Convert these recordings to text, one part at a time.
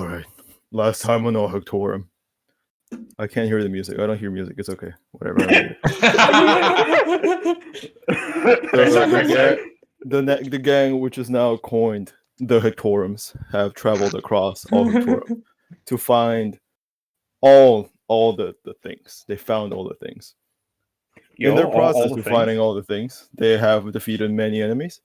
All right. Last time on Hectorum. I can't hear the music. I don't hear music. It's okay. Whatever. The gang, which is now coined the Hectorums, have traveled across all Hectorum to find all the things. They found all the things. In their process of finding all the things, they have defeated many enemies.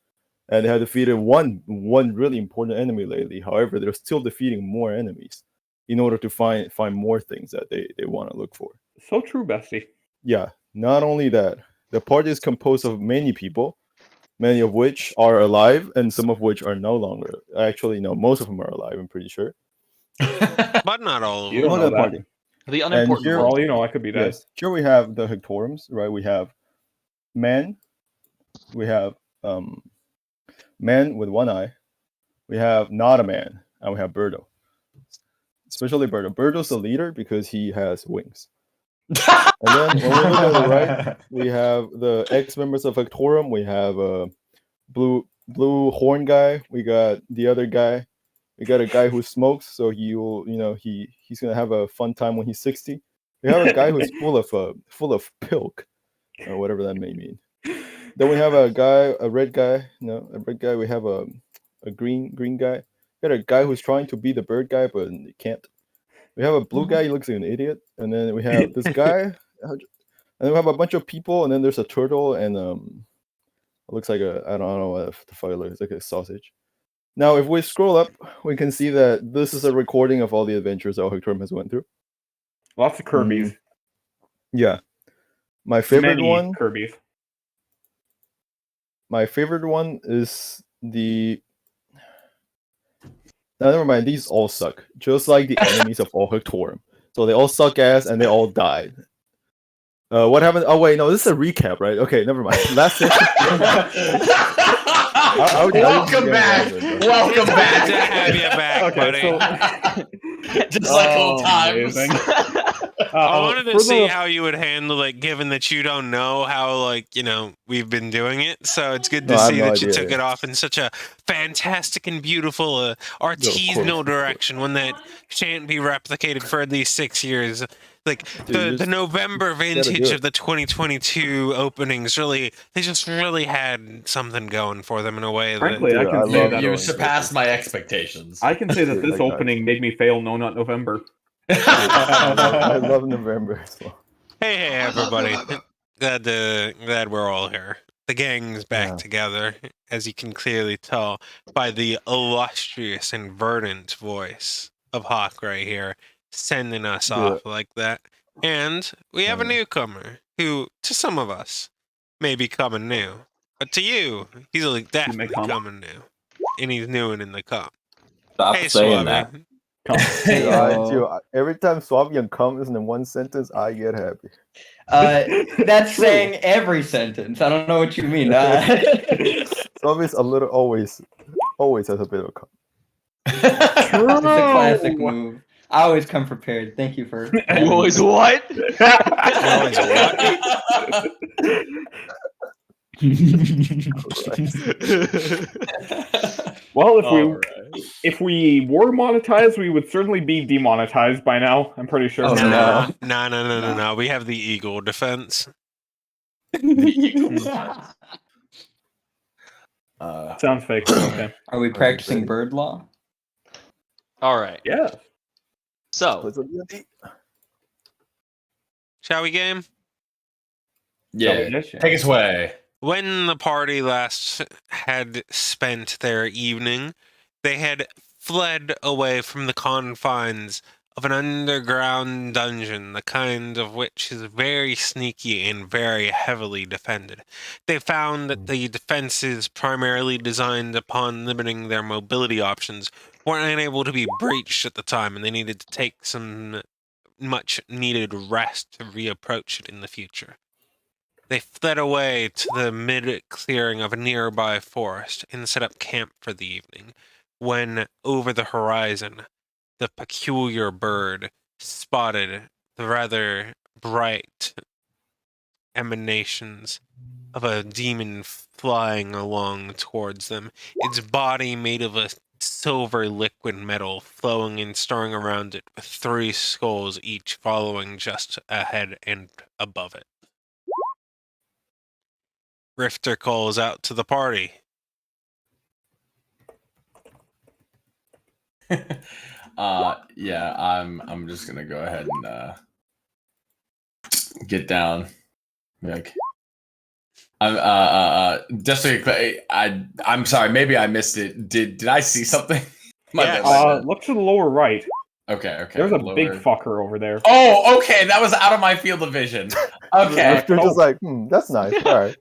And they have defeated one really important enemy lately. However, they're still defeating more enemies in order to find more things that they want to look for. So true, Bestie. Yeah. Not only that, the party is composed of many people, many of which are alive, and some of which are no longer. Actually, no, most of them are alive, I'm pretty sure. But not all of them. You don't know that. Party. The unimportant. For all you know, I could be dead. Yes. Here we have the Hectorums, right? We have men. We have man with one eye. We have not a man, and we have Birdo. Especially Birdo. Birdo's the leader because he has wings. And then when we look at the right, we have the ex-members of Hectorum. We have a blue horn guy. We got the other guy. We got a guy who smokes, so he's gonna have a fun time when he's 60. We have a guy who's full of pilk, or whatever that may mean. Then we have a red guy. We have a green guy. We got a guy who's trying to be the bird guy, but he can't. We have a blue guy. He looks like an idiot. And then we have this guy. And then we have a bunch of people. And then there's a turtle. And it looks like I don't know what the fuck it looks. It's like a sausage. Now, if we scroll up, we can see that this is a recording of all the adventures that Hectorum has went through. Lots of Kirby's. Yeah. My favorite one. Kirby's. My favorite one is the. Now, never mind. These all suck, just like the enemies of all Hectorum. So they all suck ass, and they all died. What happened? Oh wait, no. This is a recap, right? Okay, never mind. Last session. Welcome back. Welcome back. Good to have you back, buddy. Just like old times. I wanted to see how you would handle it, given that you don't know how, we've been doing it. So it's good to see that you took it off in such a fantastic and beautiful, artisanal direction, one that shan't be replicated for at least 6 years. The November vintage of the 2022 openings they just really had something going for them in a way. Frankly, I can say that you surpassed my expectations. I can say that this opening made me fail No Nut November. I love November as well. Hey, everybody! Glad we're all here. The gang's back together, as you can clearly tell by the illustrious and verdant voice of Hawk right here, sending us off like that. And we have a newcomer who, to some of us, may be coming new. But to you, he's definitely coming new. And he's new and in the cup. Stop saying that. Every time Swabian comes in one sentence, I get happy. That's saying every sentence. I don't know what you mean. Swabian's always has a bit of a cum. It's a classic move. I always come prepared. Thank you for. You always what? Always what? Well, if we were monetized, we would certainly be demonetized by now. I'm pretty sure. No. We have the eagle defense. Sounds fake. Okay. Are we practicing bird law? All right. Yeah. So, shall we game? Yeah. Take us away. When the party last had spent their evening, they had fled away from the confines of an underground dungeon, the kind of which is very sneaky and very heavily defended. They found that the defenses primarily designed upon limiting their mobility options weren't unable to be breached at the time, and they needed to take some much-needed rest to reapproach it in the future. They fled away to the mid-clearing of a nearby forest and set up camp for the evening, when, over the horizon, the peculiar bird spotted the rather bright emanations of a demon flying along towards them, its body made of a silver liquid metal flowing and stirring around it, with 3 skulls each following just ahead and above it. Rifter calls out to the party. Yeah, I'm just gonna go ahead and get down. Like, just I'm sorry, maybe I missed it. Did I see something? Look to the lower right. Okay. There's a big fucker over there. Oh, okay, that was out of my field of vision. Okay. Rifter just like, that's nice. All right.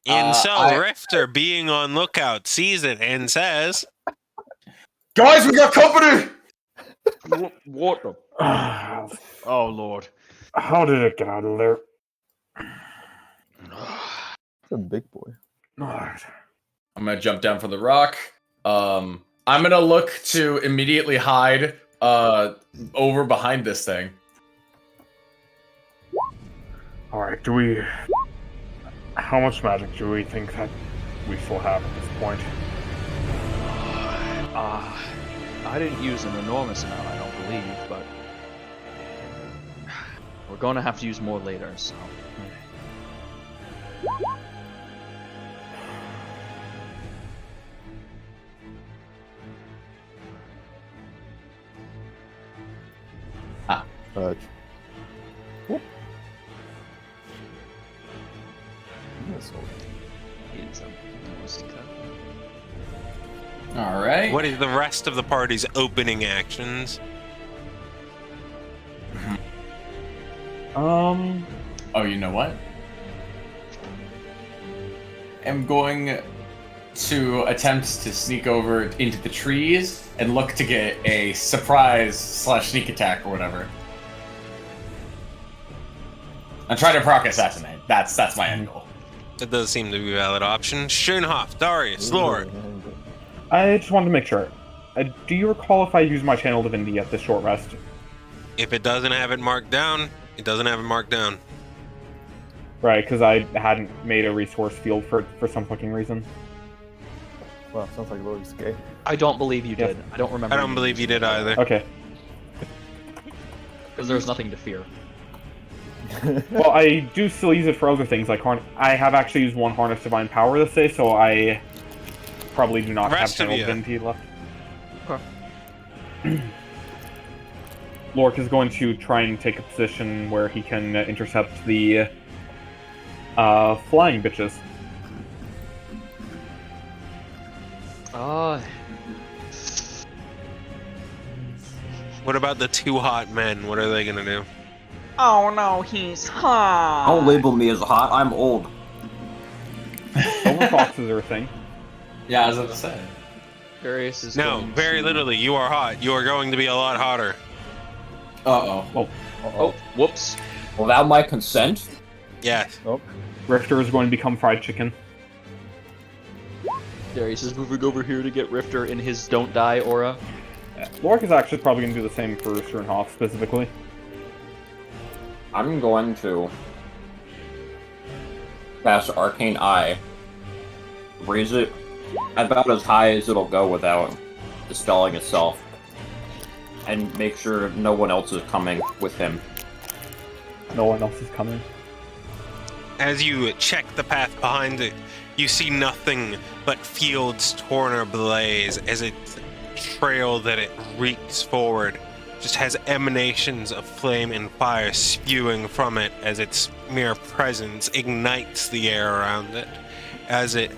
And Rifter, being on lookout, sees it and says, "Guys, we got company!" What the? Oh, Lord. How did it get out of there? It's a big boy. Alright. I'm gonna jump down for the rock. I'm gonna look to immediately hide over behind this thing. Alright, how much magic do we think that we still have at this point? I didn't use an enormous amount, I don't believe, but we're going to have to use more later, so... Whoop. All right. what is the rest of the party's opening actions? Oh, you know what? I'm going to attempt to sneak over into the trees and look to get a surprise / sneak attack or whatever. I'm trying to proc assassinate. That's my end goal. That does seem to be a valid option. Schoenhoff, Darius, Lord. I just wanted to make sure. Do you recall if I used my Channel Divinity at this short rest? If it doesn't have it marked down, it doesn't have it marked down. Right, because I hadn't made a resource field for some fucking reason. Wow, sounds like Lord's gay. I don't believe you did. I don't remember. I don't believe you did either. Okay. Because there's nothing to fear. Well, I do still use it for other things, like I have actually used one Harness Divine Power this day, so I probably do not have Channel Divinity left. Okay. Lork is going to try and take a position where he can intercept the flying bitches. What about the 2 hot men? What are they gonna do? Oh no, he's hot. Don't label me as hot. I'm old. Silver foxes are a thing. Yeah, I was about to say. Darius is No, going very to... literally, you are hot. You are going to be a lot hotter. Uh-oh. Oh, whoops. Without my consent? Yes. Oh. Rifter is going to become fried chicken. Darius is moving over here to get Rifter in his don't die aura. Lork is actually probably going to do the same for Schoenhoff specifically. I'm going to cast Arcane Eye, raise it about as high as it'll go without dispelling itself, and make sure no one else is coming with him. No one else is coming. As you check the path behind it, you see nothing but fields torn ablaze as a trail that it reeks forward just has emanations of flame and fire spewing from it as its mere presence ignites the air around it as it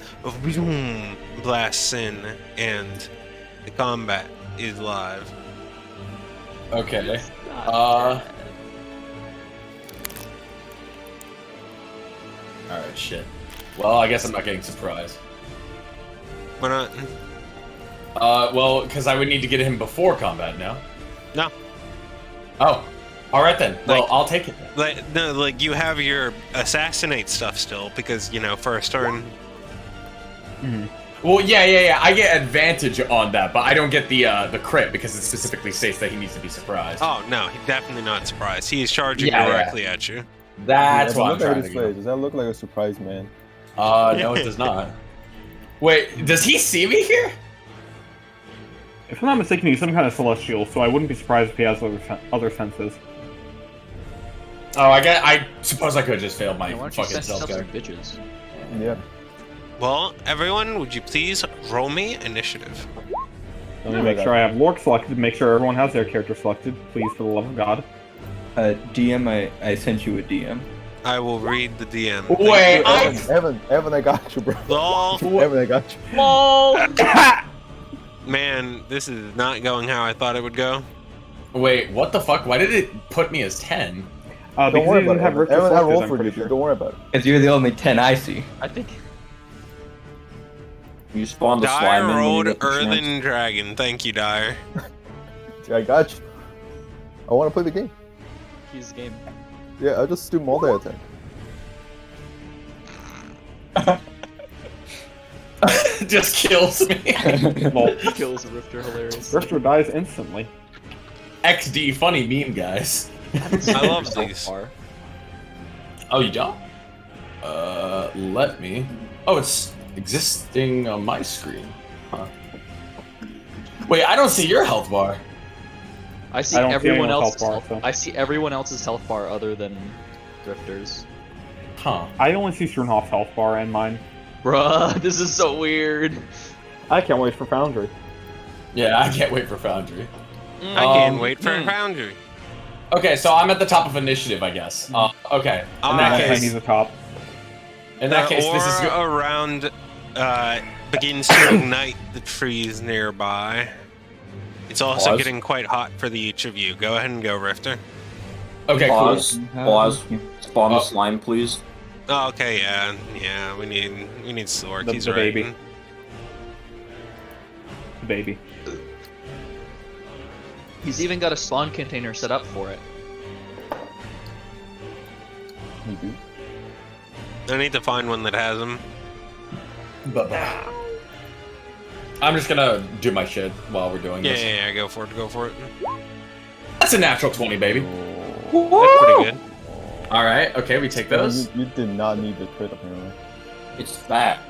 boom, blasts in and the combat is live. Okay. Alright, shit. Well, I guess I'm not getting surprised. Why not? Well, because I would need to get him before combat now. No. Oh. Alright then. Well, Like- I'll take it then. Like you have your assassinate stuff still because, you know, first turn. Well, yeah. I get advantage on that, but I don't get the crit because it specifically states that he needs to be surprised. Oh, no, he's definitely not surprised. He is charging Yeah, directly at you. That's Yeah, what I'm look at trying his to face. get. Does that look like a surprise man? No, it does not. Wait, does he see me here? If I'm not mistaken, he's some kind of celestial, so I wouldn't be surprised if he has other senses. Oh, I suppose I could have just failed my Why don't you fucking send yourself self some bitches? Yeah. Well, everyone, would you please roll me initiative? Let me make sure I have Lork selected, make sure everyone has their character selected, please, for the love of God. DM, I sent you a DM. I will read the DM. Wait, Evan, I got you, bro. Lol. Evan, I got you. Man, this is not going how I thought it would go. Wait, what the fuck? Why did it put me as 10? Don't worry about it. Evan, I rolled for you, dude. Don't worry about it. Because you're the only 10 I see. I think. You spawned the Dire slime in when you rolled get the chance. Earthen Dragon. Thank you, Dire. I got you. I want to play the game. He's the game. Yeah, I'll just do multi-attack. Just kills me. Well, He kills Rifter, hilarious. Rifter dies instantly. XD, funny meme, guys. I love these. Oh, you don't? Let me. Oh, it's existing on my screen. Huh. Wait, I don't see your health bar. I see I don't see everyone anyone's else's health bar, health. so- I see everyone else's health bar other than Drifter's. Huh. I only see Struenhoff's health bar and mine. Bruh, this is so weird. I can't wait for Foundry. Yeah, I can't wait for Foundry. I can't wait for Foundry. Okay, so I'm at the top of initiative, I guess. Okay. In that He's case, the top. in that case, this is Aura good. around begins to ignite the trees nearby. It's also Pause. getting quite hot for the each of you. Go ahead and go, Rifter. Okay, cool. Pause. Spawn the slime, please. Oh, okay, yeah. We need Sork. The- He's the right. baby. Baby. He's even got a spawn container set up for it. You do? I need to find one that has him. I'm just gonna do my shit while we're doing this. Yeah, go for it. That's a natural 20, baby. That's pretty good. Alright, okay, we take those. You did not need the crit, apparently. It's fat.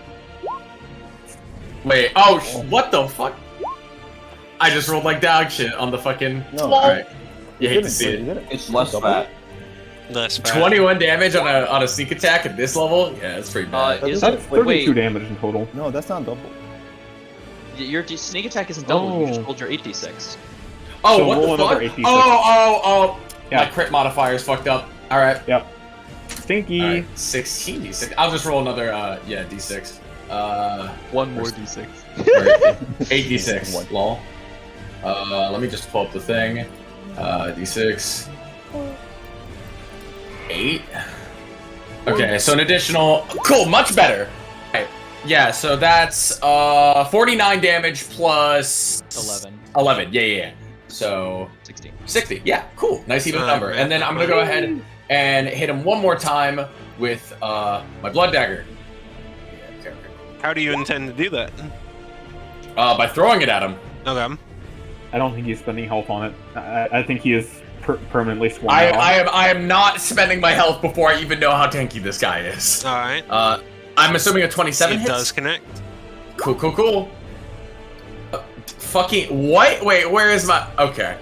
Wait, oh, what the fuck? I just rolled like dog shit on the fucking. No. Alright. You hate to didn't, see you it. didn't. It's less Double fat. Less fat. 21 damage on a sneak attack at this level? Yeah, that's pretty bad. Is That's it? 32 Wait, damage in total. No, that's not double. your sneak attack isn't double. You Oh. just rolled your 8d6. Oh, So what roll the fuck? another 8d6. Oh! Yeah. My crit modifier's fucked up. Alright. Stinky. Alright, 16 d6. I'll just roll another, d6. One more d6. 8d6. Lol. Let me just pull up the thing. D6. 8. Okay, so an additional. Cool, much better. Okay, yeah, so that's 49 damage plus 11. 11. Yeah. So 16. 60. Yeah, cool. Nice even Alright, number. man. And then I'm gonna go ahead and hit him one more time with my blood dagger. Yeah, okay. How do you intend to do that? By throwing it at him. Okay. I don't think he's spending health on it. I think he is permanently sworn I off. am not spending my health before I even know how tanky this guy is. Alright. I'm assuming a 27 It hits. does connect. Cool. Fucking what? Wait, where is my? Okay.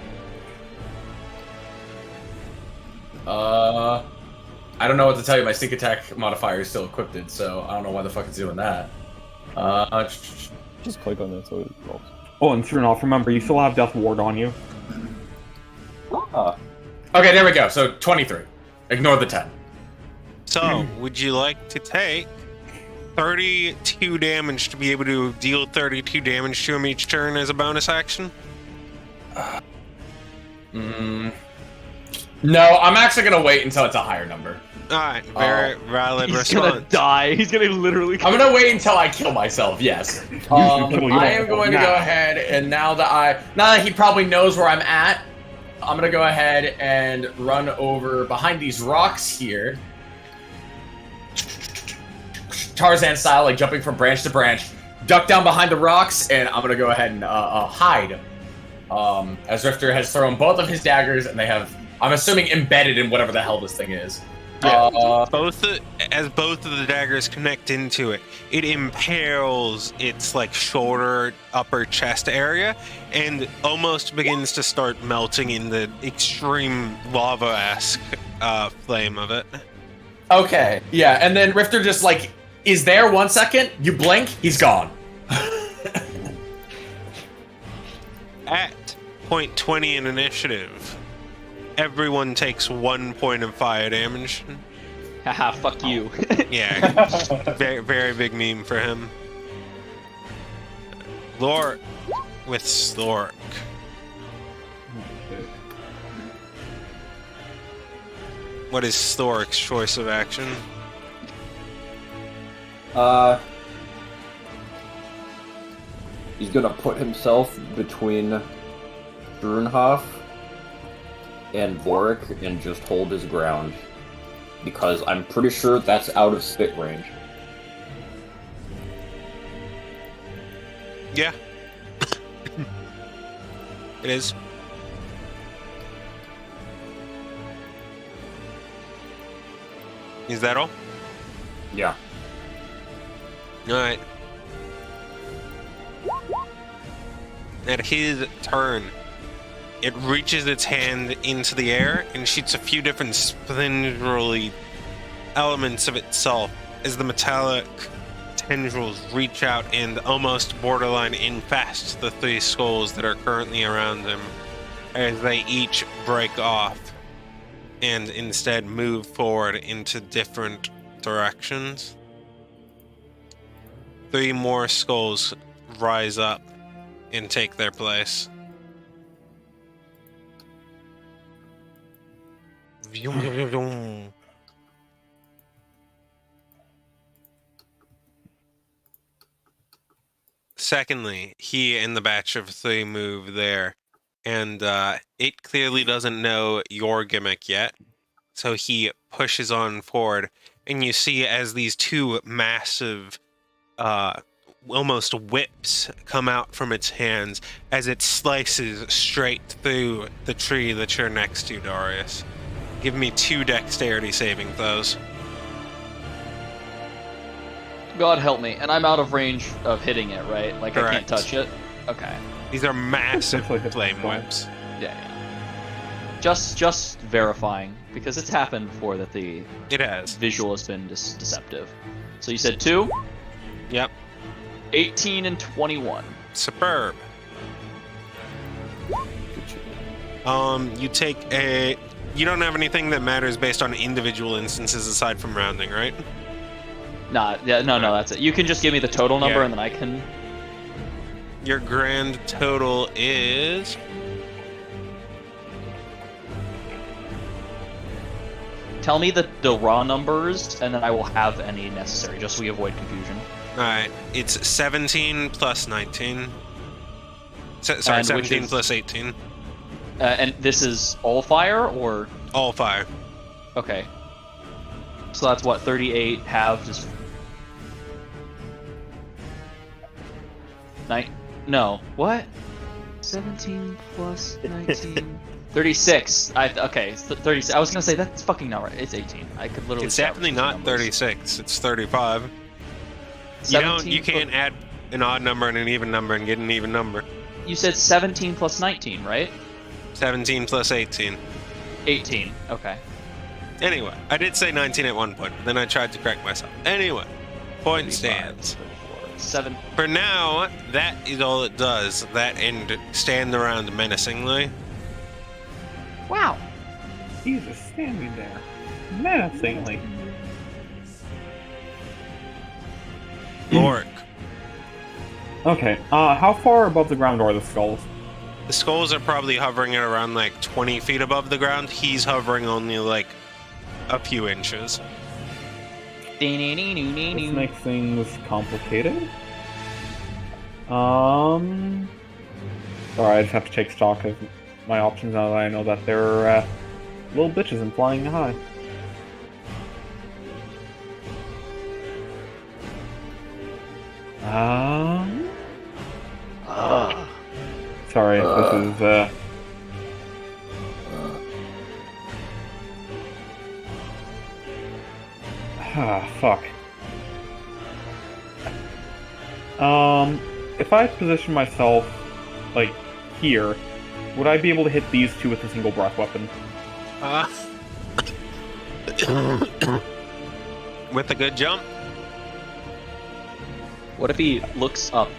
I don't know what to tell you. My sneak attack modifier is still equipped, so I don't know why the fuck it's doing that. Just click on it so it rolls. Oh, and Struenhoff, remember, you still have Death Ward on you. Okay, there we go. So 23. Ignore the 10. So, would you like to take 32 damage to be able to deal 32 damage to him each turn as a bonus action? No, I'm actually gonna wait until it's a higher number. Alright, very valid He's response. gonna die. He's gonna literally. I'm gonna wait until I kill myself. Yes. kill you I am going to go now. ahead and now that he probably knows where I'm at, I'm gonna go ahead and run over behind these rocks here, Tarzan style, like jumping from branch to branch. Duck down behind the rocks, and I'm gonna go ahead and hide. As Rifter has thrown both of his daggers, and they have, I'm assuming, embedded in whatever the hell this thing is. Yeah. both of the daggers connect into it, it impales its like shoulder, upper chest area, and almost begins to start melting in the extreme lava-esque flame of it. Okay. Yeah, and then Rifter just like is there 1 second. You blink, he's gone. At point 20 in initiative, everyone takes 1 point of fire damage. Haha, fuck you. Yeah, very, very big meme for him. Lork with Slork. What is Slork's choice of action? He's gonna put himself between Drunhoff and Vorik and just hold his ground. Because I'm pretty sure that's out of spit range. Yeah. It is. Is that all? Yeah. Alright. At his turn, it reaches its hand into the air and shoots a few different spindly elements of itself as the metallic tendrils reach out and almost borderline infest the 3 skulls that are currently around him, as they each break off and instead move forward into different directions. 3 more skulls rise up and take their place. Secondly, he and the batch of 3 move there, and it clearly doesn't know your gimmick yet, so he pushes on forward, and you see as these 2 massive almost whips come out from its hands as it slices straight through the tree that you're next to, Darius. Give me 2 dexterity saving throws. God help me, and I'm out of range of hitting it, right? Like, Correct. I can't touch it? Okay. These are massive It's like a flame point. whips. Yeah. Just verifying, because it's happened before that the It has. visual has been deceptive. So you said 2? Yep. 18 and 21. Superb. You take a... You don't have anything that matters based on individual instances aside from rounding, right? No, that's it. You can just give me the total number Yeah. and then I can... Your grand total is... Tell me the raw numbers, and then I will have any necessary, just so we avoid confusion. Alright, it's 17 plus 19. Sorry, And which 17 is- plus 18. And this is all fire, or... All fire. Okay. So that's what, 38 halved is... No. What? 17 plus 19... 36. Okay, 36. I was gonna say, that's fucking not right. It's 18. I could literally... It's start definitely with these not numbers. 36. It's 35. You 17 You can't add an odd number and an even number and get an even number. You said 17 plus 19, right? 17 plus 18. 18. Okay. Anyway, I did say 19 at one point, but then I tried to correct myself. Anyway, point 35, stands. 34, 7. For now, that is all it does. That and stand around menacingly. Wow. He's just standing there, menacingly. Lork. Okay, how far above the ground are the skulls? The skulls are probably hovering at around like 20 feet above the ground. He's hovering only like a few inches. This makes things complicated. Sorry, I just have to take stock of my options now that I know that they're little bitches and flying high. Sorry, this is Fuck. If I position myself, like, here, would I be able to hit these two with a single breath weapon? With a good jump? What if he looks up?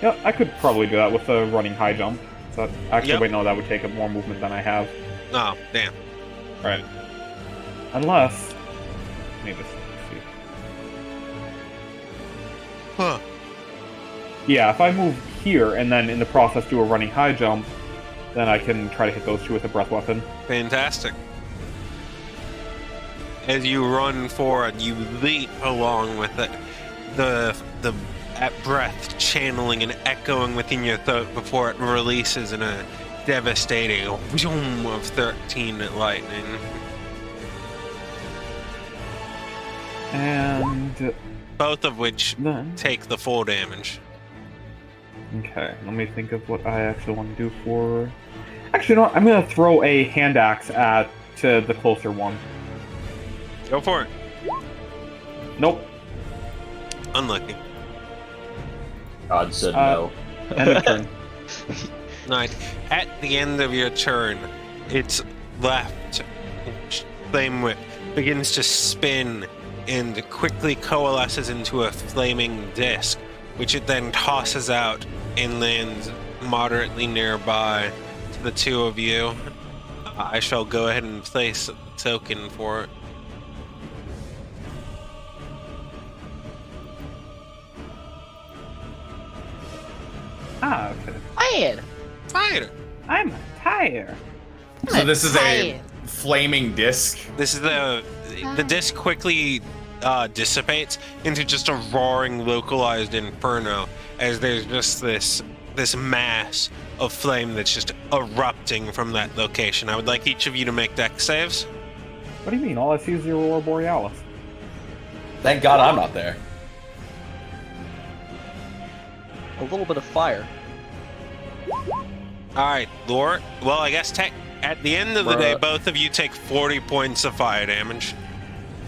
Yeah, I could probably do that with a running high jump. So actually, Yep. wait, no, that would take up more movement than I have. Oh, damn. Right. Unless... Maybe let's see. Huh. Yeah, if I move here and then in the process do a running high jump, then I can try to hit those two with a breath weapon. Fantastic. As you run forward, you leap along with it. The breath channeling and echoing within your throat before it releases in a devastating zoom of 13 lightning. And... Both of which then... take the full damage. Okay, let me think of what I actually want to do for... Actually, no, I'm going to throw a hand axe at the closer one. Go for it. Nope. Unlucky. God said no. End of turn. Right. At the end of your turn, its left flame whip begins to spin and quickly coalesces into a flaming disc, which it then tosses out and lands moderately nearby to the two of you. I shall go ahead and place a token for it. Ah, okay. Tired. Fire! I'm tired. So this is a flaming disc. This is the disc quickly dissipates into just a roaring localized inferno as there's just this mass of flame that's just erupting from that location. I would like each of you to make dex saves. What do you mean? All I see is the Aurora Borealis. Thank God I'm not there. A little bit of fire. Alright, Lore. Well, I guess at the end of the day, both of you take 40 points of fire damage.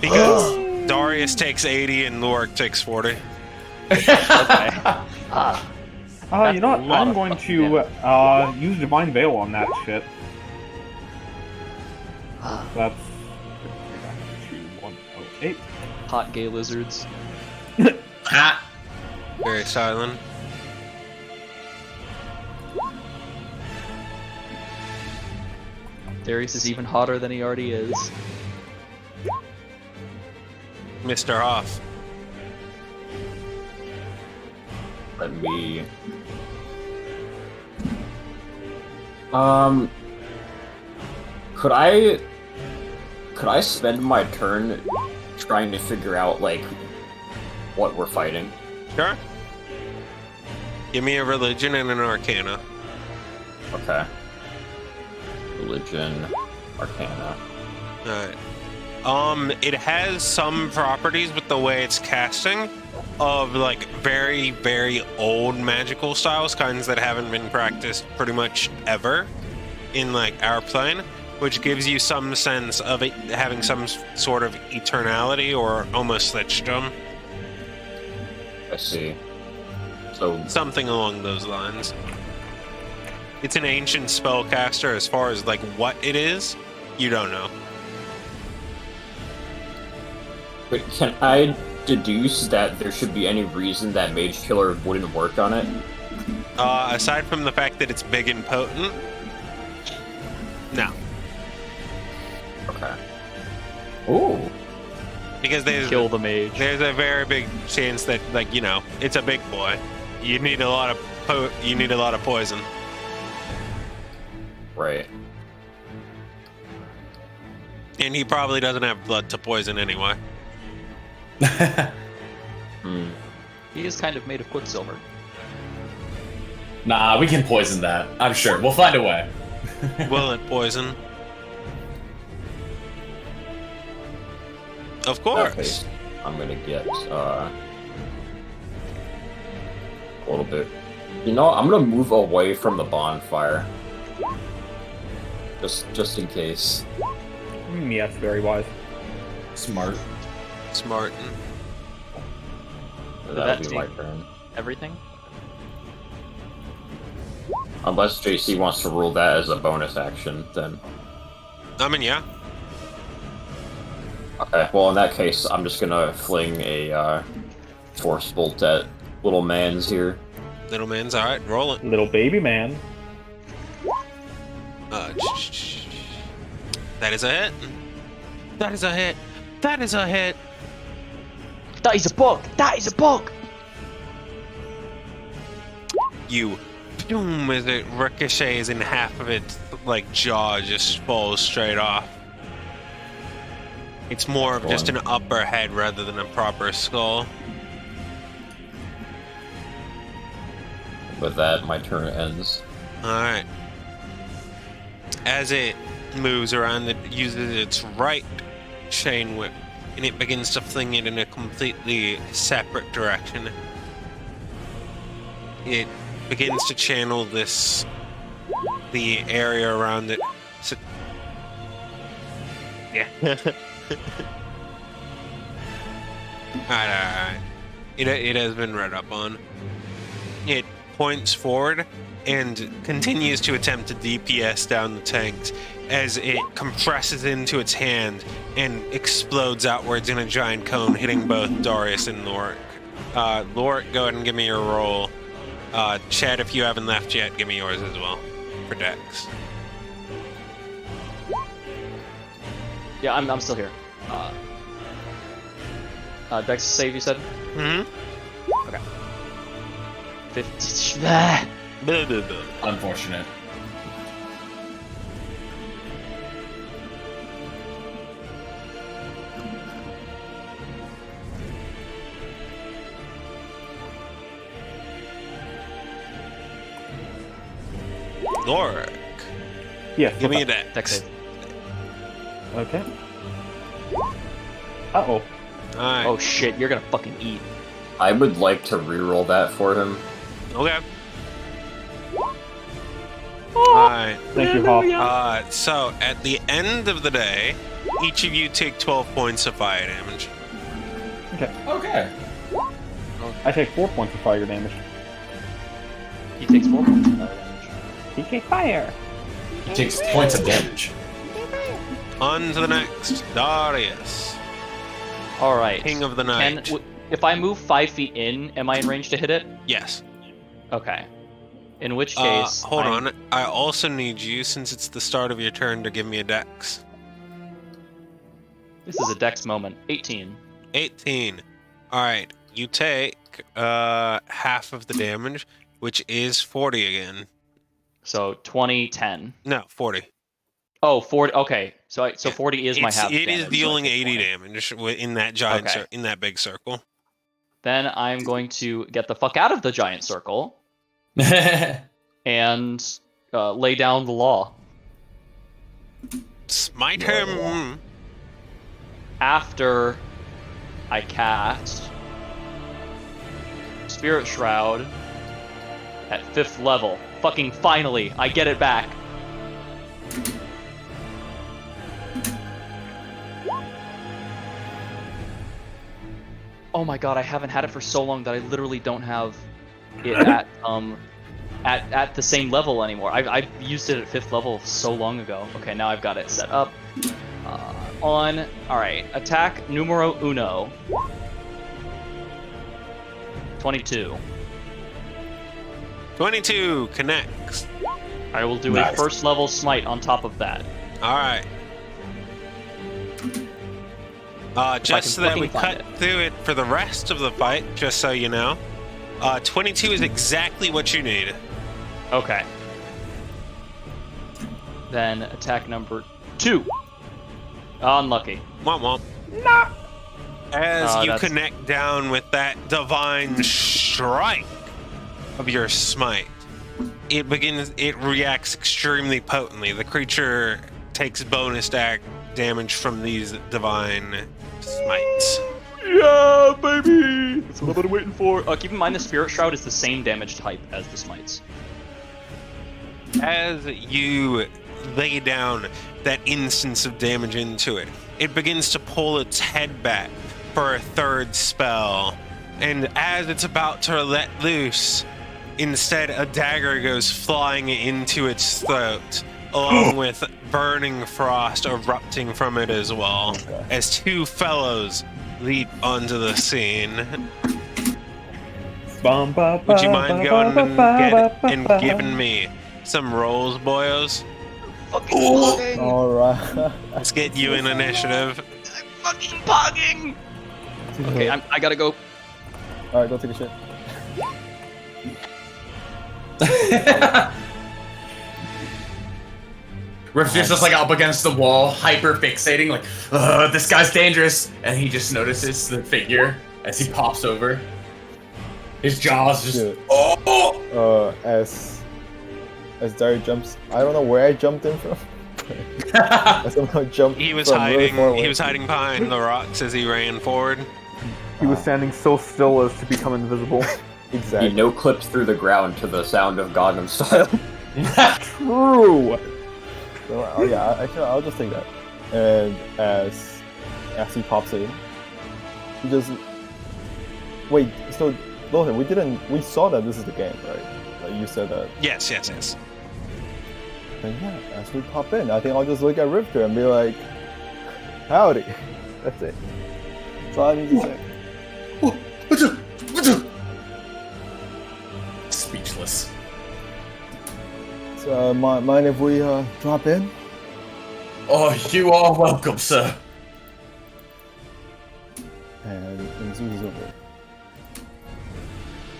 Because Darius takes 80 and Lorik takes 40. Okay. You know what? I'm going to use Divine Veil on that shit. That's 2, 1, 8. Hot gay lizards. Very silent. Darius is even hotter than he already is. Mr. Hoff. Let me... Could I spend my turn trying to figure out, like, what we're fighting? Sure. Give me a religion and an arcana. Okay. Religion, arcana. Alright. It has some properties with the way it's casting of, like, very, very old magical styles, kinds that haven't been practiced pretty much ever in, like, our plane, which gives you some sense of it having some sort of eternality or almost lichdom. I see. So... Something along those lines. It's an ancient spellcaster. As far as, like, what it is, you don't know. But can I deduce that there should be any reason that Mage Killer wouldn't work on it? Aside from the fact that it's big and potent, no. Okay. Ooh. Because Kill the mage. there's a very big chance that, like, you know, it's a big boy. You need a lot of poison. Right. And he probably doesn't have blood to poison anyway. He is kind of made of quicksilver. Nah, we can poison that. I'm sure. We'll find a way. Will it poison? Of course. Okay. I'm gonna get a little bit. You know, I'm gonna move away from the bonfire. Just in case. Yes, very wise. Smart. Smart. That'll be my turn. Everything? Unless JC wants to rule that as a bonus action, then... I mean, yeah. Okay, well in that case, I'm just gonna fling a force bolt at little man's here. Little man's alright, roll it. Little baby man. That is a hit. That is a hit. That is a hit. That is a bug! That is a bug! You boom as it ricochets in half of its like jaw just falls straight off. It's more of just an upper head rather than a proper skull. With that, my turn ends. Alright. As it moves around, it uses its right chain whip, and it begins to fling it in a completely separate direction. It begins to channel the area around it. So, yeah. Alright. It has been read up on. It points forward and continues to attempt to DPS down the tanks as it compresses into its hand and explodes outwards in a giant cone, hitting both Darius and Lorik. Lorik, go ahead and give me your roll. Chad, if you haven't left yet, give me yours as well for Dex. Yeah, I'm still here. Dex save, you said? Mm-hmm. Okay. 50. Unfortunate. Lorik, Yes. give me a Dex. Dex save. Okay. Uh-oh. Alright. Oh shit, you're gonna fucking eat. I would like to reroll that for him. Okay. Alright. Thank you, Hoff. So, at the end of the day, each of you take 12 points of fire damage. Okay. I take 4 points of fire damage. He takes 4 points of fire damage. He takes fire. He takes points of damage. On to the next, Darius, Alright. King of the Night. If I move 5 feet in, am I in range to hit it? Yes. Okay. In which case... Hold on. I also need you, since it's the start of your turn, to give me a Dex. This is a Dex moment. 18. 18. Alright, you take half of the damage, which is 40 again. So 20, 10. No, 40. Oh, 40. Okay, so 40 is my half It damage. is dealing 80 damage in that giant, in that big circle. Then I'm going to get the fuck out of the giant circle and lay down the law. Smite him. After I cast Spirit Shroud at 5th level. Fucking finally, I get it back. Oh my god, I haven't had it for so long that I literally don't have it at the same level anymore. I've used it at 5th level so long ago. Okay, now I've got it set up. Alright, attack numero uno. 22. 22 connects. I will do a 1st level smite on top of that. Alright. Just so that we cut through it for the rest of the fight, just so you know. 22 is exactly what you need. Okay. Then attack number 2. Unlucky. Womp womp. Nah. As you connect down with that divine strike of your smite, it reacts extremely potently. The creature takes bonus damage from these divine smites. Yeah, baby! That's what I've been waiting for. Keep in mind the Spirit Shroud is the same damage type as the smites. As you lay down that instance of damage into it, it begins to pull its head back for a third spell. And as it's about to let loose, instead a dagger goes flying into its throat, along with burning frost erupting from it as well, as two fellows leap onto the scene. Would you mind going and giving me some rolls, boyos? Alright. Let's get you in initiative. I'm fucking pogging! Okay, I gotta go. Alright, go take a shit. Rifter's just like up against the wall, hyper fixating, like, this guy's dangerous. And he just notices the figure as he pops over. His jaws just. Dude. Oh! As Dare jumps, I don't know where I jumped in from. I somehow jumped. He was from hiding. really far away. He was hiding behind the rocks as he ran forward. He was standing so still as to become invisible. Exactly. He no-clips through the ground to the sound of Gangnam Style. True. So, yeah, actually, I'll just take that. And as he pops in, he just wait. So, Lohan, we saw that this is the game, right? Like you said that. Yes. And yeah, as we pop in, I think I'll just look at Rifter and be like, "Howdy." That's it. That's all I need to say. Speechless. So, mind if we drop in? Oh, you are welcome, sir. And Zeus is over.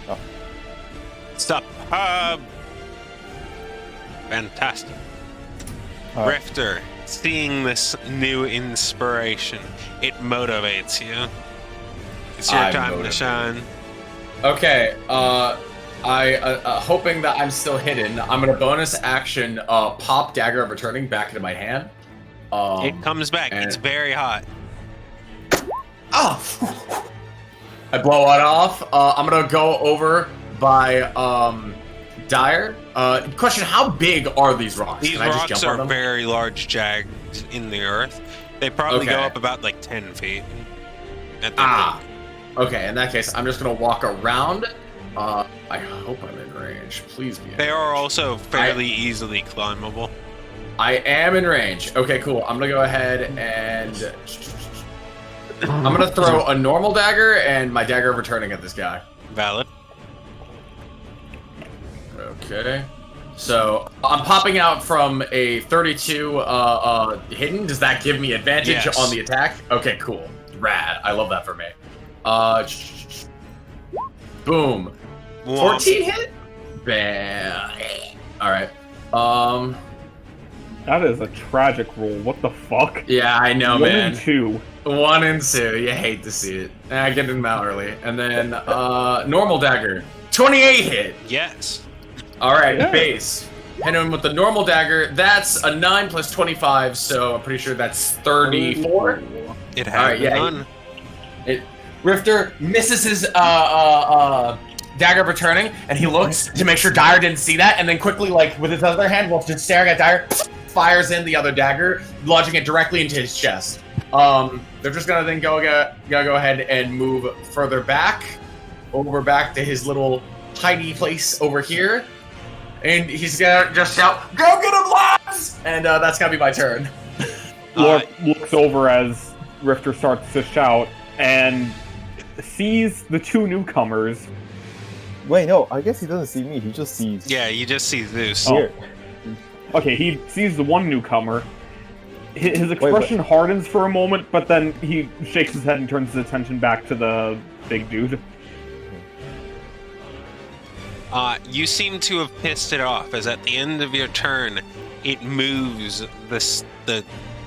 Oh, Stop. Fantastic. Rifter, seeing this new inspiration, it motivates you. It's your I'm time to motivated. shine. Okay, hoping that I'm still hidden, I'm gonna bonus action pop Dagger of Returning back into my hand. It comes back. It's very hot. Oh! I blow it off. I'm gonna go over by Dire. Question: how big are these rocks? These Can I just rocks jump on are them? very large jagged in the earth. They probably go Okay. up about like 10 feet. At the Ah. Okay, in that case, I'm just gonna walk around. I hope I'm in range. Please be. In They are range. also fairly easily climbable. I am in range. Okay, cool. I'm gonna go ahead and I'm gonna throw a normal dagger and my dagger of returning at this guy. Valid. Okay. So I'm popping out from a 32 hidden. Does that give me advantage Yes. on the attack? Okay, cool. Rad. I love that for me. Boom. 14 hit? Bam. Alright. That is a tragic roll. What the fuck? Yeah, I know, 1 man. and 2. 1 and 2. You hate to see it. I get him out early. And then, normal dagger. 28 hit. Yes. Alright, Yeah. base. Hit him with the normal dagger. That's a 9 plus 25, so I'm pretty sure that's 34. It has Alright, been yeah. done. Rifter misses his dagger of returning, and he looks to make sure Dire didn't see that, and then quickly, like with his other hand, while just staring at Dire, fires in the other dagger, launching it directly into his chest. They're just gonna then go ahead and move further back, over back to his little tiny place over here, and he's gonna just shout, "Go get him, lads!" And that's gonna be my turn. Looks over as Rifter starts to shout and sees the two newcomers. wait, no. I guess he doesn't see me. He just sees. Yeah, you just see Zeus. Oh. Here. Okay, he sees the one newcomer. His expression hardens for a moment, but then he shakes his head and turns his attention back to the big dude. You seem to have pissed it off, as at the end of your turn, it moves the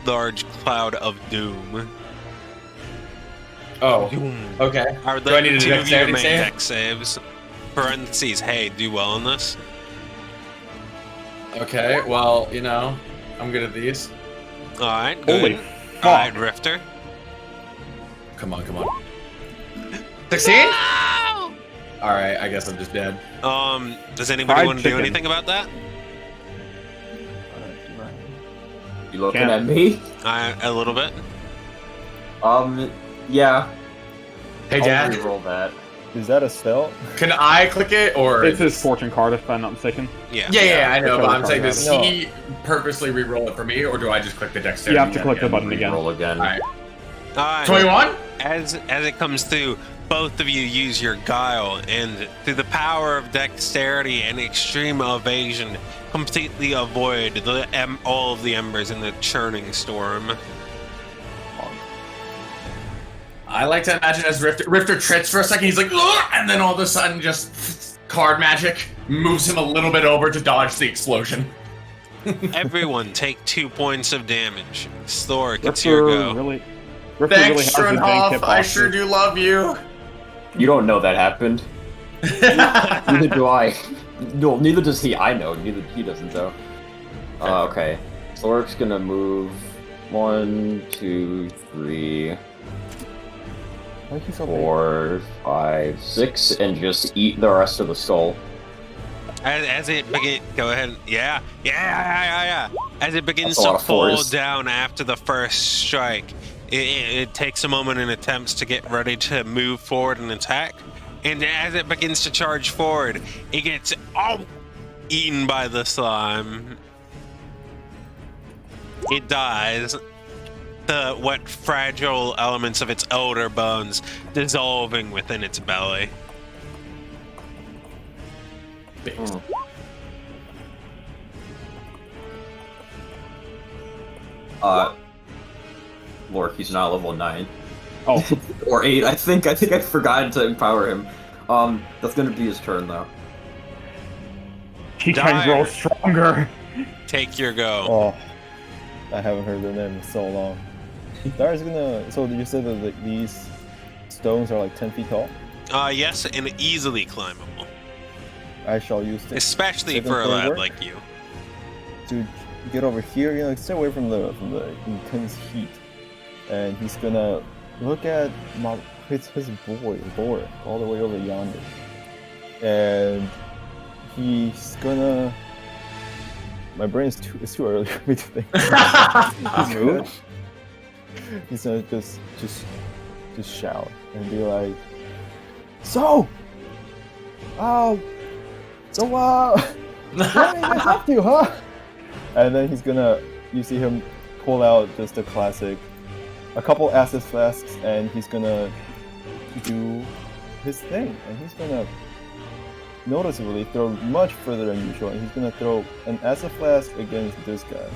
large cloud of doom. Oh, Doom. okay. Are Do I need a two of you to dexterity make save? dex saves? Parentheses, hey, do well on this. Okay, well, you know, I'm good at these. Alright, good. Holy Alright, fuck. Rifter. Come on, come on. 16? Alright, I guess I'm just dead. Does anybody Fried want to do chicken. anything about that? You looking Can't. at me? A little bit. Yeah. Hey, I'll Dad. reroll that. Is that a spell? Can I click it or? It's his fortune card, if I'm not mistaken. Yeah. Yeah, I know. Whichever But I'm saying, card does you have. he purposely re-roll it for me, or do I just click the dexterity? You have to click the button again. Roll again. All right. 21. 21. As it comes through, both of you use your guile, and through the power of dexterity and extreme evasion, completely avoid all of the embers in the churning storm. I like to imagine as Rifter trips for a second, he's like, ugh! And then all of a sudden, just card magic moves him a little bit over to dodge the explosion. Everyone take 2 points of damage. Thor, it's your go. Rifter Thanks, really has his dang Strunhoff. hip I boxes. sure do love you. You don't know that happened. Neither do I. No, neither does he. I know. Neither he doesn't though. Okay. Thorik's gonna move 1, 2, 3, Why is he so big? 4, 5, 6, and just eat the rest of the skull. As it begins, go ahead. Yeah. As it begins That's a lot to of fall force. down after the first strike, it takes a moment and attempts to get ready to move forward and attack. And as it begins to charge forward, it gets all eaten by the slime. It dies. What fragile elements of its elder bones dissolving within its belly. Lork, he's not level 9. Oh, Or 8, I think I forgot to empower him. That's gonna be his turn though. he can grow Dire. stronger. Take your go. Oh, I haven't heard their name in so long. Dara's gonna. So you said that like, these stones are like 10 feet tall. Yes, and easily climbable, I shall use this especially Second for a floor lad work? like you. to get over here. You know, like, stay away from the intense heat. And he's gonna look at his boy all the way over yonder, and he's gonna. My brain is too early for me to think. He's gonna just shout and be like, what are you guys up to, huh? And then he's gonna, you see him pull out just a couple acid flasks, and he's gonna do his thing, and he's gonna noticeably throw much further than usual, and he's gonna throw an acid flask against this guy.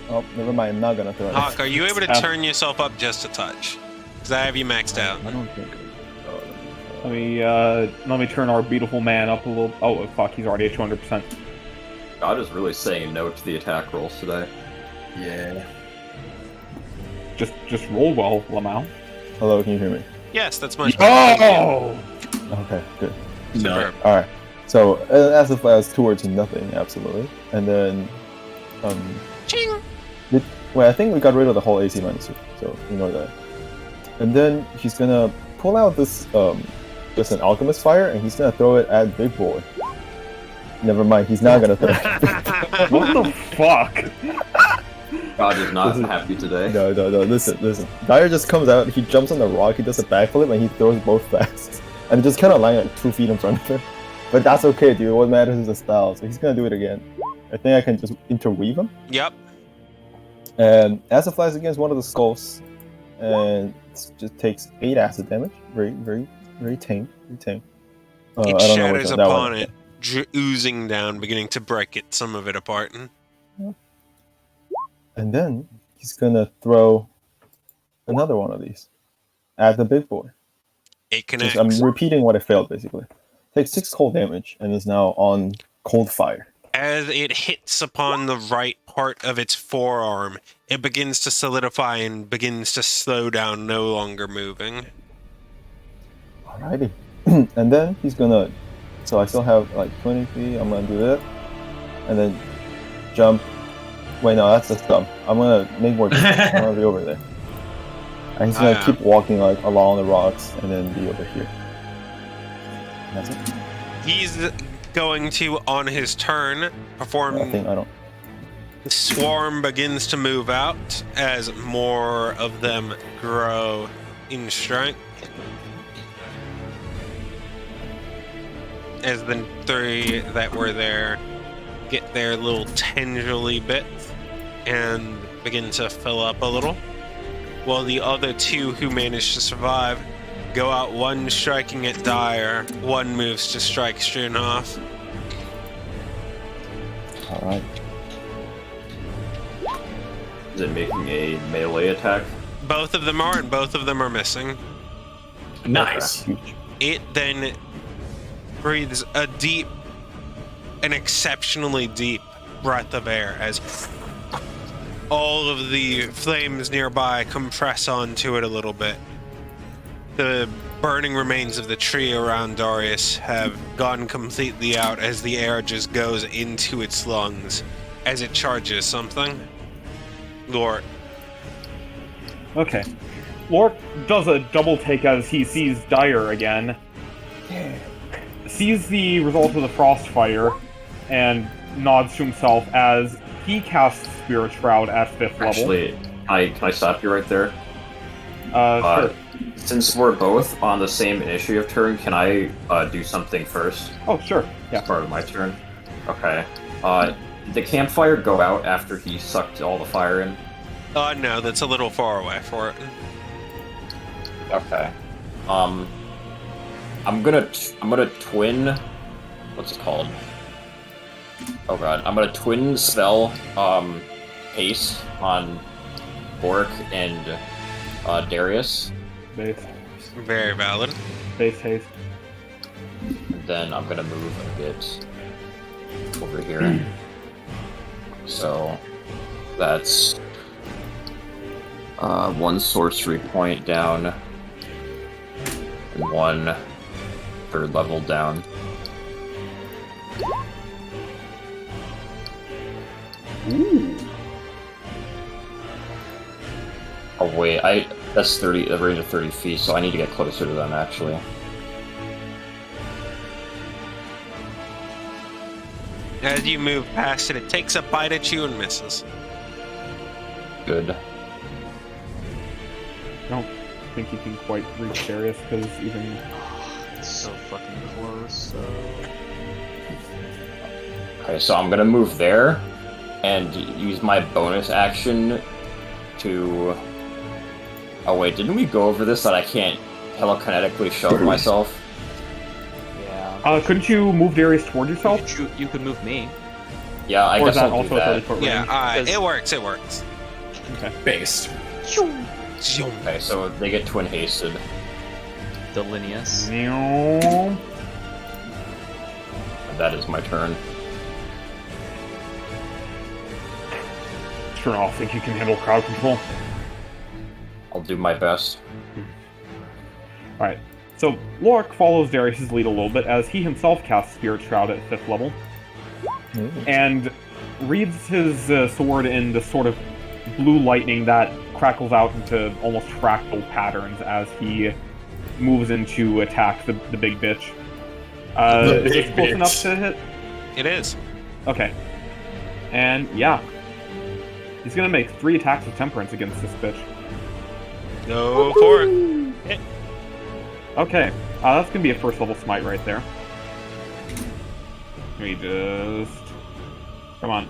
Oh, never mind, I'm not gonna throw it. Hawk, are you able to turn yourself up just a touch? Because I have you maxed out. I don't think. Let me turn our beautiful man up a little. Oh fuck, he's already at 200%. God is really saying no to the attack rolls today. Yeah. Just roll well, Lamau. Hello, can you hear me? Yes, that's much better. Oh! Okay, good. No. All right. So acid flask towards nothing, absolutely, and then Ching! Well, I think we got rid of the whole AC minus 2, so ignore that. And then he's gonna pull out this just an alchemist fire, and he's gonna throw it at Big Boy. Never mind, he's not gonna throw it at Big Boy. What the fuck? God is not happy today. No, listen. Dyer just comes out, he jumps on the rock, he does a backflip, and he throws both flasks. And just kind of lying like 2 feet in front of him. But that's okay, dude. What matters is the style, so he's gonna do it again. I think I can just interweave him. Yep. And acid flies against one of the skulls, and it just takes 8 acid damage. Very tame. It I don't know shatters which one, that upon one. it, oozing down, beginning to break some of it apart. And then he's gonna throw another one of these at the big boy. It connects. I'm repeating what I failed, basically. Takes 6 cold damage and is now on cold fire. As it hits upon the right part of its forearm, it begins to solidify and begins to slow down, no longer moving. Alrighty. And then he's gonna... So I still have like 20 feet. I'm gonna do that. And then jump. Wait, no, that's just dumb. I'm gonna make more distance. I'm gonna be over there. And he's gonna keep walking like along the rocks and then be over here. And that's it. He's going to, on his turn, perform... I think I don't... The swarm begins to move out as more of them grow in strength. As the 3 that were there get their little tendrily bits and begin to fill up a little, while the other 2 who managed to survive go out, one striking at Dire, one moves to strike Struenhoff. Alright. Is it making a melee attack? Both of them are, and both of them are missing. Nice. It then breathes an exceptionally deep breath of air as all of the flames nearby compress onto it a little bit. The burning remains of the tree around Darius have gone completely out as the air just goes into its lungs as it charges something. Lork. Okay. Lork does a double take as he sees Dire again. Sees the result of the frost fire and nods to himself as he casts Spirit Shroud at 5th level. Actually, can I stop you right there? Sure. Since we're both on the same initiative turn, can I do something first? Oh, sure. Yeah. As part of my turn? Okay. Did the campfire go out after he sucked all the fire in? No, that's a little far away for it. Okay. I'm gonna twin. What's it called? Oh god, I'm gonna twin spell haste on Bork and Darius. Base. Very valid. Base haste. And then I'm gonna move a bit over here. So that's 1 sorcery point down and 1 3rd level down. Ooh. Oh wait, that's 30, a range of 30 feet, so I need to get closer to them actually. As you move past it, it takes a bite at you and misses. Good. I don't think you can quite reach Darius because even. It's so fucking close. Okay, so I'm gonna move there and use my bonus action to... Oh wait, didn't we go over this that I can't telekinetically shove myself? Yeah. Couldn't you move Darius toward yourself? You could move me. Yeah, I Or guess is that I'll also do a that. 30-foot range? Yeah, it works, it works. Okay. Based. Okay, so they get twin hasted. Delineus. Meow. That is my turn. Sure, I think you can handle crowd control. I'll do my best. Alright, so Lork follows Darius' lead a little bit as he himself casts Spirit Shroud at 5th level. And reads his sword in this sort of blue lightning that crackles out into almost fractal patterns as he moves in to attack the big bitch. Is big it close bitch. enough to hit? It is. Okay. And yeah. He's gonna make 3 attacks of Temperance against this bitch. Go for it. Okay, that's gonna be a 1st level smite right there. Let me just... Come on.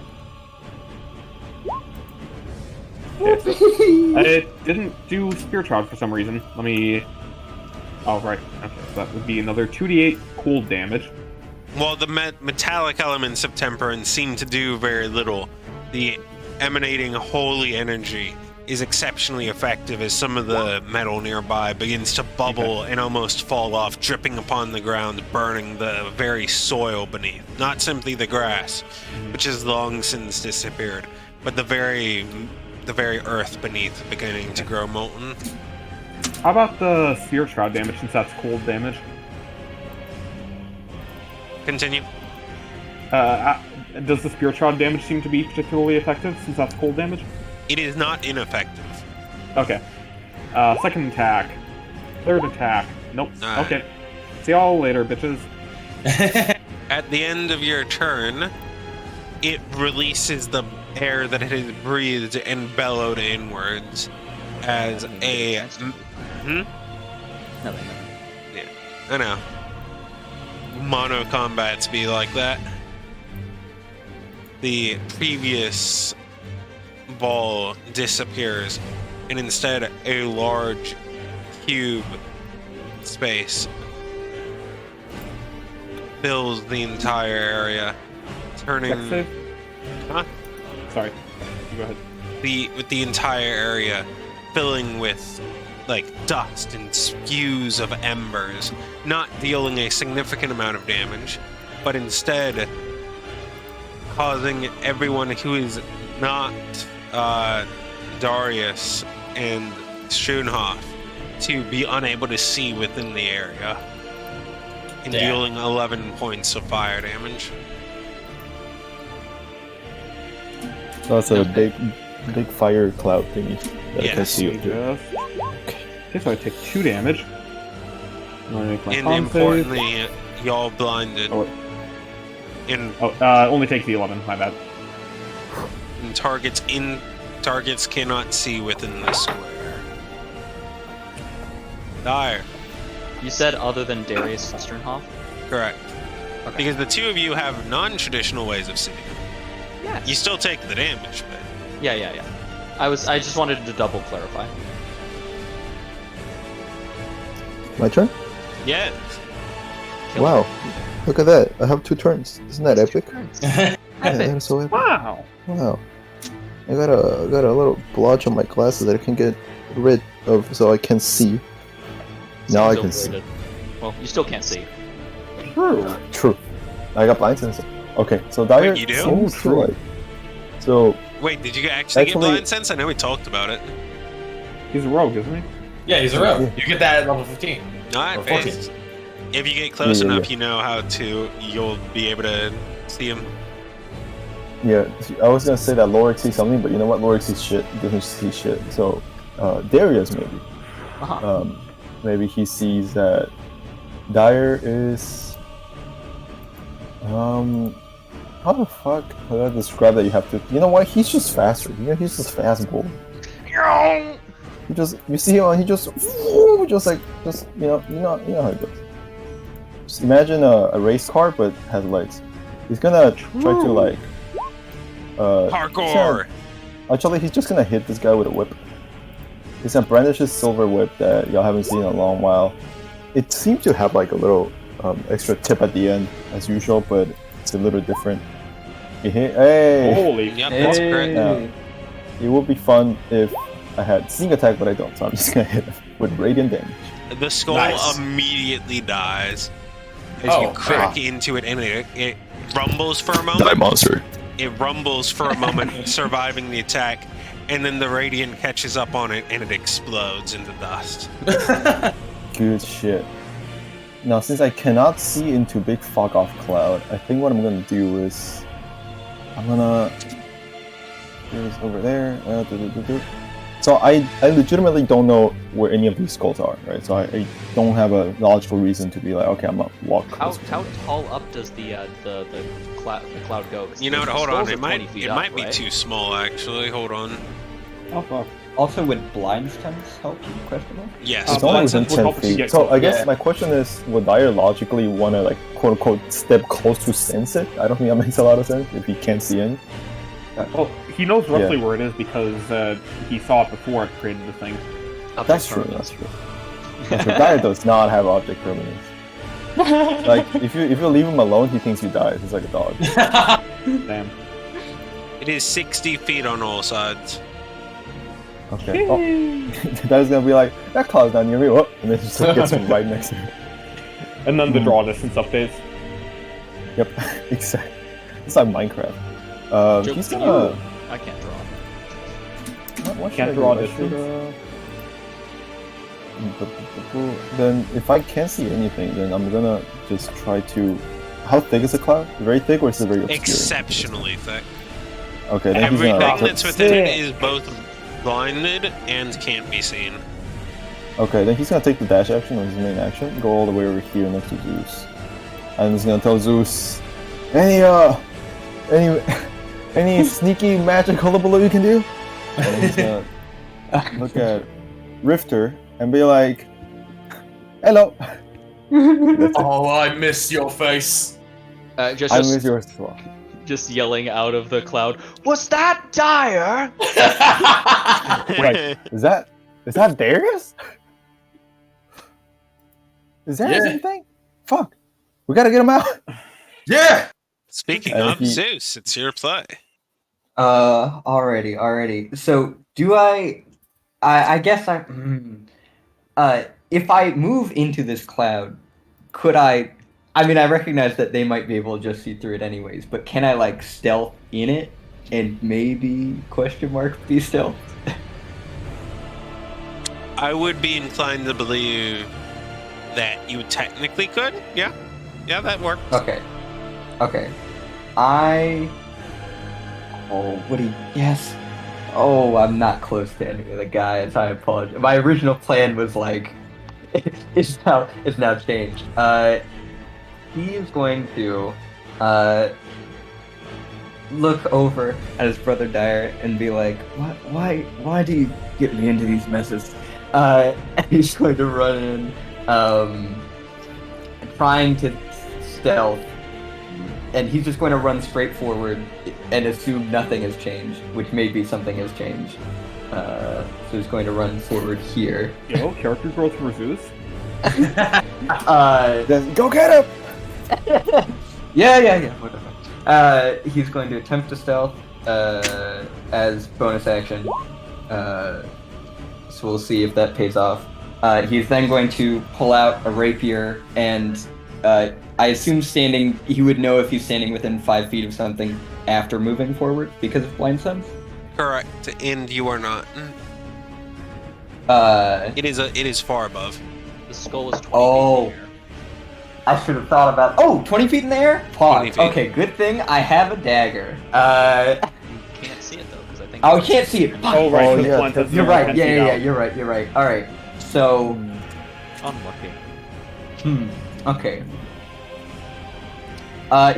Okay, so it didn't do Spirit Shroud for some reason. Let me... Oh, right. Okay, so that would be another 2d8 cold damage. While the metallic elements of Temperance seem to do very little, the emanating holy energy is exceptionally effective as some of the metal nearby begins to bubble and almost fall off, dripping upon the ground, burning the very soil beneath. Not simply the grass, which has long since disappeared, but the very earth beneath beginning to grow molten. How about the Spirit Shroud damage, since that's cold damage? Continue. Does the Spirit Shroud damage seem to be particularly effective, since that's cold damage? It is not ineffective. Okay. 2nd attack. 3rd attack. Nope. Alright. Okay. See y'all later, bitches. At the end of your turn, it releases the air that it has breathed and bellowed inwards as a. Nothing. Yeah, I know. Mono combats be like that. The previous ball disappears, and instead a large cube space fills the entire area, turning. Dex save? Huh? Sorry. You go ahead. With the entire area filling with like dust and spews of embers, not dealing a significant amount of damage, but instead causing everyone who is not Darius and Schoenhoff to be unable to see within the area, and dealing 11 points of fire damage. So that's a big fire cloud thingy that I can Yes. see. Up there. Okay, so I take 2 damage. I'm gonna make my And con save. importantly, y'all blinded. Oh, And only take the 11. My bad. targets cannot see within the square. Dire. You said other than Darius Westernhoff? Correct. Okay. Because the two of you have non-traditional ways of seeing. Yeah. You still take the damage, but Yeah. I just wanted to double clarify. My turn? yeah. Wow. Look at that. I have 2 turns. Isn't that epic? Epic. Yeah, that is so epic. Wow. Wow. I got a little blotch on my glasses that I can get rid of so I can see. Now I Seems can see. overrated. Well, you still can't see. True. True. I got blind sense. Okay, so Dyer Wait, you do? seems to like. So Wait, did you actually get Actually- blind sense? I know we talked about it. He's a rogue, isn't he? Yeah, he's a rogue. Yeah. You get that at level 15. Alright, Or 14. Faith. If you get close Yeah. enough, you know how to. You'll be able to see him. yeah, I was gonna say that Lorik sees something, but you know what? Lorik sees shit. He doesn't see shit. So Darius maybe. Uh-huh. Maybe he sees that Dyer is. How the fuck do I describe that? You have to. You know what? He's just faster. You know, he's just fast bull. You see him, and he just you know how it goes. Just imagine a race car but has legs. He's gonna try to like. Parkour! Actually, he's just gonna hit this guy with a whip. He's gonna brandish his silver whip that y'all haven't seen in a long while. It seems to have like a little extra tip at the end, as usual, but it's a little different. Hey! Holy. Yep, that's correct. Yeah. It would be fun if I had sneak attack, but I don't, so I'm just gonna hit him with radiant damage. The skull Nice. immediately dies as Oh, you crack into it, and it rumbles for a Die moment. monster. It rumbles for a moment, surviving the attack, and then the radiant catches up on it, and it explodes into dust. Good shit. Now, since I cannot see into big fog off cloud, I think what I'm gonna do is I'm gonna do this over there. So I legitimately don't know where any of these skulls are, right? So I don't have a logical reason to be like, okay, I'm gonna walk. How close. tall up does the cloud go? 'Cause You know what? the Hold on. skulls are It might 20 feet it up, might be right? too small, actually. Hold on. Oh, fuck. Also, would blind sense help you? Question mark? Yes. It's only blind within sense would 10 help if you feet. get So close. I guess Yeah. my question is, would Dyer logically want to like quote unquote step close to sense it? I don't think that makes a lot of sense if he can't see in. Well, he knows roughly where it is because he saw it before it created the thing. Object That's true. permanence. That's true. That's true. Dyer does not have object permanence. Like if you leave him alone, he thinks you died. He's like a dog. Damn. It is 60 feet on all sides. Okay. Oh, Dyer's gonna be like, that cloud's not near me. Oh, and then just gets right next to him. And then the draw distance updates. Yep. Exactly. It's like Minecraft. He's gonna. I can't draw. What should Can't I do? draw I distance. Then if I can't see anything, then I'm gonna just try to. How thick is the cloud? Very thick, or is it very obscure? Exceptionally thick. Okay, then he's Everything gonna. that's within it is both blinded and can't be seen. Okay, then he's gonna take the dash action on his main action, go all the way over here next to Zeus, and he's gonna tell Zeus, any Any sneaky magic hullabaloo you can do? And he's gonna look at Rifter and be like, "Hello." Oh, I miss your face. I miss yours as well. Just yelling out of the cloud. Was that Dire? Like, is that Darius? Is there anything? Fuck. We gotta get him out. Yeah. Speaking of Zeus, it's your play. Alrighty. So do I guess if I move into this cloud, could I mean, I recognize that they might be able to just see through it anyways, but can I like stealth in it and maybe be stealth? I would be inclined to believe that you technically could. Yeah, that works. Okay. Yes. Oh, I'm not close to any of the guys. I apologize. My original plan was like, it's now changed. He is going to look over at his brother Dire and be like, why do you get me into these messes? And he's going to run in, trying to stealth, and he's just going to run straight forward and assume nothing has changed, which maybe something has changed. So he's going to run forward here. Character growth for Zeus? Then go get him! Yeah, whatever. He's going to attempt to stealth as bonus action. So we'll see if that pays off. He's then going to pull out a rapier and I assume he would know if he's standing within 5 feet of something after moving forward because of blind sense. Correct, and you are not. It is far above. The skull is 20 feet in the air. I should have thought about 20 feet in the air? Pause. Okay, good thing I have a dagger. You can't see it though, because I think. Oh, I can't see it. Oh, right. Yeah. You're right. Yeah. You're right. All right. So. Unlucky. Okay.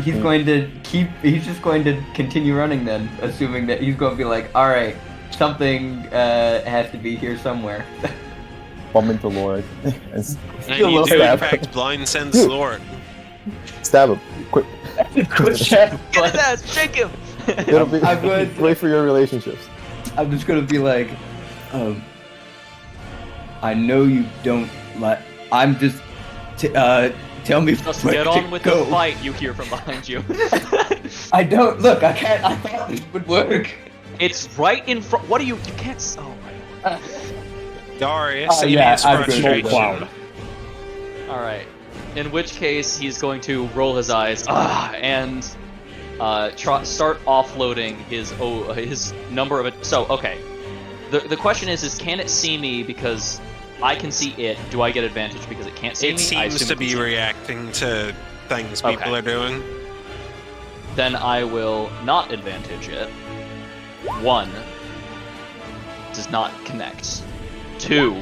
He's just going to continue running then, assuming that he's going to be like, all right, something has to be here somewhere. Bump into Lord. And you do in fact blind sense Lord. Stab him. Quick. Get his ass, shake him! It'll be great for your relationships. I'm just going to be like, I know you don't like. I'm just. Tell me. Just get on with the fight. You hear from behind you. I don't look. I can't. I thought this would work. It's right in front. What are you? You can't. Oh my. Darius, cloud. All right. In which case, he's going to roll his eyes and start offloading his number of it. So okay. The question is can it see me because I can see it? Do I get advantage because it can't see me? It seems to be reacting to things people are doing. Then I will not advantage it. 1. Does not connect. 2.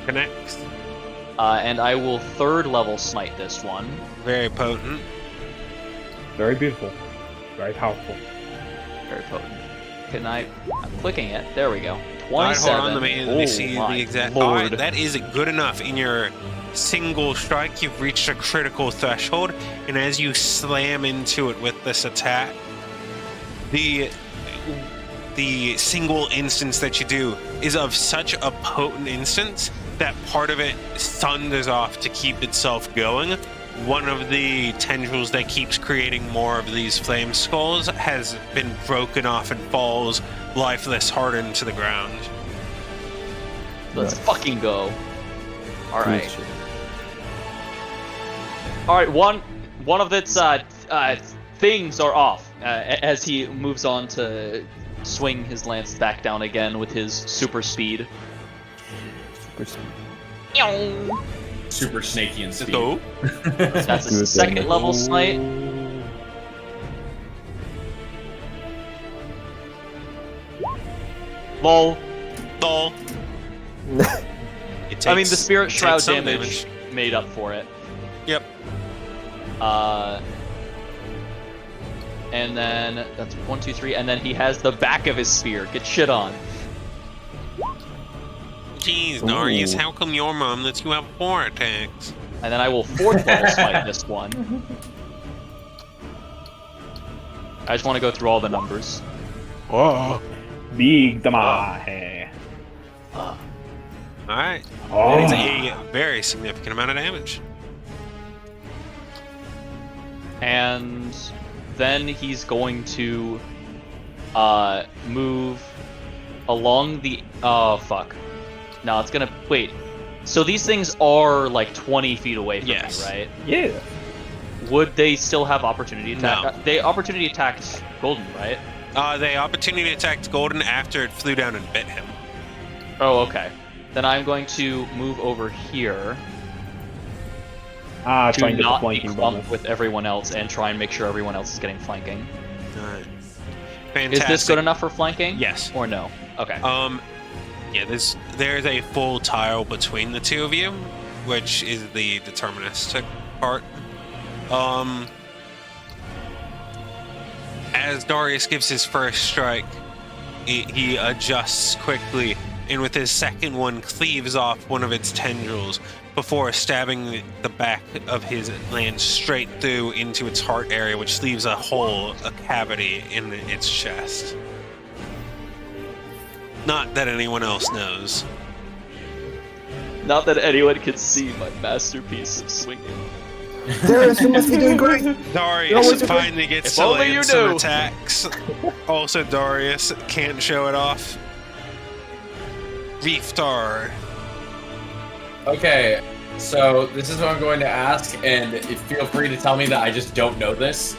Connects. And I will 3rd level smite this one. Very potent. Very beautiful. Very powerful. Very potent. I'm clicking it. There we go. 27. Alright, hold on, let me see the exact. Alright, that is good enough. In your single strike, you've reached a critical threshold, and as you slam into it with this attack, the single instance that you do is of such a potent instance that part of it thunders off to keep itself going. One of the tendrils that keeps creating more of these flame skulls has been broken off and falls lifeless, hardened to the ground. Let's fucking go. Alright. Alright, one of its things are off as he moves on to swing his lance back down again with his super speed. Super snaky and speed. So, that's a 2nd level smite. Lol. I mean, the Spirit Shroud damage made up for it. Yep. And then that's 1, 2, 3, and then he has the back of his spear. Get shit on. Jeez, Darius, how come your mom lets you have 4 attacks? And then I will 4th level smite this one. I just want to go through all the numbers. Whoa. Big damage. Alright. Oh. That is a very significant amount of damage. And then he's going to move along the... Oh, fuck. No, it's gonna... Wait. So these things are like 20 feet away from me, right? Yeah. Would they still have opportunity attack? No. They opportunity attacked Golden, right? They opportunity attacked Golden after it flew down and bit him. Oh, okay. Then I'm going to move over here Try to and get the not be flanking clumped bonus. with everyone else and try and make sure everyone else is getting flanking. Alright. Is Fantastic. this good enough for flanking? Yes. Or no? Okay. Yeah, there's a full tile between the two of you, which is the deterministic part. As Darius gives his first strike, he adjusts quickly, and with his second one cleaves off one of its tendrils before stabbing the back of his lance straight through into its heart area, which leaves a hole, a cavity in its chest. Not that anyone else knows. Not that anyone can see my masterpiece of swinging. Darius, you must be doing great. Darius finally gets If to only land you some knew. attacks. Also, Darius can't show it off. Reeftar. Okay, so this is what I'm going to ask, and feel free to tell me that I just don't know this.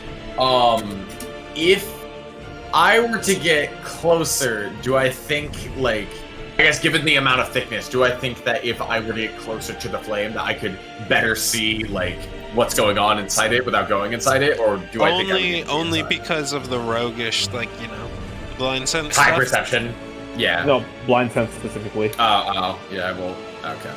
If I were to get closer, do I think, like, I guess given the amount of thickness, do I think that if I were to get closer to the flame that I could better see, like, what's going on inside it without going inside it, or do I think I would need to be Only inside? because of the roguish, like, you know, blind sense High stuff. perception? Yeah. No, blind sense specifically. Oh, yeah, well, okay.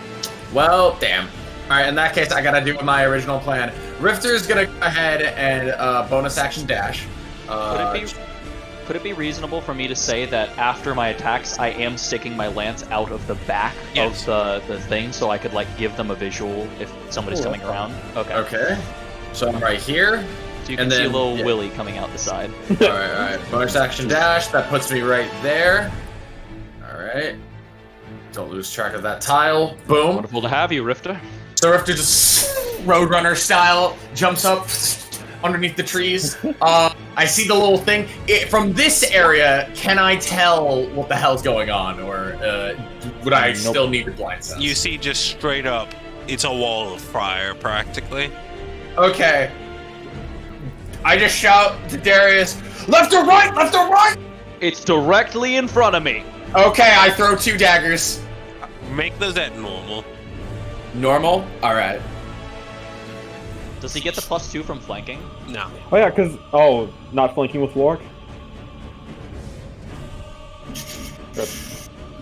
Well, damn. Alright, in that case, I gotta do my original plan. Rifter's gonna go ahead and bonus action dash. Could it be reasonable for me to say that after my attacks, I am sticking my lance out of the back Yes. of the thing, so I could like give them a visual if somebody's coming around? Okay. Okay. So I'm right here. So you can And see a then- little yeah. willy coming out the side. Alright. Bonus action dash. That puts me right there. Alright. Don't lose track of that tile. Boom. Wonderful to have you, Rifter. So Rifter just Roadrunner style jumps up underneath the trees. I see the little thing. From this area, can I tell what the hell's going on, or would I still need the blind sense? You see just straight up, it's a wall of fire, practically. Okay. I just shout to Darius, left or right, left or right! It's directly in front of me. Okay, I throw 2 daggers. Make those at normal. Normal? Alright. Does he get the +2 from flanking? No. Oh yeah, because not flanking with Lork.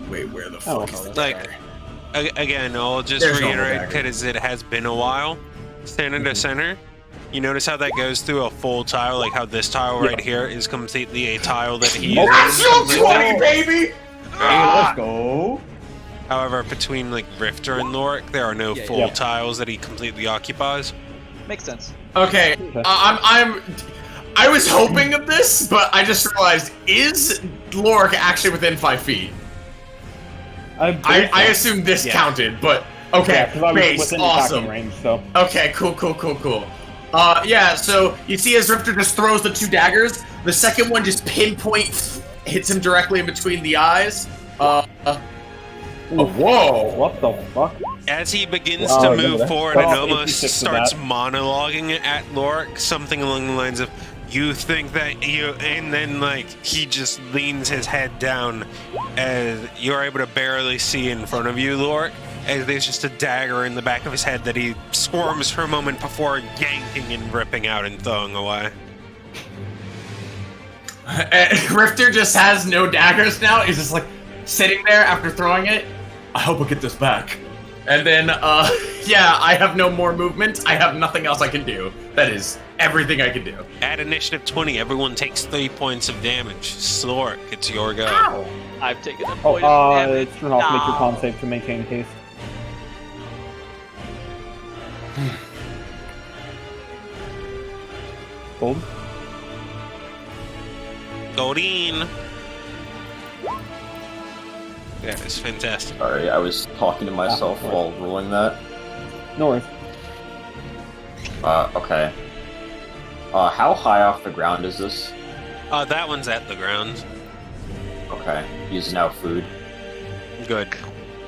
Wait, where the Oh, fuck is the Like, dagger? again, I'll just There's no reiterate, dagger. because it has been a while. Center to center. You notice how that goes through a full tile, like how this tile right here is completely a tile that he Natural uses. 20, baby! Let's go. However, between like Rifter and Lorik, there are no full yeah. tiles that he completely occupies. Makes sense. Okay, I was hoping of this, but I just realized, is Lorik actually within 5 feet? I assumed this Yeah. counted, but okay, because I was base, within awesome. attacking range, so. Okay, cool. Yeah, so you see as Rifter just throws the 2 daggers, the second one just pinpoint hits him directly in between the eyes. Whoa! What the fuck? As he begins Wow, I to remember move that. forward Cut and off almost 86 of starts that. monologuing at Lorik, something along the lines of, you think that you, and then like he just leans his head down as you're able to barely see in front of you, Lorik, as there's just a dagger in the back of his head that he squirms for a moment before yanking and ripping out and throwing away. And Rifter just has no daggers now. He's just like sitting there after throwing it. I hope I get this back. And then, yeah, I have no more movement. I have nothing else I can do. That is everything I can do. At initiative 20, everyone takes 3 points of damage. Slork, it's your go. Ow! I've taken a point of damage. Turn off, make your No. con save to maintain haste. Gold. Goldine. That is fantastic. Sorry, I was talking to myself while rolling that. No worries. Okay. How high off the ground is this? That one's at the ground. Okay. He's now food. Good.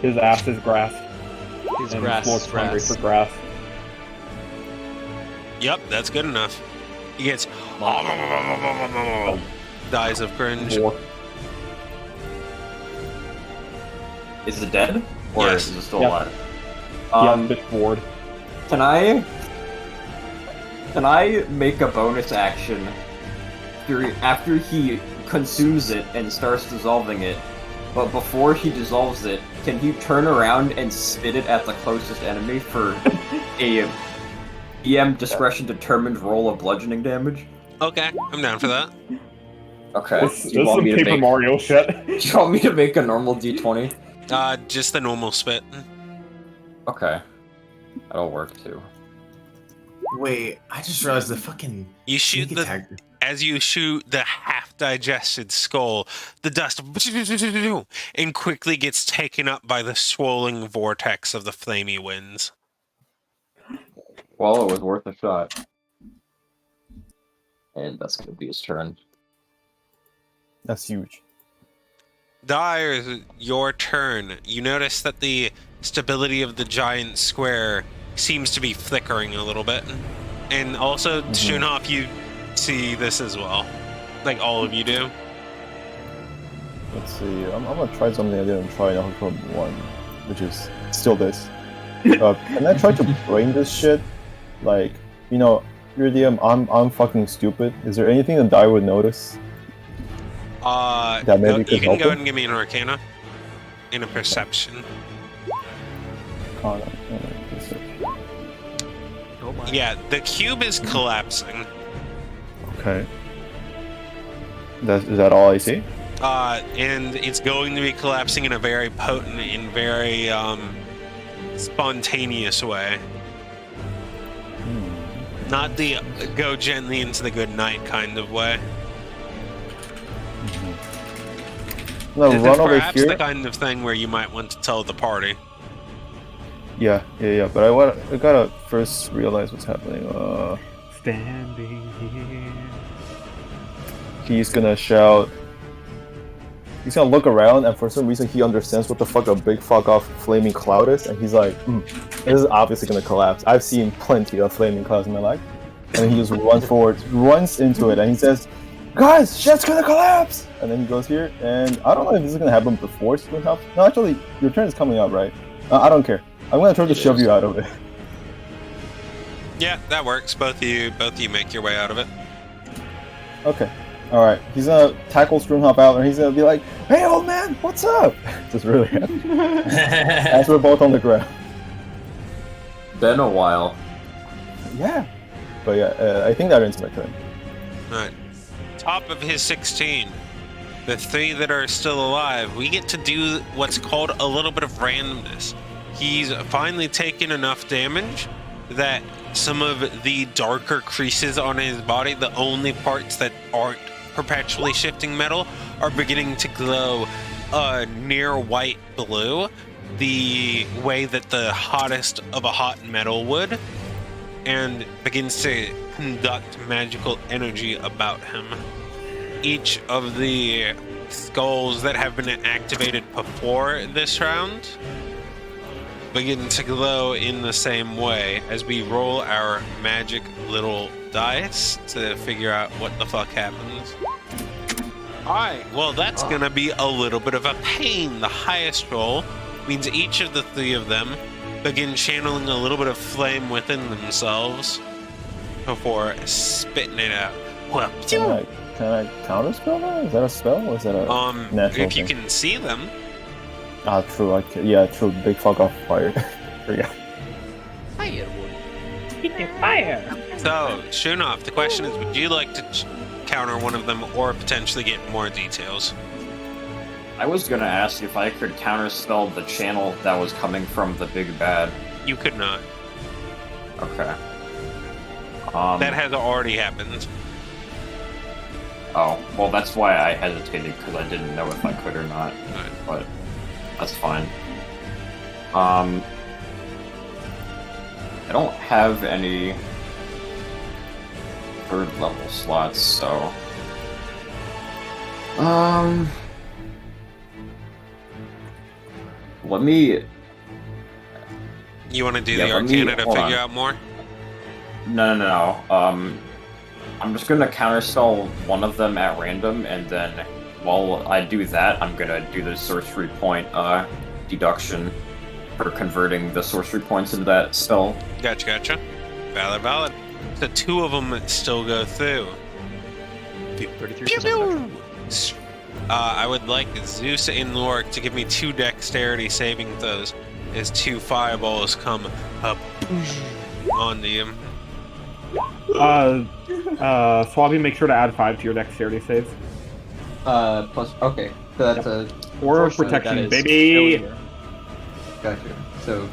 His ass is grass. His And grass Slork's is hungry grass. for grass. Yep, that's good enough. He gets dies of cringe. Is it dead? Or Yes. is it still Yep. alive? Yeah, bit bored. Can I make a bonus action after he consumes it and starts dissolving it, but before he dissolves it, can he turn around and spit it at the closest enemy for a EM discretion determined roll of bludgeoning damage? Okay, I'm down for that. Okay. This Do is you want some me to Paper make? Mario shit. Do you want me to make a normal D20? Just the normal spit. Okay. That'll work too. Wait, I just realized the fucking You shoot sneak the attack. as you shoot the half-digested skull, the dust and quickly gets taken up by the swirling vortex of the flamey winds. Well, it was worth a shot. And that's gonna be his turn. That's huge. Dire, your turn. You notice that the stability of the giant square seems to be flickering a little bit. And also, Shunhoff, you see this as well. Like all of you do. Let's see. I'm gonna try something I didn't try in Hectorum 1, which is still this. Can I try to brain this shit? Like, you know, your DM, I'm fucking stupid. Is there anything that Dire would notice? That maybe could you can help go him? ahead and give me an Arcana. In a perception. Oh my. Yeah, the cube is collapsing. Okay. Is that all I see? And it's going to be collapsing in a very potent and very spontaneous way. Not the go gently into the good night kind of way. No, This is run over perhaps here. the kind of thing where you might want to tell the party. Yeah. But I gotta first realize what's happening. Standing here. He's gonna shout. He's gonna look around, and for some reason he understands what the fuck a big fuck off flaming cloud is, and he's like, "This is obviously gonna collapse. I've seen plenty of flaming clouds in my life." And he just runs forward, runs into it, and he says, "Guys, shit's gonna collapse!" And then he goes here, and I don't know if this is gonna happen before Spoon House. No, actually, your turn is coming up, right? I don't care. I'm gonna try to shove you out of it. Yeah, that works. Both of you make your way out of it. Okay. Alright. He's gonna tackle Spoonhop out, and he's gonna be like, "Hey, old man, what's up?" Just really happy. As we're both on the ground. Been a while. Yeah. But yeah, I think that ends my turn. Alright. Top of his 16. The 3 that are still alive, we get to do what's called a little bit of randomness. He's finally taken enough damage that some of the darker creases on his body, the only parts that aren't perpetually shifting metal, are beginning to glow near white blue, the way that the hottest of a hot metal would, and begins to conduct magical energy about him. Each of the skulls that have been activated before this round begin to glow in the same way as we roll our magic little dice to figure out what the fuck happens. Alright, well that's gonna be a little bit of a pain. The highest roll means each of the 3 of them begin channeling a little bit of flame within themselves before spitting it out. Well, Can I counterspell that? Is that a spell or is that a natural if you thing? can see them, True. Yeah, true. Big fuck off fire. Yeah. Firewood. Fire! So, Shunov, the question is, would you like to counter one of them or potentially get more details? I was gonna ask if I could counterspell the channel that was coming from the big bad. You could not. Okay. That has already happened. Oh, well, that's why I hesitated, because I didn't know if I could or not. Right. But that's fine. I don't have any third level slots, so let me. You want to do Yeah, the let me- Arcana to hold figure on. out more? No. I'm just gonna counterspell one of them at random, and then while I do that, I'm gonna do the sorcery point deduction for converting the sorcery points into that spell. Gotcha. Valid. The two of them still go through. 33%. I would like Zeus and Lork to give me 2 dexterity saving throws as 2 fireballs come up onto you. Swabby, make sure to add 5 to your dexterity saves. Plus, okay, so that's a Or Unfortunately, protection, that is baby! failure. gotcha. So,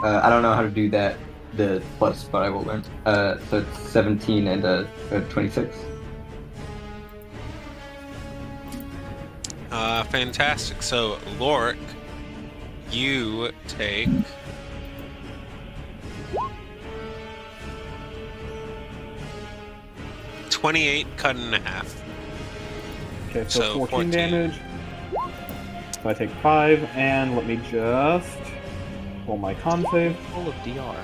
I don't know how to do that, the plus, but I will learn. So it's 17 and 26. Fantastic. So, Lork, you take 28 cut in half. Okay, so So 14 14. damage. So I take 5, and let me just roll my con save. Full of DR.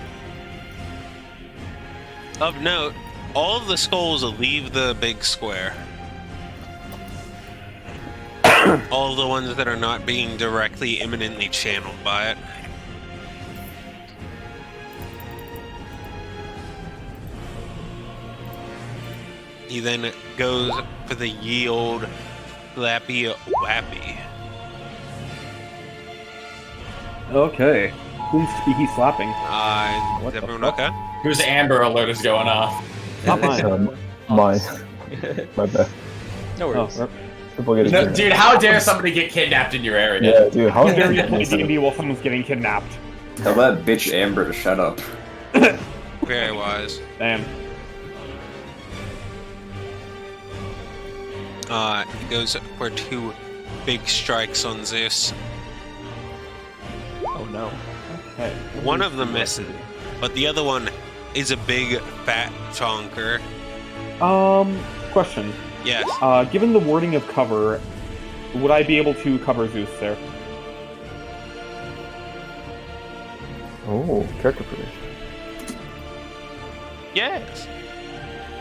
Of note, all of the skulls leave the big square. All the ones that are not being directly imminently channeled by it. He then goes for the yield Flappy Wappy. Okay. Whom he slapping? Is What the everyone fuck? okay? Whose Amber Alert is going off? Not mine. My bad. No Oh, worries. People getting No, kidnapped. dude, how dare somebody get kidnapped in your area? Yeah, dude, how How dare you dare play you? D&D while someone's getting kidnapped? Tell that bitch Amber to shut up. Very wise. Damn. He goes for 2 big strikes on Zeus. Oh no. Okay. One of them misses, but the other one is a big fat chonker. Question. Yes. Given the wording of cover, would I be able to cover Zeus there? Oh, character progression. Yes.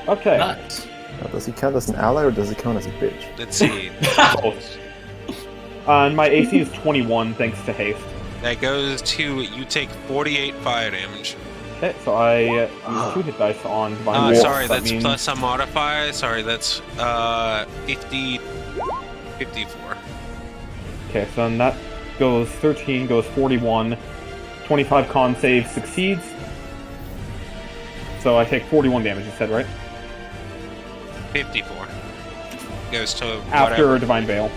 Okay. Nice. Now, does he count as an ally or does he count as a bitch? Let's see. Both. And my AC is 21 thanks to haste. That goes to you take 48 fire damage. Okay, so I use 2 hit dice on Divine Wolf. Sorry, That that's means- plus a modifier. Sorry, that's 54. Okay, so then that goes 13, goes 41. 25 con save succeeds. So I take 41 damage, you said, right? 54 goes to After whatever, Divine Veil.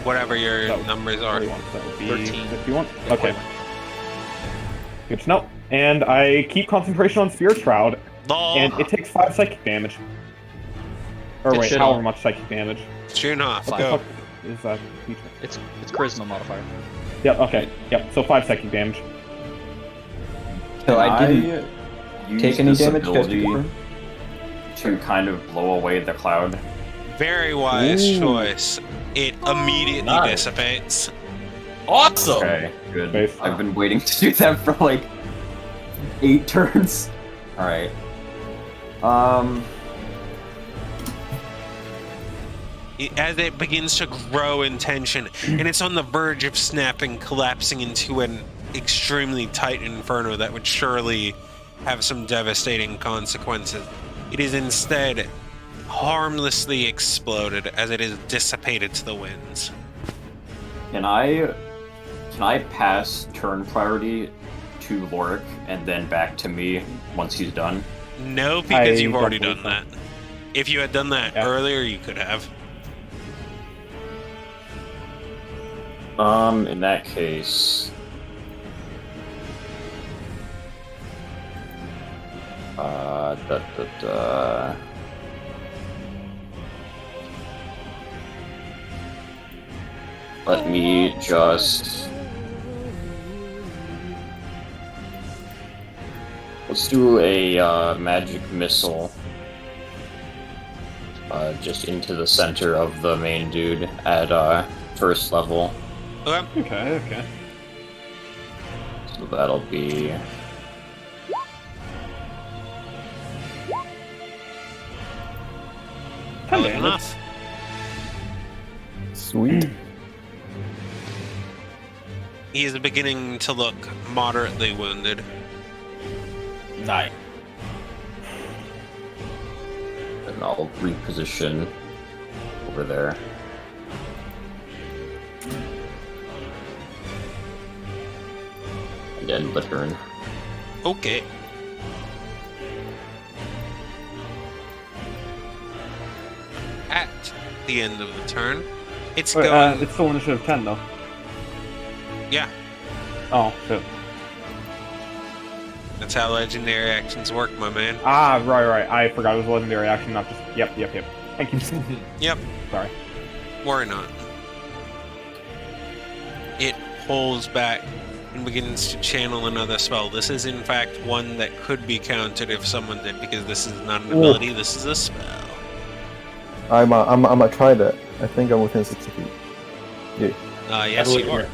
whatever your So, numbers are. 41, so that would be 13. 51. Yeah, Okay. Good to know. And I keep concentration on Spirit Shroud, Lol. and it takes 5 psychic damage. Or Good wait, shit however on. much psychic damage. Shooting off. What the Go. fuck is that feature? It's charisma modifier. Yep, okay. Yep, so 5 psychic damage. So I didn't use take any this damage, just to ability confirm? to kind of blow away the cloud. Very wise Ooh. choice. It immediately Nice. dissipates. Awesome. Okay, good. Nice. I've been waiting to do that for like 8 turns. Alright. As it begins to grow in tension, and it's on the verge of snapping, collapsing into an extremely tight inferno that would surely have some devastating consequences. It is instead harmlessly exploded as it is dissipated to the winds. Can I pass turn priority to Lorik and then back to me once he's done? No, because I you've already don't done believe that. If you had done that earlier, you could have. In that case... Let me just... Let's do a magic missile. Just into the center of the main dude at first level. Okay. So that'll be... Good enough. Sweet. He is beginning to look moderately wounded. Nice. And I'll reposition over there. And end the turn. Okay. At the end of the turn, it's Wait, going. it's still initiative 10 though. Yeah, Oh shit. that's how legendary actions work, my man. Ah, right. I forgot it was a legendary action, not just. Yep. Thank you. Yep. Sorry. Worry not. It pulls back and begins to channel another spell. This is in fact one that could be countered if someone did, because this is not an ability, this is a spell. I'm gonna try that. I think I'm within 60 feet. Yeah. Yes, you are.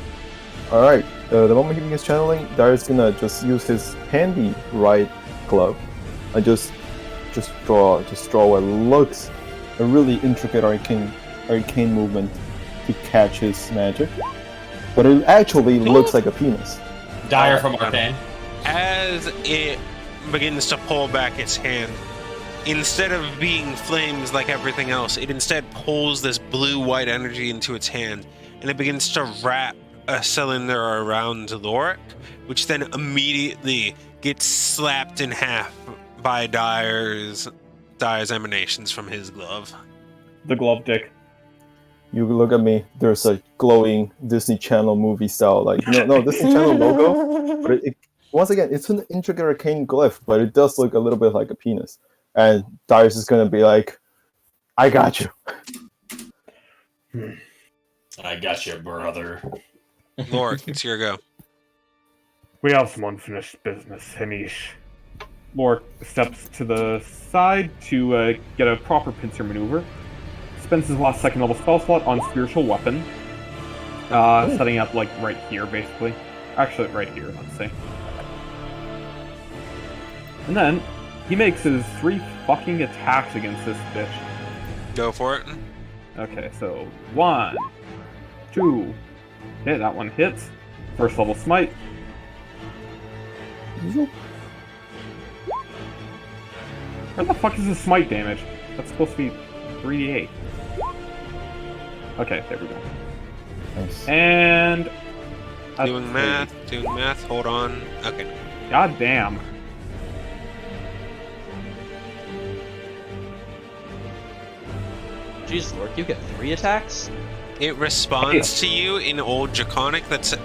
Alright, the moment he begins channeling, Dyer's gonna just use his handy right glove and just draw what looks a really intricate arcane movement to catch his magic. But it actually looks like a penis. Dire from Arcane. As it begins to pull back its hand, instead of being flames like everything else, it instead pulls this blue-white energy into its hand, and it begins to wrap a cylinder around Lorik, which then immediately gets slapped in half by Dyer's emanations from his glove. The glove dick. You look at me, there's a glowing Disney Channel movie style, like, no Disney Channel logo, but it once again, it's an intricate arcane glyph, but it does look a little bit like a penis. And Darius is gonna be like, I got you. I got you, brother. Lorik, it's your go. We have some unfinished business, Hamish. Lorik steps to the side to get a proper pincer maneuver. Spends his last second level spell slot on spiritual weapon. Setting up like right here, basically. Actually, right here, let's see. And then he makes his 3 fucking attacks against this bitch. Go for it. Okay, so 1, 2. Okay, that one hits. First level smite. Where the fuck is the smite damage? That's supposed to be 3d8. Okay, there we go. Nice. And... Doing math, hold on. Okay. God damn. Jeez, Lord, you get 3 attacks? It responds to you in Old Draconic that's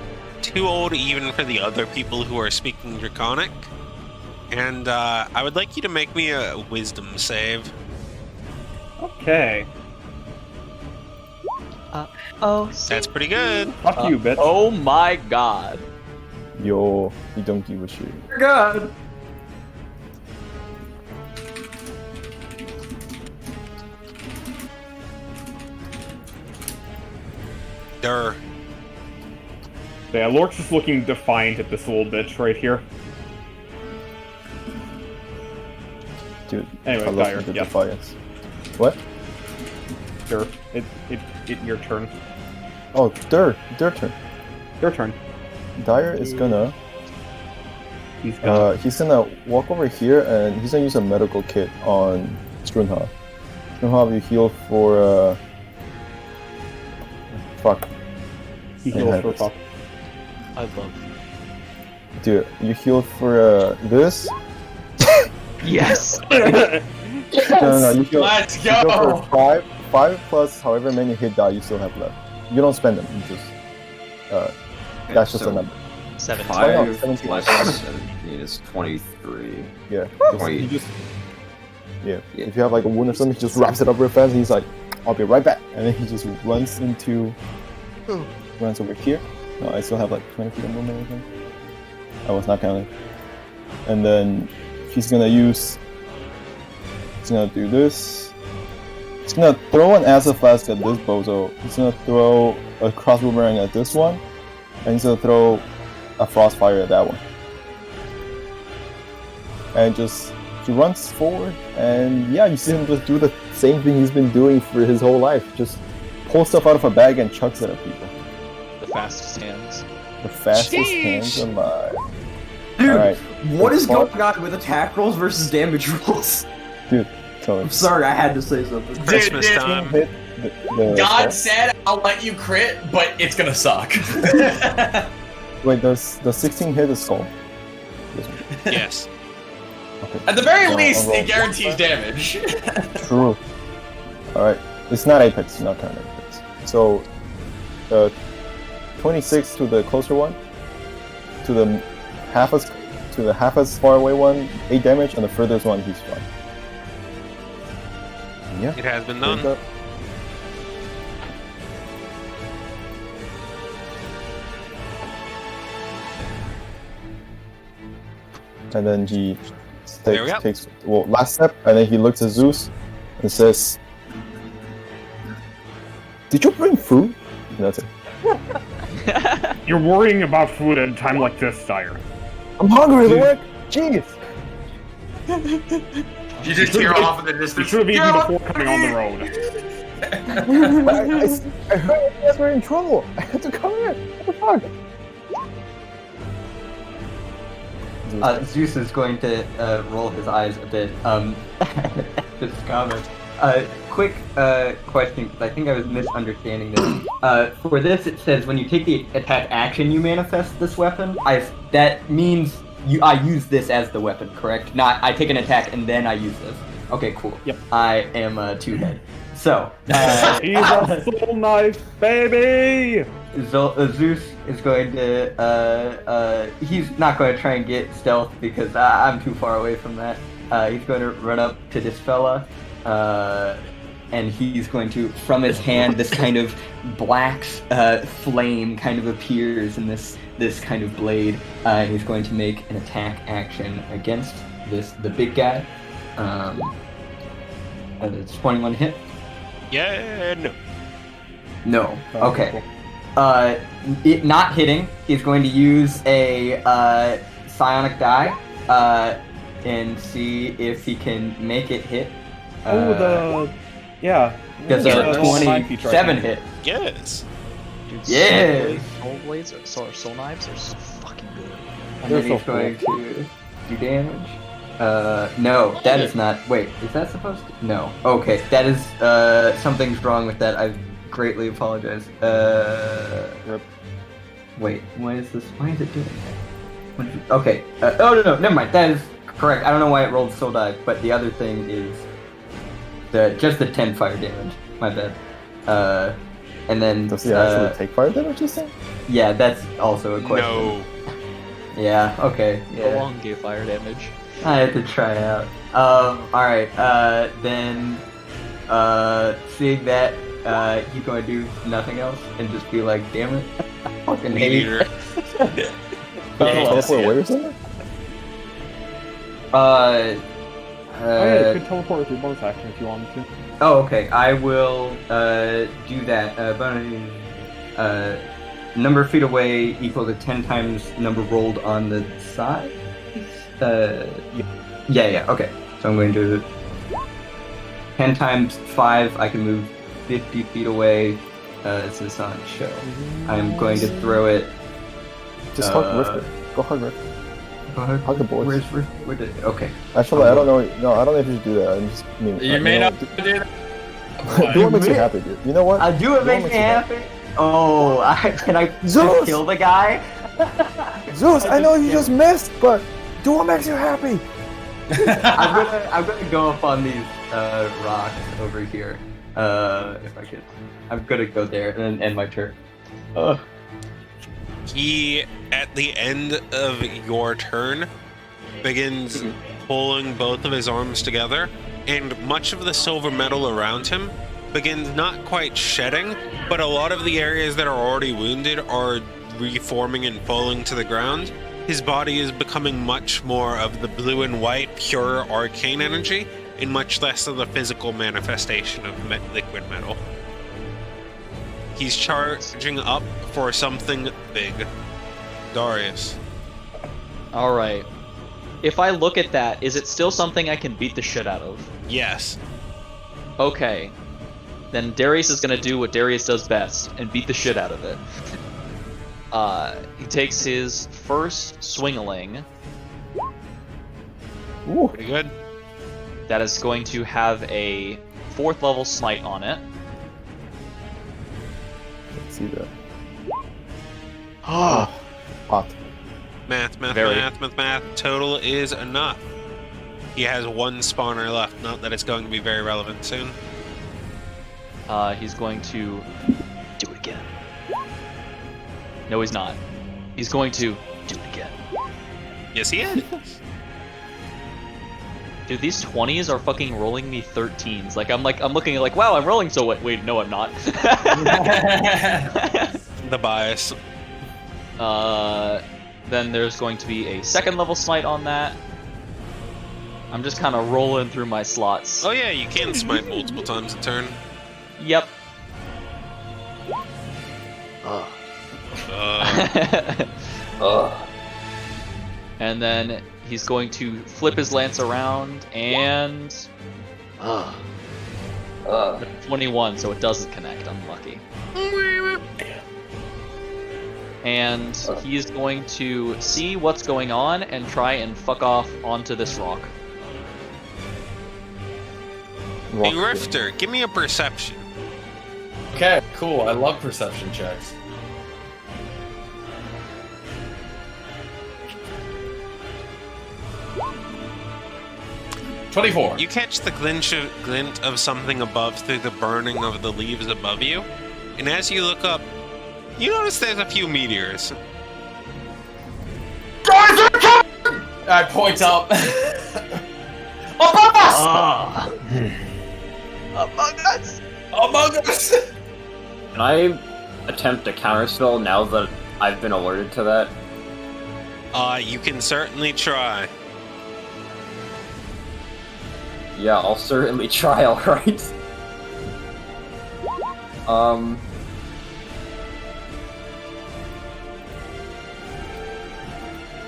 too old even for the other people who are speaking Draconic. And I would like you to make me a wisdom save. Okay. Oh. That's pretty good. Fuck you, bitch. Oh my god. Yo, you don't give a shit. God. Durr. Yeah, Lork's just looking defiant at this little bitch right here. Dude, Anyway, I love Dyer, the yeah. defiance. What? Sure. It your turn. Oh, their turn. Your turn. Dyer is gonna He's gonna... he's gonna walk over here and he's gonna use a medical kit on Strunha. Strunha, you heal for fuck. He heals for fuck. I love Dude, you healed for this. Yes. No, you heal. Let's You heal go. for five plus however many hit die you still have left. You don't spend them. You just that's just a number. 17. 5 17. plus 17 is 23. Yeah. 20. He just If you have like a wound or something, he just wraps it up real fast. And he's like, "I'll be right back," and then he just runs over here. No, I still have like 20 feet of movement. I think. I was not counting. And then he's gonna do this. He's gonna throw an acid flask at this bozo. He's gonna throw a cross boomerang at this one, and he's gonna throw a frost fire at that one. And he runs forward, and yeah, you see him just do the same thing he's been doing for his whole life. Just pull stuff out of a bag and chucks it at people. The fastest hands. The fastest hands alive. Dude, Alright. what is going on with attack rolls versus damage rolls? Dude, tell me. I'm sorry, I had to say something. Christmas dude. time. Hit the God said I'll let you crit, but it's gonna suck. Wait, does 16 hit the skull? This one. Yes. Okay. At the very So, least, I'll roll it guarantees damage. True. Alright. It's not Apex, not current Apex. So 26 to the closer one, to the half as far away one, 8 damage, and the furthest one he's fine. Yeah. It has been Thumbs done. up. And then he There we go. takes last step, and then he looks at Zeus and says, "Did you bring food?" And that's it. You're worrying about food at a time like this, sire. I'm hungry, Lord. Jeez. You just hear off in the You distance. should have eaten "You're before coming on the road. I heard you guys were in trouble. I had to come here. What the fuck? Zeus is going to roll his eyes a bit at this comment. Quick question, because I think I was misunderstanding this. For this, it says when you take the attack action, you manifest this weapon. That means I use this as the weapon, correct? Not I take an attack and then I use this. Okay, cool. Yep. I am a two-head. So, He's a soul knife, baby! Zeus is going to, he's not going to try and get stealth because I'm too far away from that. He's going to run up to this fella, and he's going to, from his hand, this kind of black flame kind of appears in this kind of blade, and he's going to make an attack action against the big guy. It's 21 hit. Yeah, no. No. Okay. It not hitting. He's going to use a psionic die and see if he can make it hit. Does a 27 hit? Yes. Dude, Yeah. Soul blades or soul knives are so fucking good. And then he's going to do damage. No, that is not. Wait, is that supposed to? No. Okay, that is. Something's wrong with that. I greatly apologize. Wait, why is this? Why is it doing that? Okay. Oh no, never mind. That is correct. I don't know why it rolled soul die, but the other thing is just the 10 fire damage. My bad. And then Does he actually take fire damage? You say? yeah, that's also a question. No. Yeah. Okay. Yeah. Yeah. Long gave fire damage. I had to try it out. Alright, then, seeing that, he's going to do nothing else and just be like, damn it, I fucking hate Meteor. it. Teleport away or something? Oh yeah, you could teleport with your bonus action if you wanted to. Oh, okay, I will, do that. Number of feet away equal to 10 times number rolled on the side? Yeah, okay. So I'm going to do 10 times 5, I can move 50 feet away. This is on show. I'm going to throw it. Just hug Rifter. Go hug Rifter. Hug the boys. Where's where did okay. Actually, I don't know. No, I don't know if you should do that. I'm just. You may not do that. Do what makes you happy, dude. You know what? I do it makes me happy. Oh, can I just Zeus! kill the guy? Zeus, I know you just missed, but do what makes you happy. I'm gonna go up on these rocks over here. If I could, I'm gonna go there and then end my turn. He, at the end of your turn, begins pulling both of his arms together, and much of the silver metal around him begins not quite shedding, but a lot of the areas that are already wounded are reforming and falling to the ground. His body is becoming much more of the blue and white, pure arcane energy, and much less of the physical manifestation of liquid metal. He's charging up for something big. Darius. Alright. If I look at that, is it still something I can beat the shit out of? Yes. Okay. Then Darius is gonna do what Darius does best, and beat the shit out of it. He takes his first swingaling. Ooh. Pretty good. That is going to have a 4th level smite on it. Let's see that. Oh. Hot. Math. Very. Total is enough. He has 1 spawner left. Not that it's going to be very relevant soon. He's going to do it again. No, he's not. He's going to do it again. Yes, he is. Dude, these 20s are fucking rolling me 13s. I'm looking at wow, I'm rolling so wait, no, I'm not. The bias. Then there's going to be a 2nd level smite on that. I'm just kind of rolling through my slots. Oh yeah, you can smite multiple times a turn. Yep. And then he's going to flip his lance around and 21, so it doesn't connect. Unlucky. And he's going to see what's going on and try and fuck off onto this rock. Hey, Rifter, give me a perception. Okay, cool. I love perception checks. $24. You catch the glint of something above through the burning of the leaves above you, and as you look up, you notice there's a few meteors. I point up. Above us! Among Us! Among Us! Can I attempt a counterspell now that I've been alerted to that? You can certainly try. Yeah, I'll certainly try, alright.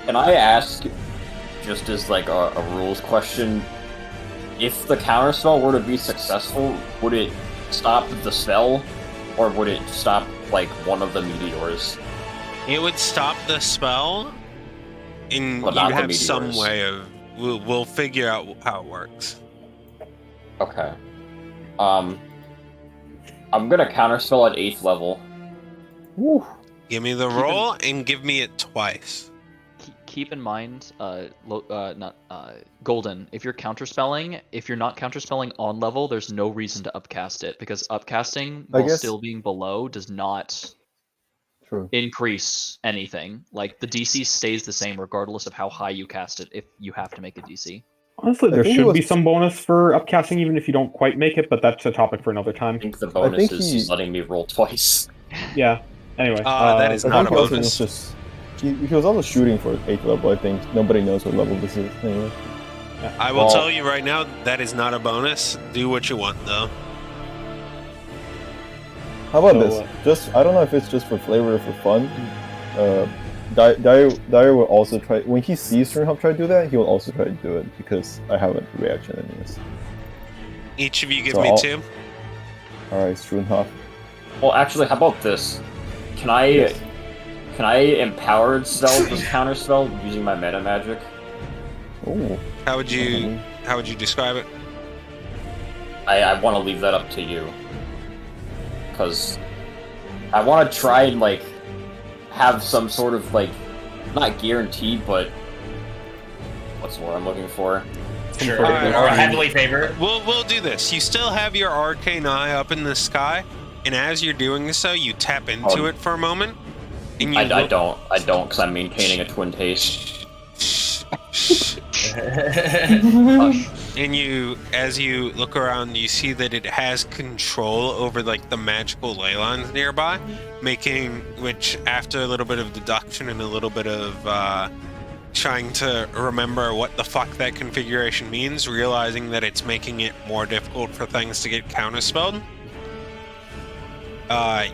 Can I ask, just as like a rules question, if the counterspell were to be successful, would it stop the spell, or would it stop like one of the meteors? It would stop the spell, and But you not the have some meteors. way of... We'll figure out how it works. Okay. I'm gonna counterspell at 8th level. Woo. Give me the roll, and give me it twice. Keep in mind, Golden, if you're counterspelling, if you're not counterspelling on level, there's no reason to upcast it, because upcasting, while guess- still being below, does not True. increase anything. Like, the DC stays the same regardless of how high you cast it, if you have to make a DC. Honestly, there think it should be was- some bonus for upcasting even if you don't quite make it, but that's a topic for another I time. think the bonus think is he- letting me roll twice. Yeah. Anyway. That is I not think a he also bonus. was just he was also shooting for 8th level. I think nobody knows what level this is anyway. I will Well- tell you right now, that is not a bonus. Do what you want, though. How about So, this? Just I don't know if it's just for flavor or for fun. Dyer will also try when he sees Sternhop try to do that. He will also try to do it because I have a reaction anyways. Each of you give So me I'll- 2. All right, Sternhop. Well, actually, how about this? Can I empowered spell this counterspell using my meta magic? Oh. How would you describe it? I want to leave that up to you. Because I want to try and, like, have some sort of like, not guarantee, but what's the word I'm looking for? Sure. Alright, Or alright. heavily favored. We'll do this. You still have your arcane eye up in the sky, and as you're doing so, you tap into it for a moment. And you I don't, because I'm maintaining a twin taste. And you, as you look around, you see that it has control over like the magical ley lines nearby, which after a little bit of deduction and a little bit of trying to remember what the fuck that configuration means, realizing that it's making it more difficult for things to get counterspelled.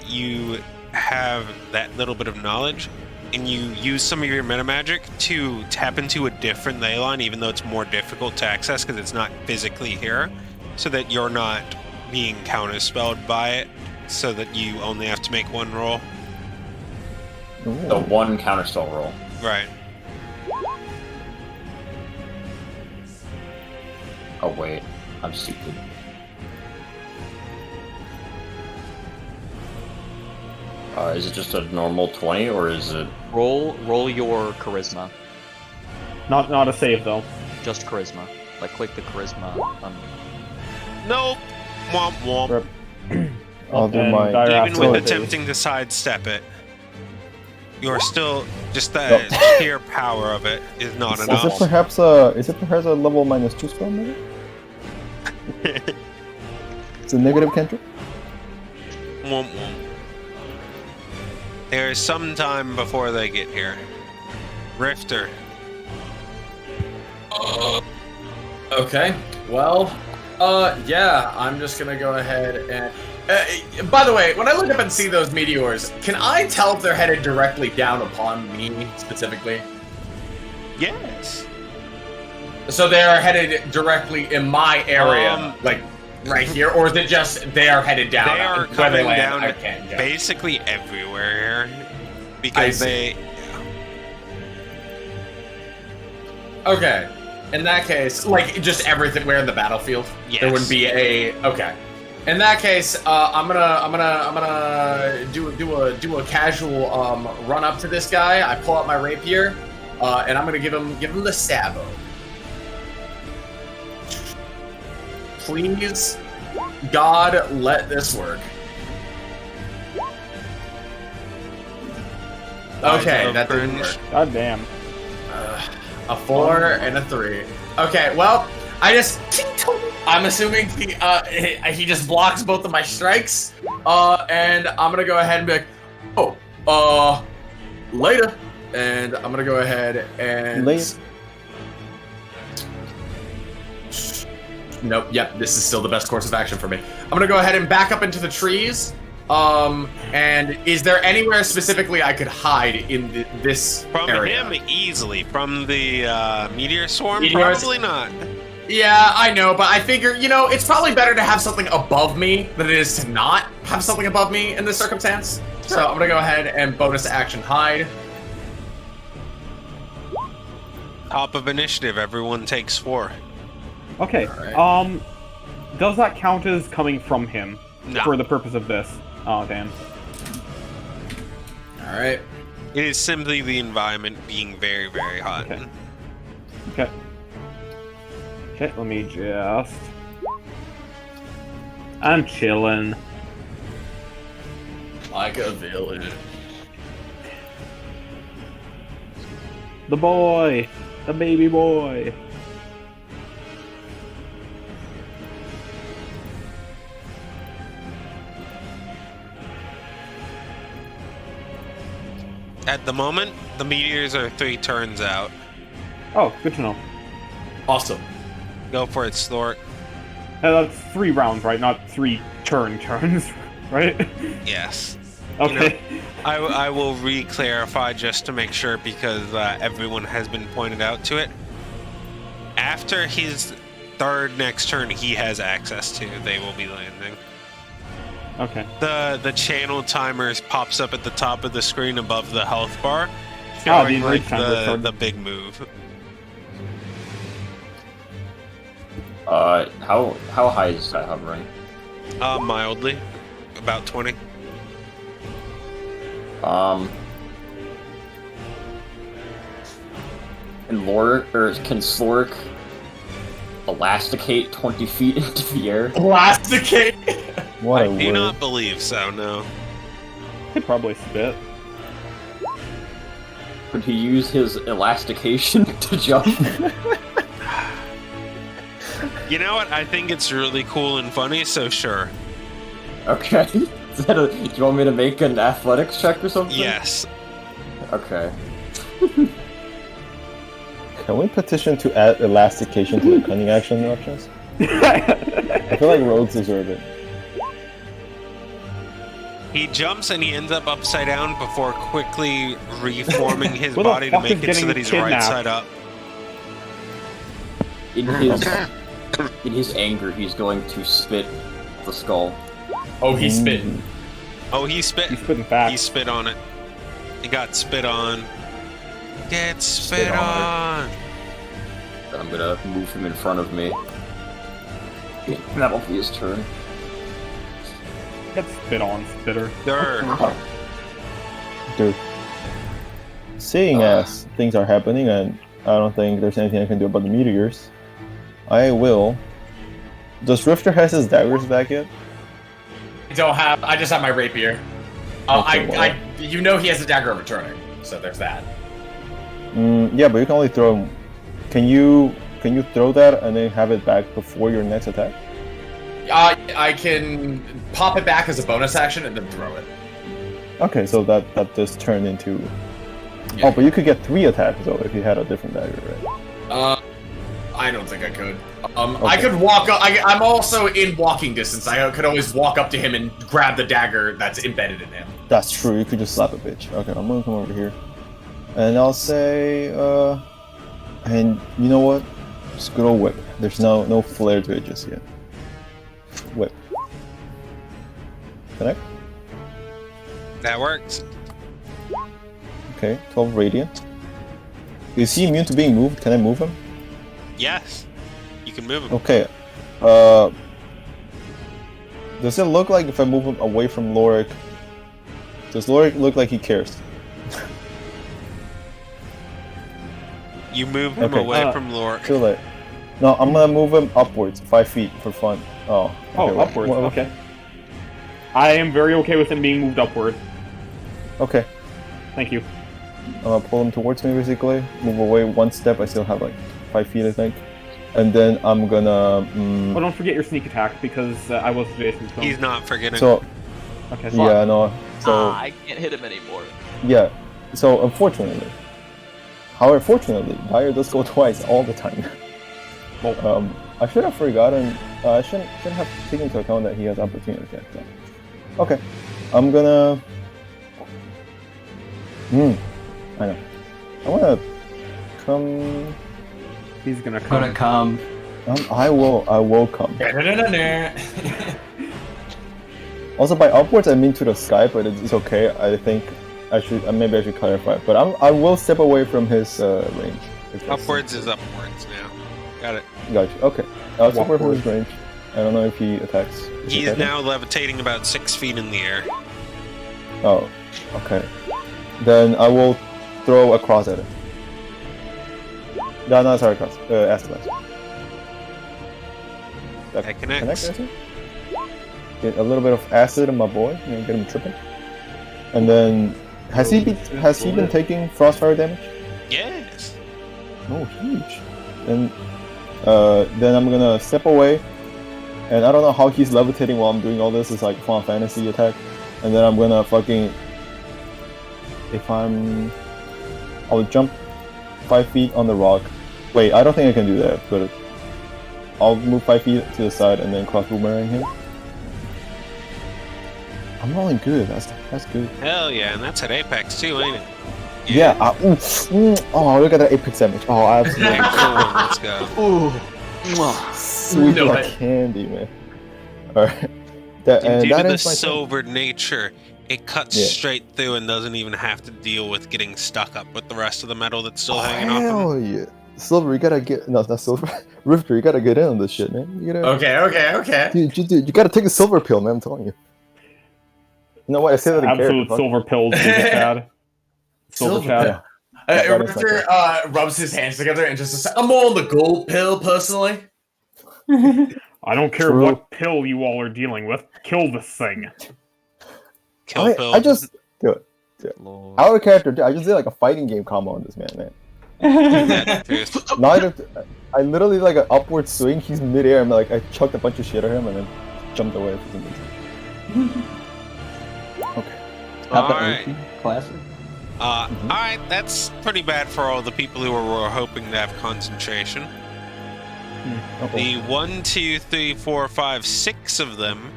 You have that little bit of knowledge, and you use some of your meta magic to tap into a different ley line, even though it's more difficult to access because it's not physically here, so that you're not being counterspelled by it, so that you only have to make one roll. The one counterspell roll. Right. Oh wait, I'm stupid. Is it just a normal 20, or is it... Roll your charisma. Not a save though. Just charisma. Like click the charisma. Nope. Womp womp. I'll do And my... dire Even with ability. attempting to sidestep it, you're still just the sheer power of it is not Is enough. it perhaps a level -2 spell, maybe? It's a negative cantrip? Womp womp. There is some time before they get here. Rifter. Okay. Well, yeah, I'm just gonna go ahead and. By the way, when I look up and see those meteors, can I tell if they're headed directly down upon me specifically? Yes. So they are headed directly in my area, like right here, or is it just they are headed down? They are Where coming land, down I can't judge. basically everywhere here. Because I they... Okay. In that case, like just everything where in the battlefield, Yes. there would be a okay. In that case, I'm gonna do a casual run up to this guy. I pull out my rapier, and I'm gonna give him the sabo. Please, God, let this work. Okay, that didn't work. God damn. A 4 and a 3. Okay, well, I'm assuming he just blocks both of my strikes. And I'm gonna go ahead and be like, oh, later. And I'm gonna go ahead and Later. Nope, yep, this is still the best course of action for me. I'm gonna go ahead and back up into the trees. And is there anywhere specifically I could hide in this From area? him, easily. From the meteor swarm, Meteors? probably not. Yeah, I know, but I figure, it's probably better to have something above me than it is to not have something above me in this circumstance. So I'm gonna go ahead and bonus action hide. Top of initiative, everyone takes 4. Okay. Alright. Does that count as coming from him No. for the purpose of this? Oh damn. Alright. It is simply the environment being very, very hot. Okay. Okay. Okay, let me just... I'm chilling. Like a villain. The boy! The baby boy! At the moment, the meteors are 3 turns out. Oh, good to know. Awesome. Go for it, Slork. That's 3 rounds, right? Not 3 turns, right? Yes. Okay. I will re-clarify just to make sure because everyone has been pointed out to it. After his 3rd next turn, he has access to. They will be landing. Okay. The channel timers pops up at the top of the screen above the health bar, the showing enrage like timer started. the big move. How high is that hovering? Mildly, about 20. And can Slorik elasticate 20 feet into the air? Elasticate? What I a do word. not believe so, no. Could probably spit. Could he use his elastication to jump? You know what? I think it's really cool and funny, so sure. Okay. Do you want me to make an athletics check or something? Yes. Okay. Can we petition to add elastication to the cunning action options? I feel like rogues deserve it. He jumps and he ends up upside down before quickly reforming his Who the body to fuck make is it so getting that he's right kidnapped? side up. In his anger, he's going to spit the skull. Oh, he's spitting. Oh, he spit. He's spitting facts. He spit on it. He got spit on. Get spit Spit on on. I'm gonna move him in front of me. That'll be his turn. Get spit on, spitter. There. Dude. Seeing as things are happening and I don't think there's anything I can do about the meteors, I will... Does Rifter has his daggers back yet? I just have my rapier. Okay, well. You know he has a dagger of returning, so there's that. Yeah, but you can only throw... Can you throw that and then have it back before your next attack? I can pop it back as a bonus action and then throw it. Okay, so that just turned into... Yeah. Oh, but you could get 3 attacks though if you had a different dagger, right? I don't think I could. I Okay. could walk up. I'm also in walking distance. I could always walk up to him and grab the dagger that's embedded in him. That's true, you could just slap a bitch. Okay, I'm gonna come over here. And I'll say, and you know what? Just good old whip. There's no flare to it just yet. Whip. Connect? That works. Okay, 12 radiant. Is he immune to being moved? Can I move him? Yes. You can move him. Okay. Does it look like if I move him away from Lorik? Does Lorik look like he cares? You move him Okay. away from Lork. Too late. No, I'm gonna move him upwards, 5 feet for fun. Oh. Okay, Oh, wait. upwards. What- Okay. I am very okay with him being moved upward. Okay. Thank you. I'm gonna pull him towards me basically. Move away 1 step. I still have like 5 feet, I think. And then I'm gonna. Oh, don't forget your sneak attack because I was Jason's phone. He's not forgetting. So Okay. yeah, no. So I can't hit him anymore. yeah. So unfortunately, however, fortunately, Dire does go twice all the time. Well, I should have forgotten. I shouldn't have taken into account that he has opportunity attack. Okay, I'm gonna. I know. I wanna come. he's gonna come. Gonna come. I will come. Da-da-da-da-da. Also, by upwards, I mean to the sky, but it's okay. I think maybe I should clarify. But I will step away from his range. if that's- Upwards is upwards now. Got it. Gotcha. Okay. I'll step away from his Upwards. range. I don't know if he attacks. Is he He's attacking? now levitating about 6 feet in the air. Oh, okay. Then I will throw across at him. No, sorry, across. Acid blast. That connects. Acid? Get a little bit of acid on my boy, get him tripping. And then, has he been taking frostfire damage? Yes. Oh, huge. And then I'm gonna step away, and I don't know how he's levitating while I'm doing all this. It's like Final Fantasy attack. And then I'm gonna fucking... I'll jump 5 feet on the rock. Wait, I don't think I can do that, but I'll move 5 feet to the side and then cross boomerang him. I'm rolling good. That's good. Hell yeah, and that's at Apex too, ain't it? Yeah. Oh, look at that apex damage. Oh, absolutely. Excellent. Let's go. Ooh. Mwah. Sweet No like way. candy, man. Alright. That And due to the ends my turn. sober nature, it cuts Yeah. straight through and doesn't even have to deal with getting stuck up with the rest of the metal that's still hanging off of it. Hell yeah. Silver, you gotta get... No, not Silver. Rifter, you gotta get in on this shit, man. You gotta... Okay. Dude, you gotta take a silver pill, man, I'm telling you. You know what? I say that in Absolute character. silver pills. Big bad. Silver Silver chat. pill. Rifter rubs his hands together and just says, I'm on the gold pill, personally. I don't care True. what pill you all are dealing with. Kill this thing. Kill pill. I just do it. Lord. Our character, I just did like a fighting game combo on this man. That's truth. I literally like an upward swing. He's midair. I'm like, I chucked a bunch of shit at him and then jumped away for some reason. Okay. Alright. Classic. Alright, that's pretty bad for all the people who were hoping to have concentration. The 1, 2, 3, 4, 5, 6 of them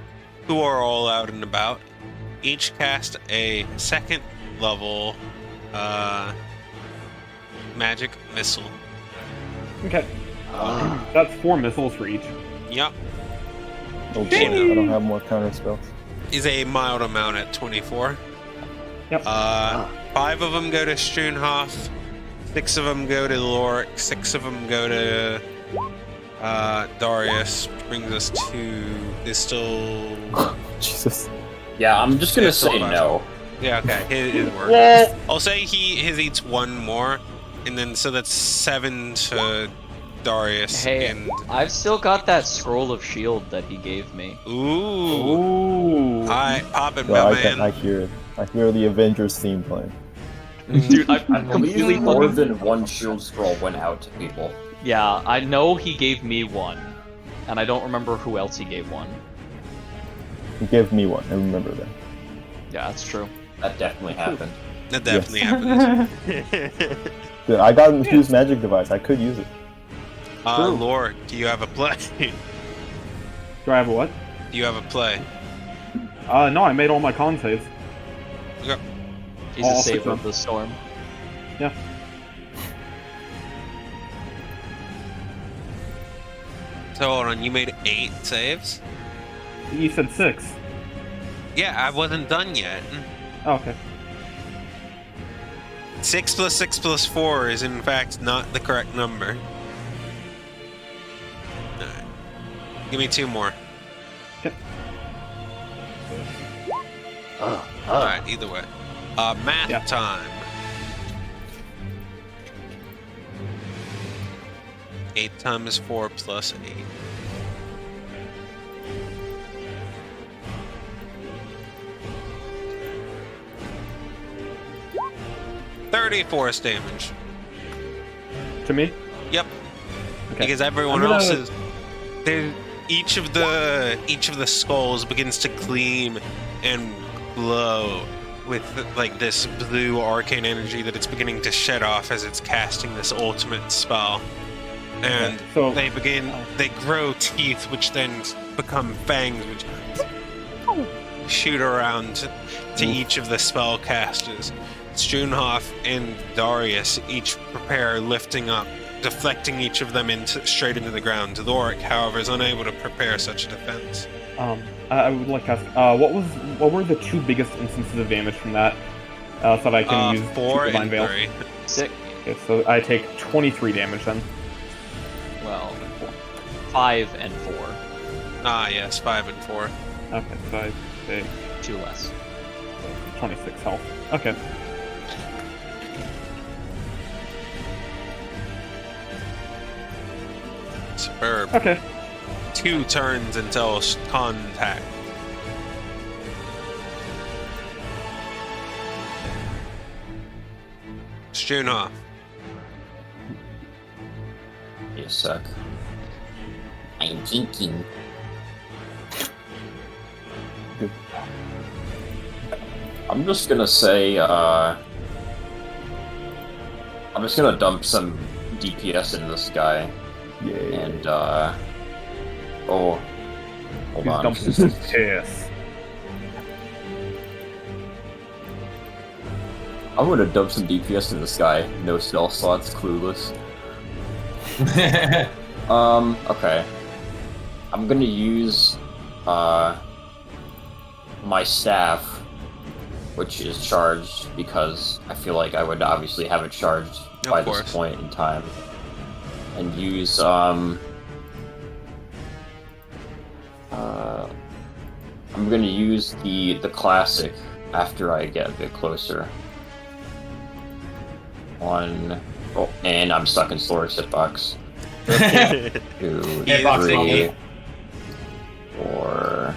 who are all out and about each cast a second level magic missile. Okay. That's 4 missiles for each. Yep. Oh boy, I don't have more counter spells. Is a mild amount at 24. Yep. 5 of them go to Struenhof, 6 of them go to Lorik, 6 of them go to Darius, which brings us to is still. Jesus. Yeah, I'm just gonna It's say still no. Yeah, okay, his works. I'll say his eats 1 more, and then so that's 7 to Darius. Hey, and I've still got that scroll of shield that he gave me. ooh, Ooh. pop it, Yeah, my man. I hear it. I hear the Avengers theme playing. Dude, I I'm completely believe more fucking... than one shield scroll went out to people. Yeah, I know he gave me 1. And I don't remember who else he gave 1. He gave me one. I remember that. Yeah, that's true. That definitely happened. That definitely happens. Dude, I got an infused magic device. I could use it. Lord, do you have a play? Do I have a what? Do you have a play? No, I made all my con saves. Okay. He's All a 6 saver of of the storm. Yeah. So hold on, you made 8 saves? You said 6. Yeah, I wasn't done yet. Oh, okay. 6 plus 6 plus 4 is in fact not the correct number. Alright. Give me 2 more. Okay. Alright, either way. Math Yeah. time. 8 times 4 plus 8. $30 force damage. To me? Yep. Okay. Because everyone I'm gonna- else is there. Each of the skulls begins to gleam and glow with like this blue arcane energy that it's beginning to shed off as it's casting this ultimate spell. And so- they grow teeth, which then become fangs, which shoot around to each of the spell casters. Struenhof and Darius each prepare lifting up, deflecting each of them straight into the ground. Lorik, however, is unable to prepare such a defense. I would like to ask, what were the 2 biggest instances of damage from that? So that I can use 4 Divine and Veil. 3. Sick. Okay, so I take 23 damage then. Well, 5 and 4. Ah, yes, 5 and 4. Okay, so I take 2 less. 26 health. Okay. Superb. Okay. 2 turns until contact. Struenhof. You suck. I'm thinking. I'm just gonna say, I'm just gonna dump some DPS in this guy. Yeah. And, oh, hold He's on. dumping some piss. I'm gonna dump some DPS in this guy. No spell slots, clueless. Okay. I'm gonna use, my staff, which is charged, because I feel like I would obviously have it charged by course. this point in time. And use, I'm gonna use the classic after I get a bit closer. 1. Oh, and I'm stuck in Slorik's hitbox. 2, Hitbox 3, 4.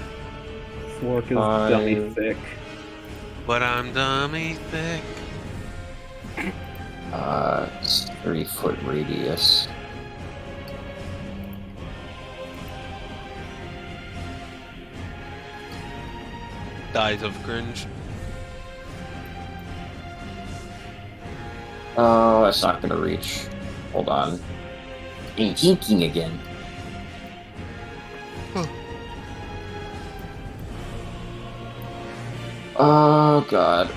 Slork is Five. dummy thick. But I'm dummy thick. 3-foot radius. Dies of cringe. Oh, that's not gonna reach. Hold on. Inking again. Oh god.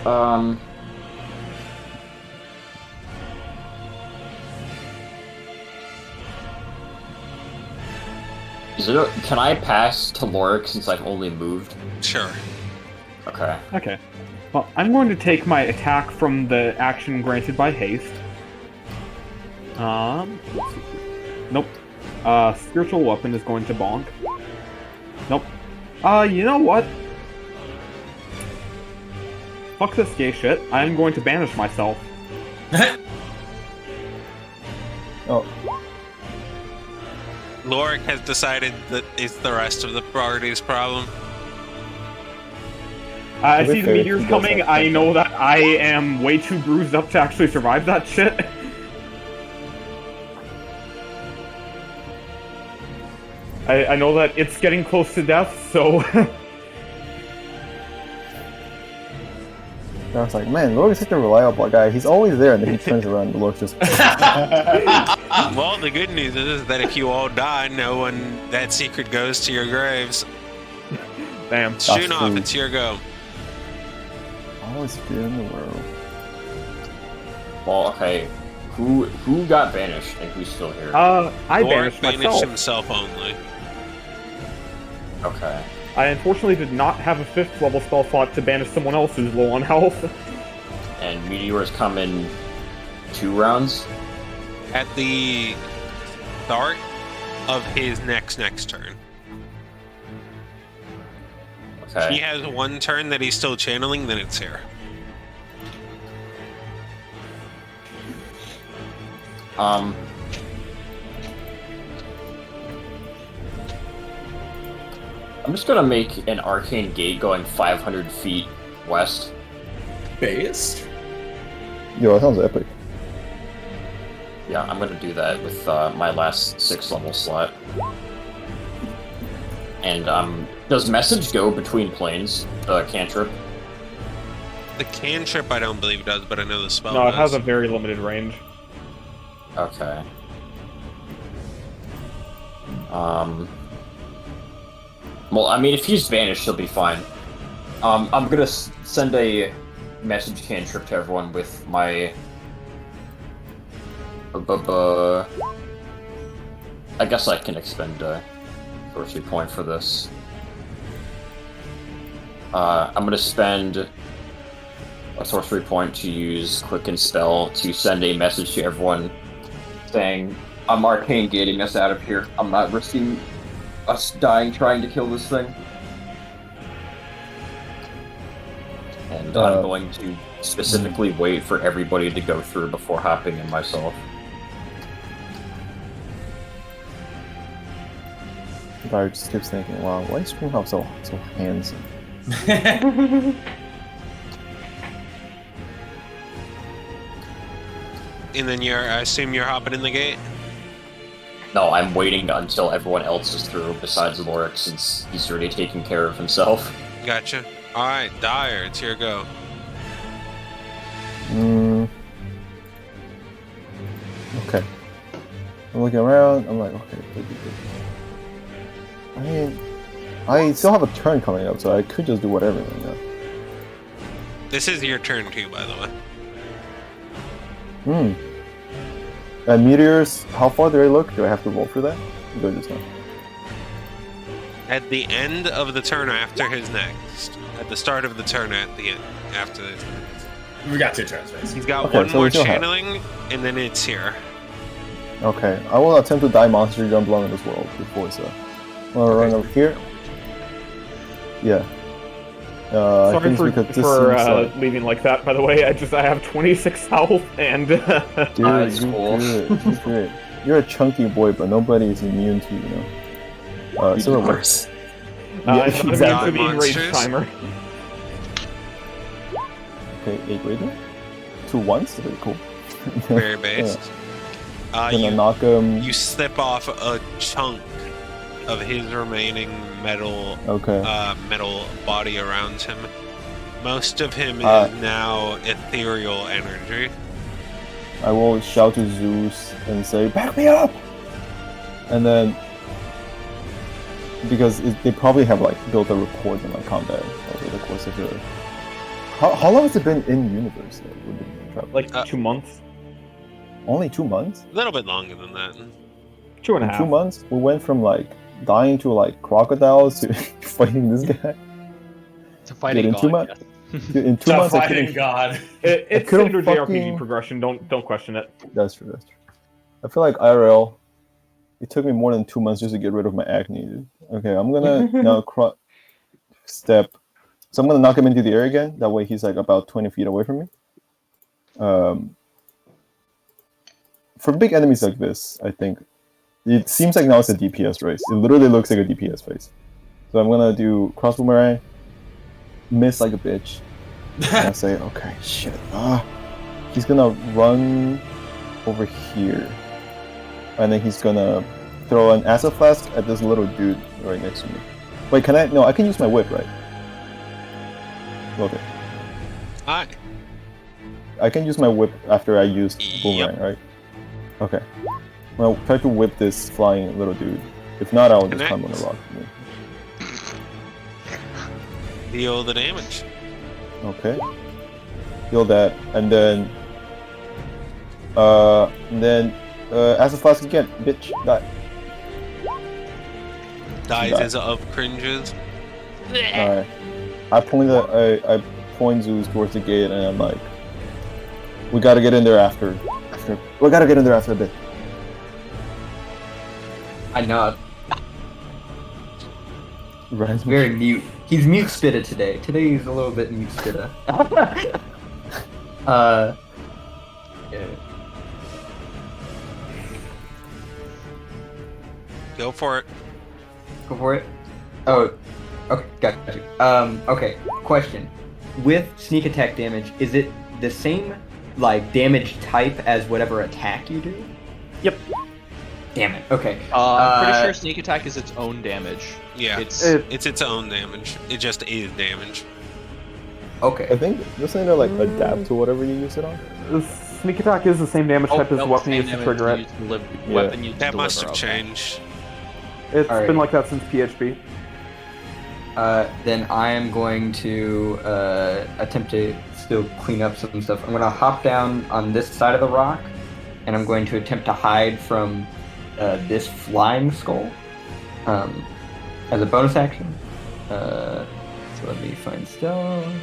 Can I pass to Lorik since I've only moved? Sure. Okay. Okay. Well, I'm going to take my attack from the action granted by haste. Nope. Spiritual weapon is going to bonk. Nope. You know what? Fuck this gay shit. I'm going to banish myself. Oh, Lorik has decided that it's the rest of the party's problem. I To be see the fair, meteors he does coming. have I something. know that I am way too bruised up to actually survive that shit. I know that it's getting close to death, so... I was like, man, Lord is such a reliable guy. He's always there, and then he turns around and Lord just. Well, the good news is that if you all die, no one that secret goes to your graves. Damn. Shoot off, true. it's your go. Always fear in the world. Well, okay. Who got banished and who's still here? I Lorik banished banished myself. himself only. Okay. I unfortunately did not have a 5th level spell slot to banish someone else who's low on health. And meteors come in 2 rounds? At the start of his next turn. Okay. He has one turn that he's still channeling, then it's here. I'm just gonna make an arcane gate going 500 feet west. Based? Yo, that sounds epic. Yeah, I'm gonna do that with my last 6th level slot. And does message go between planes? The cantrip? The cantrip I don't believe does, but I know the spell No, it does. has a very limited range. Okay. Well, I mean, if he's vanished, he'll be fine. I'm gonna send a message cantrip to everyone with my... I guess I can expend a sorcery point for this. I'm gonna spend a sorcery point to use Quicken Spell to send a message to everyone saying, I'm arcane gating us out of here. I'm not risking us dying trying to kill this thing. And I'm going to specifically wait for everybody to go through before hopping in myself. I just keeps thinking, wow, why is Springhouse so handsome? And then I assume you're hopping in the gate? No, I'm waiting until everyone else is through besides Lorik since he's already taken care of himself. Gotcha. Alright, Dyer, it's your go. Okay. I'm looking around, I'm like, okay, good. I mean, I still have a turn coming up, so I could just do whatever right now. This is your turn too, by the way. And meteors, how far do I look? Do I have to roll for that? Go just now. At the end of the turn after his next. At the start of the turn at the end after this. We got 2 turns, basically. He's got Okay, one so more we still have- channeling, and then it's here. Okay, I will attempt to die monster jump along in this world before, so I'm gonna run over here. Yeah. I Sorry think for, because this seems like... leaving like that, by the way. I have 26 health, and... Dude, That's you're cool. good. You're good. You're a chunky boy, but nobody's immune to you, you know? Even Silver. worse. Yeah, I'm not immune to the Monsters. enraged timer. Okay, 8 rating? 2 once? Very cool. Very based. Gonna You knock him. you snip off a chunk of his remaining metal Okay. metal body around him. Most of him is now ethereal energy. I will shout to Zeus and say, "Back me up!" And then, because they probably have like built a report in like combat over the course of the. How long has it been in universe? Like 2 months. Only 2 months? A little bit longer than that. 2.5. 2 months, we went from like dying to like crocodiles to fighting this guy. It's a fighting Dude, in 2 god. months. Yes. Dude, in 2 months, I couldn't. God. It's couldn't standard fucking- JRPG progression. Don't question it. That's true. That's true. I feel like IRL. It took me more than 2 months just to get rid of my acne, dude. Okay, I'm gonna now step. So I'm gonna knock him into the air again. That way he's like about 20 feet away from me. For big enemies like this, I think it seems like now it's a DPS race. It literally looks like a DPS race. So I'm gonna do cross boomerang, miss like a bitch. And I say, okay, shit. He's gonna run over here, and then he's gonna throw an acid flask at this little dude right next to me. Wait, can I? No, I can use my whip, right? Okay. Hi. I can use my whip after I use boomerang, Yep. right? Okay. Well, try to whip this flying little dude. If not, I'll just climb on the rock. Deal the damage. Okay. Deal that, and then acid flask again, bitch. Die. Dies Die. as of cringes. Alright. I point Zeus towards the gate, and I'm like, we gotta get in there after. We gotta get in there after a bit. I nod. Right. Very mute. He's mute spitted today. Today he's a little bit mute spitted. Yeah. Go for it. Go for it. Oh, okay, got you. Okay. Question: with sneak attack damage, is it the same like damage type as whatever attack you do? Yep. Damn it. Okay. I'm pretty sure sneak attack is its own damage. Yeah. It's It's its own damage. It just is damage. I Okay. think this thing to like adapt to whatever you use it on. The sneak attack is the same damage type as the weapon same used to damage trigger it. used to weapon used to That must deliver, have okay. changed. It's Alright. been like that since PHP. Then I am going to attempt to still clean up some stuff. I'm going to hop down on this side of the rock, and I'm going to attempt to hide from this flying skull as a bonus action. So let me find stone.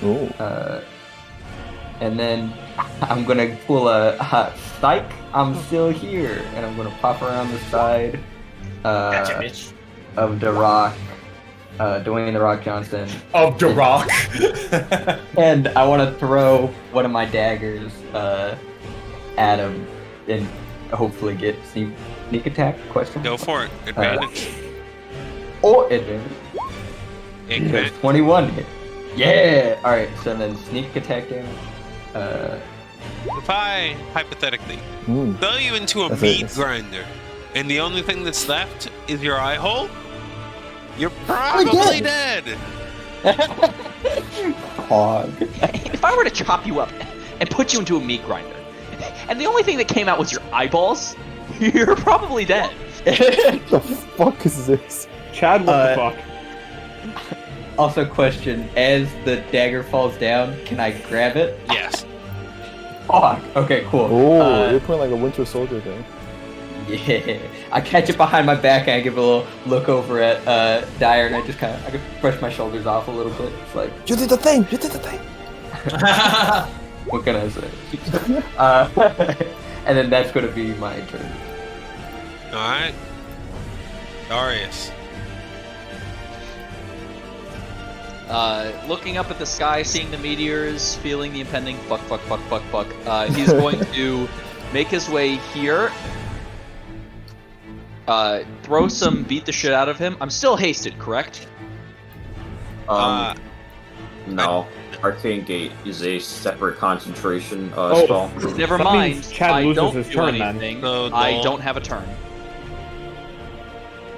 Ooh. And then I'm going to pull a psych. I'm still here, and I'm going to pop around the side. Gotcha, bitch. Of The Rock, Dwayne The Rock Johnson. Of The Rock. And I want to throw one of my daggers at him and hopefully get sneak attack? Question. Go for it. Advantage. Or advantage. It Because can. 21 hit. Yeah! Alright, so then sneak attack damage. If I, hypothetically, Mm. throw you into a That's meat it. grinder, and the only thing that's left is your eye hole, you're probably dead. Hog. If I were to chop you up and put you into a meat grinder, and the only thing that came out was your eyeballs, you're probably dead. What the fuck is this? Chad, what the fuck? Also, question: as the dagger falls down, can I grab it? Yes. Fuck. Okay, cool. Oh, you're playing like a Winter Soldier thing. Yeah, I catch it behind my back and I give a little look over at Dyer, and I just kind of brush my shoulders off a little bit. It's like, You did the thing! You did the thing! what can I say? And then that's going to be my turn. Alright. Darius. Looking up at the sky, seeing the meteors, feeling the impending fuck. He's going to make his way here. Throw some beat the shit out of him. I'm still hasted, correct? No. Arcane Gate is a separate concentration Oh. spell. Never That mind. means Chad I loses don't his do turn, then. anything. So, I lol. don't have a turn.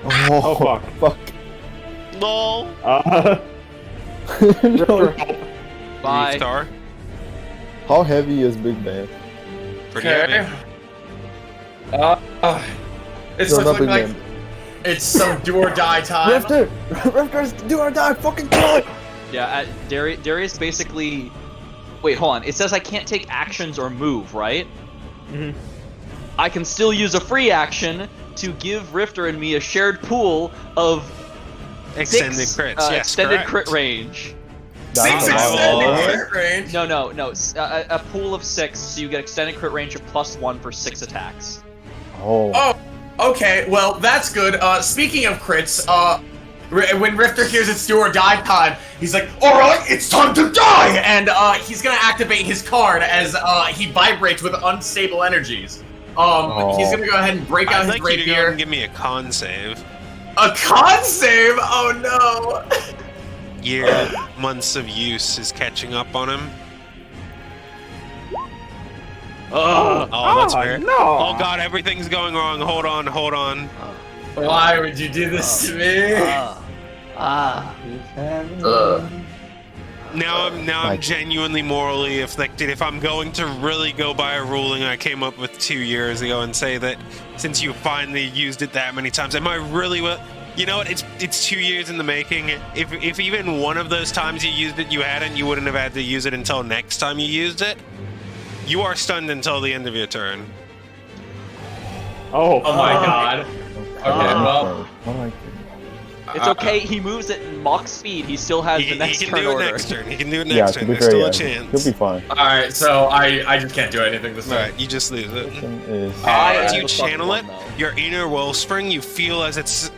Oh, fuck. Fuck. Lol. No. Bye. Star. How heavy is Big Man? Pretty Okay. heavy. It's No, not looking Big like Man. it's some do or die time. Rifter! Rifter's do or die, fucking kill it! Yeah, Darius basically... Wait, hold on. It says I can't take actions or move, right? Mhm. I can still use a free action to give Rifter and me a shared pool of Extended six, crits. Yes, extended correct. crit range. Six That's extended Oh. crit range. No. A pool of 6, so you get extended crit range of +1 for 6 attacks. Oh. Oh, okay. Well, that's good. Speaking of crits, when Rifter hears it's do or die time, he's like, "All right, it's time to die!" And he's gonna activate his card as he vibrates with unstable energies. He's gonna go ahead and break out I'd his like you to go rapier. and give me a con save. A con save? Oh no! Months of use is catching up on him. Ugh. Oh, that's weird. No. Oh god, everything's going wrong. Hold on. Why would you do this to me? Now I'm genuinely morally afflicted. If I'm going to really go by a ruling I came up with 2 years ago and say that since you finally used it that many times, am I really you know what? It's 2 years in the making. If even one of those times you used it, you hadn't, you wouldn't have had to use it until next time you used it. You are stunned until the end of your turn. Oh, Oh my god. Okay, well, What do I do? It's okay, he moves at Mach speed, he still has the next he can turn do it order. next turn. He can do it Yeah, next to turn. be There's fair, still a yeah, chance. he'll be fine. alright, so I just can't do anything this time. Right, you just lose it. Question is, As I you have a fucking channel it, one, though. your inner wellspring, you feel as it's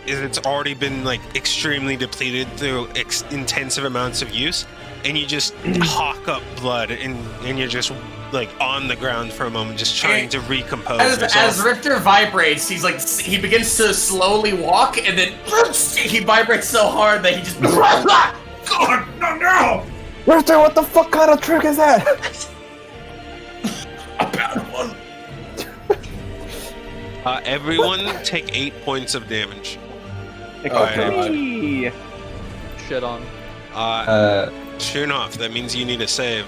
already been like extremely depleted through intensive amounts of use, and you just hawk up blood, and you're just like on the ground for a moment, just trying to recompose As yourself. Rifter vibrates, he begins to slowly walk, and then he vibrates so hard that he just. God, no! Rifter, what the fuck kind of trick is that? A bad one. Everyone take 8 points of damage. except for God. me. Shit on. Sure enough, that means you need a save.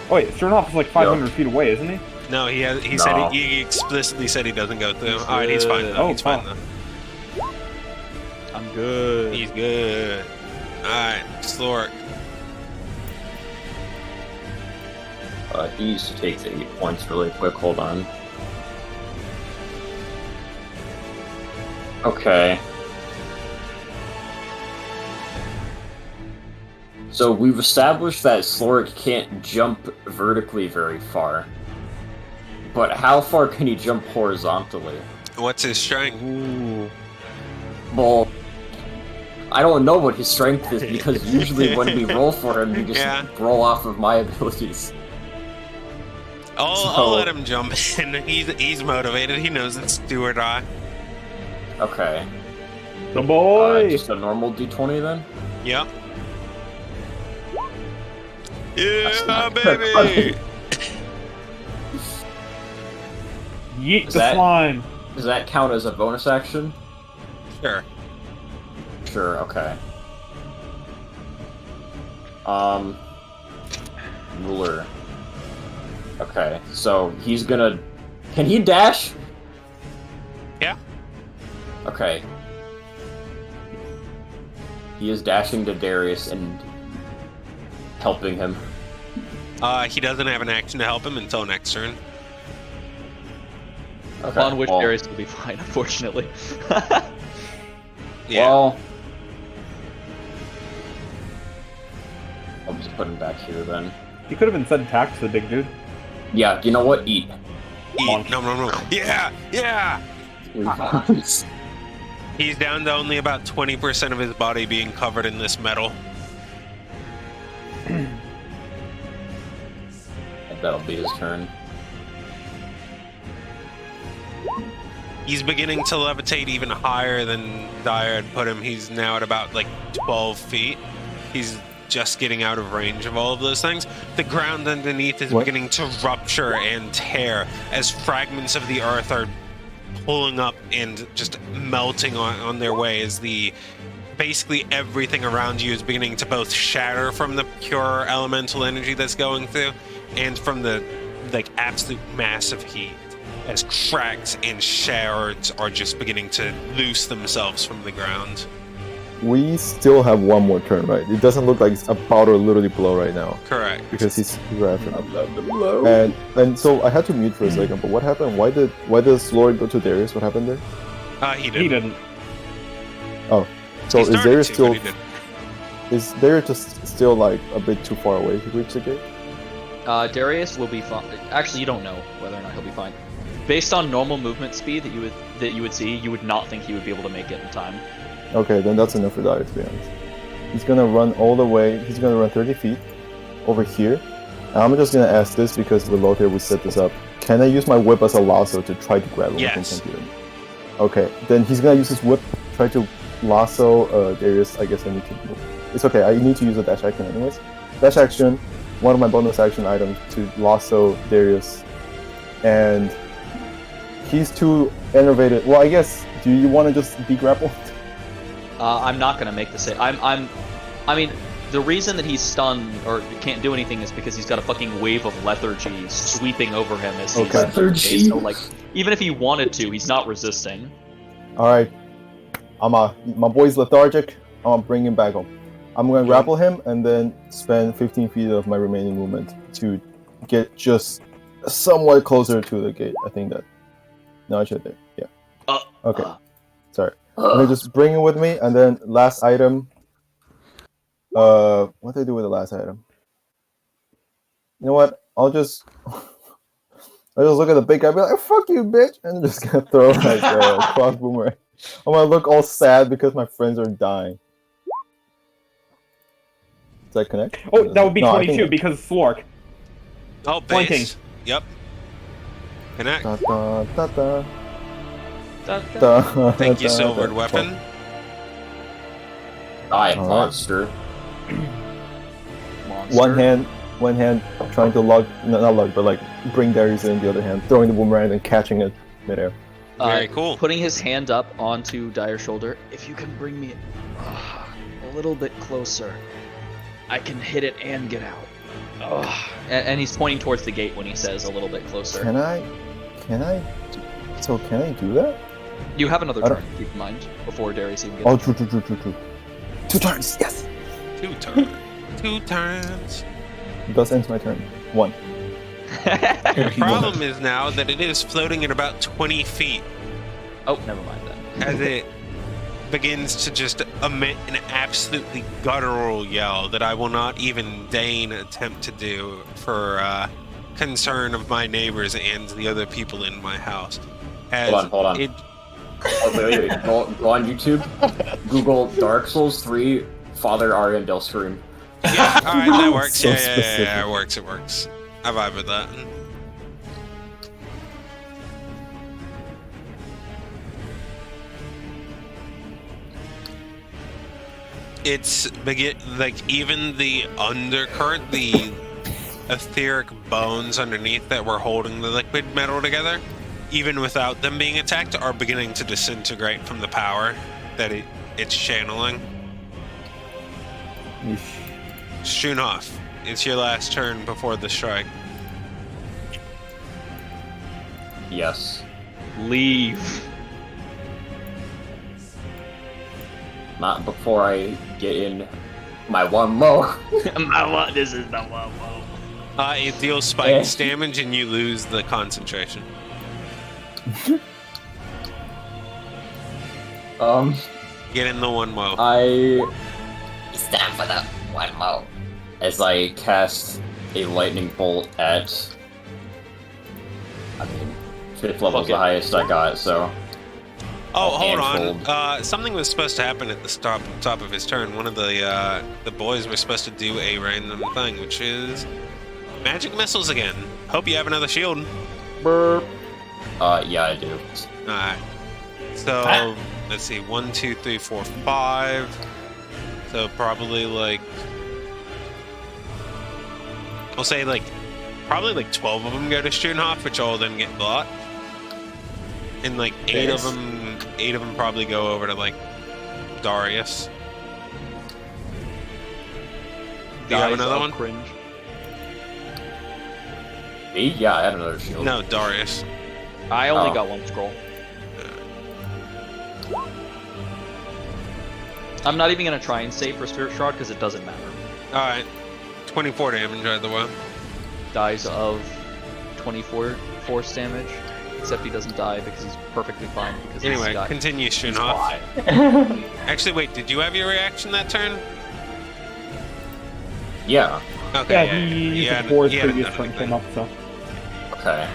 Oh wait, Sternoff is like 500 feet away, isn't he? No, he No. said he explicitly said he doesn't go through. All right, he's fine though. Oh, He's fine fuck. though. I'm good. He's good. All right, Slork. He needs to take the 8 points really quick. Hold on. Okay. So we've established that Sloric can't jump vertically very far. But how far can he jump horizontally? What's his strength? Ooh. Well, I don't know what his strength is because usually when we roll for him, you just Yeah. roll off of my abilities. I'll let him jump in. He's motivated. He knows it's do or die. Okay. The boy. Just a normal d20 then? Yep. That's Yeah, not baby. Yeet Is the that- slime. Does that count as a bonus action? Sure. Sure, okay. Ruler. Okay, so he's gonna... Can he dash? Yeah. Okay. He is dashing to Darius and helping him. He doesn't have an action to help him until next turn. Okay, Upon which well, Darius will be fine, unfortunately. Yeah. Well... I'll just put him back here then. He could have been sent attack to the big dude. Yeah, you know what? Eat. Eat. No. Yeah. Yeah. He He's down to only about 20% of his body being covered in this metal. And that'll be his turn. He's beginning to levitate even higher than Dyer had put him. He's now at about like 12 feet. He's just getting out of range of all of those things. The ground underneath is beginning to rupture and tear as fragments of the earth are pulling up and just melting on their way as basically everything around you is beginning to both shatter from the pure elemental energy that's going through and from the absolute massive heat as cracks and shards are just beginning to loose themselves from the ground. We still have one more turn, right? It doesn't look like it's about to literally blow right now. Correct. Because he's rapid. And so I had to mute for a second, but what happened? Why does Lord go to Darius? What happened there? He didn't. Oh. So He is started Darius to, still... but he didn't. Is Darius just still like a bit too far away to reach the gate? Darius will be fine. Actually, you don't know whether or not he'll be fine. Based on normal movement speed that you would see, you would not think he would be able to make it in time. Okay, then that's enough for Darius, to be honest. He's gonna run all the way. He's gonna run 30 feet over here. And I'm just gonna ask this because the Lothair would set this up. Can I use my whip as a lasso to try to grab him? Yes. Okay, then he's gonna use his whip, try to lasso Darius. I guess I need to move. It's okay, I need to use a dash action anyways. Dash action, one of my bonus action items to lasso Darius. And he's too enervated. Well, I guess, do you want to just be grappled? I'm not gonna make the save. I mean, the reason that he's stunned or can't do anything is because he's got a fucking wave of lethargy sweeping over him as he's Lethargy. So like, even if he wanted to, he's not resisting. All right, my boy's lethargic. I'm gonna bring him back home. I'm gonna grapple him and then spend 15 feet of my remaining movement to get just somewhat closer to the gate. I think that. No, I should. Yeah. Okay. Sorry. I'm gonna just bring it with me, and then last item. What do I do with the last item? You know what? I'll just look at the big guy, and be like, "Fuck you, bitch," and just gonna throw like a cross boomerang. I'm gonna look all sad because my friends are dying. Does that connect? Oh, that would be No, I 22 think- because it's Flork. Oh, Flanking. base. Yep. Connect. Da, da, da, da. Thank you, Silvered Weapon. Die, Alright. monster. One hand trying to not lug, but like bring Darius in. The other hand throwing the boomerang and catching it midair. Very cool. Putting his hand up onto Dyer's shoulder. If you can bring me a little bit closer, I can hit it and get out. And he's pointing towards the gate when he says a little bit closer. Can I do that? You have another I turn, don't- keep in mind, before Darius even gets Oh, true. 2 turns, yes! 2 turns. 2 turns. It does end my turn. 1. The problem is now that it is floating at about 20 feet Oh, never mind then. as it begins to just emit an absolutely guttural yell that I will not even deign attempt to do for concern of my neighbors and the other people in my house. As Hold on. It, Wait. Go on YouTube. Google Dark Souls 3 Father Ariandel scream. yeah, all right, that works. So yeah, specific. it works. I vibe with that. It's like even the undercurrent, the etheric bones underneath that were holding the liquid metal together, even without them being attacked, are beginning to disintegrate from the power that it's channeling. Shunhoff, it's your last turn before the strike. Yes. Leave. Not before I get in my one mo. This is the one. It deals spikes damage and you lose the concentration. Get in the one mo. It's time for the one mo. As I cast a lightning bolt at, 5th level's the highest I got, so Oh, hold handhold. on. Something was supposed to happen at the top of his turn. One of the boys were supposed to do a random thing, which is magic missiles again. Hope you have another shield. Burp. Yeah, I do. Alright. So, let's see. 1, 2, 3, 4, 5. So, probably like. I'll say like. Probably like 12 of them go to Sturmhoff, which all of them get blocked. And like 8 of them probably go over to like Darius. Do you have another one? Cringe. Me? Yeah, I had another shield. No, Darius. I only got one scroll. I'm not even gonna try and save for Spirit Shroud because it doesn't matter. Alright. 24 damage either way. Dies of 24 force damage, except he doesn't die because he's perfectly fine. Because Anyway, he's got... continue, Sturmhoff. Actually, wait, did you have your reaction that turn? Yeah. Okay, Yeah, he used before his previous turn came up, so. Okay.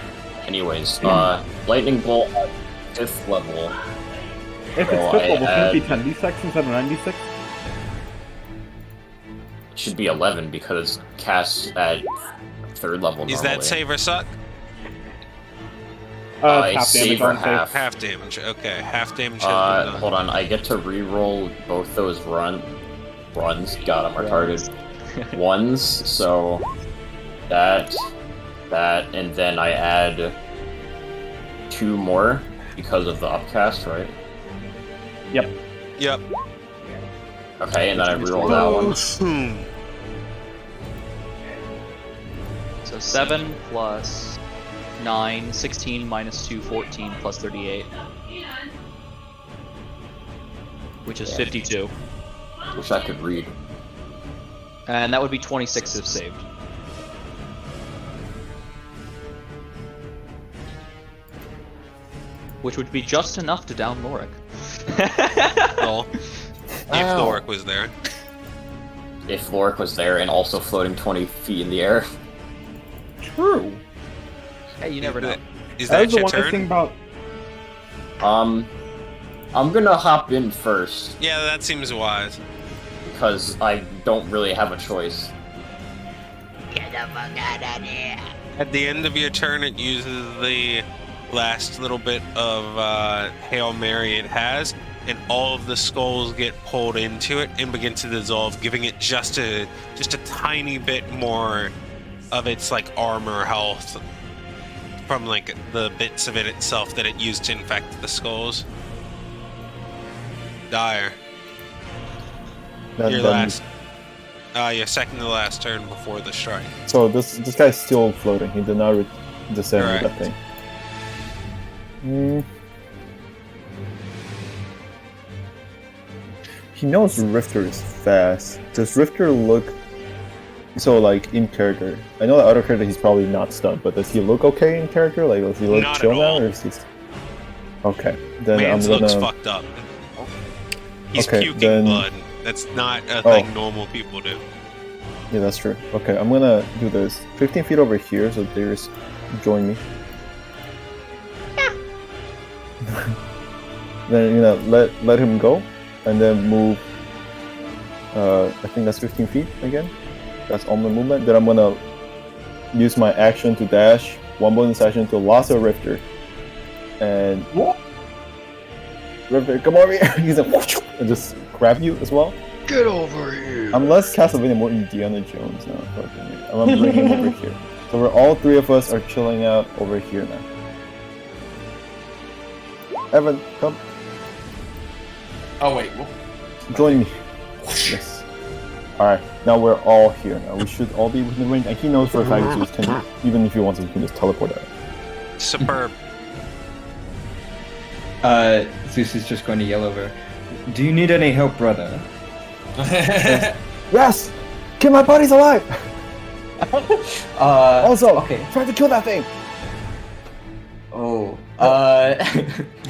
Anyways, lightning bolt at 5th level. If it's So 5th level, I shouldn't it be 10d6 instead of 9d6? It should be 11 because cast at 3rd level normally. Is that save or suck? Half damage save or on half. Half damage, okay. Half damage has been done. Hold on, I get to re-roll both those runs. God, I'm retarded. Ones, so that, and then I add 2 more because of the upcast, right? Yep. Yep. Okay, and then I re-roll that one. So 7 plus 9, 16 minus 2, 14 plus 38. Which is 52. Wish I could read. And that would be 26 if saved. Which would be just enough to down Lorik. Well, if Lorik was there. If Lorik was there and also floating 20 feet in the air. True. Hey, you never know. Is That that was the your one turn? thing about. I'm gonna hop in first Yeah, that seems wise. because I don't really have a choice. At the end of your turn, it uses the last little bit of Hail Mary it has, and all of the skulls get pulled into it and begin to dissolve, giving it just a tiny bit more of its like armor health from like the bits of it itself that it used to infect the skulls. Dire. Your last. Your second to last turn before the strike. So this guy's still floating. He did not descend with that thing. He knows Rifter is fast. Does Rifter look so like in character? I know that other character he's probably not stunned, but does he look okay in character? Like does he look Not chill at now, all. or is he? Okay, then Mans I'm gonna. looks fucked up. He's Okay, puking then- blood. That's not a thing normal people do. Yeah, that's true. Okay, I'm gonna do this. 15 feet over here, so there's join me. Then let him go, and then move. I think that's 15 feet again. That's all my movement. Then I'm gonna use my action to dash. One bonus action to lasso Rifter, and Rifter, come over here. He's like, and just grab you as well. Get over here! I'm less Castlevania, more Indiana Jones now. I'm gonna bring him over here. So we're all 3 of us are chilling out over here now. Evan, come. Oh wait. Well, Join me. Yes. Alright, now we're all here now. We should all be within range. And he knows for a fact Zeus can, even if he wants to, he can just teleport out. Superb. Zeus is just going to yell over. Do you need any help, brother? Yes! Kill my buddy's alive! Also, okay. try to kill that thing! Oh.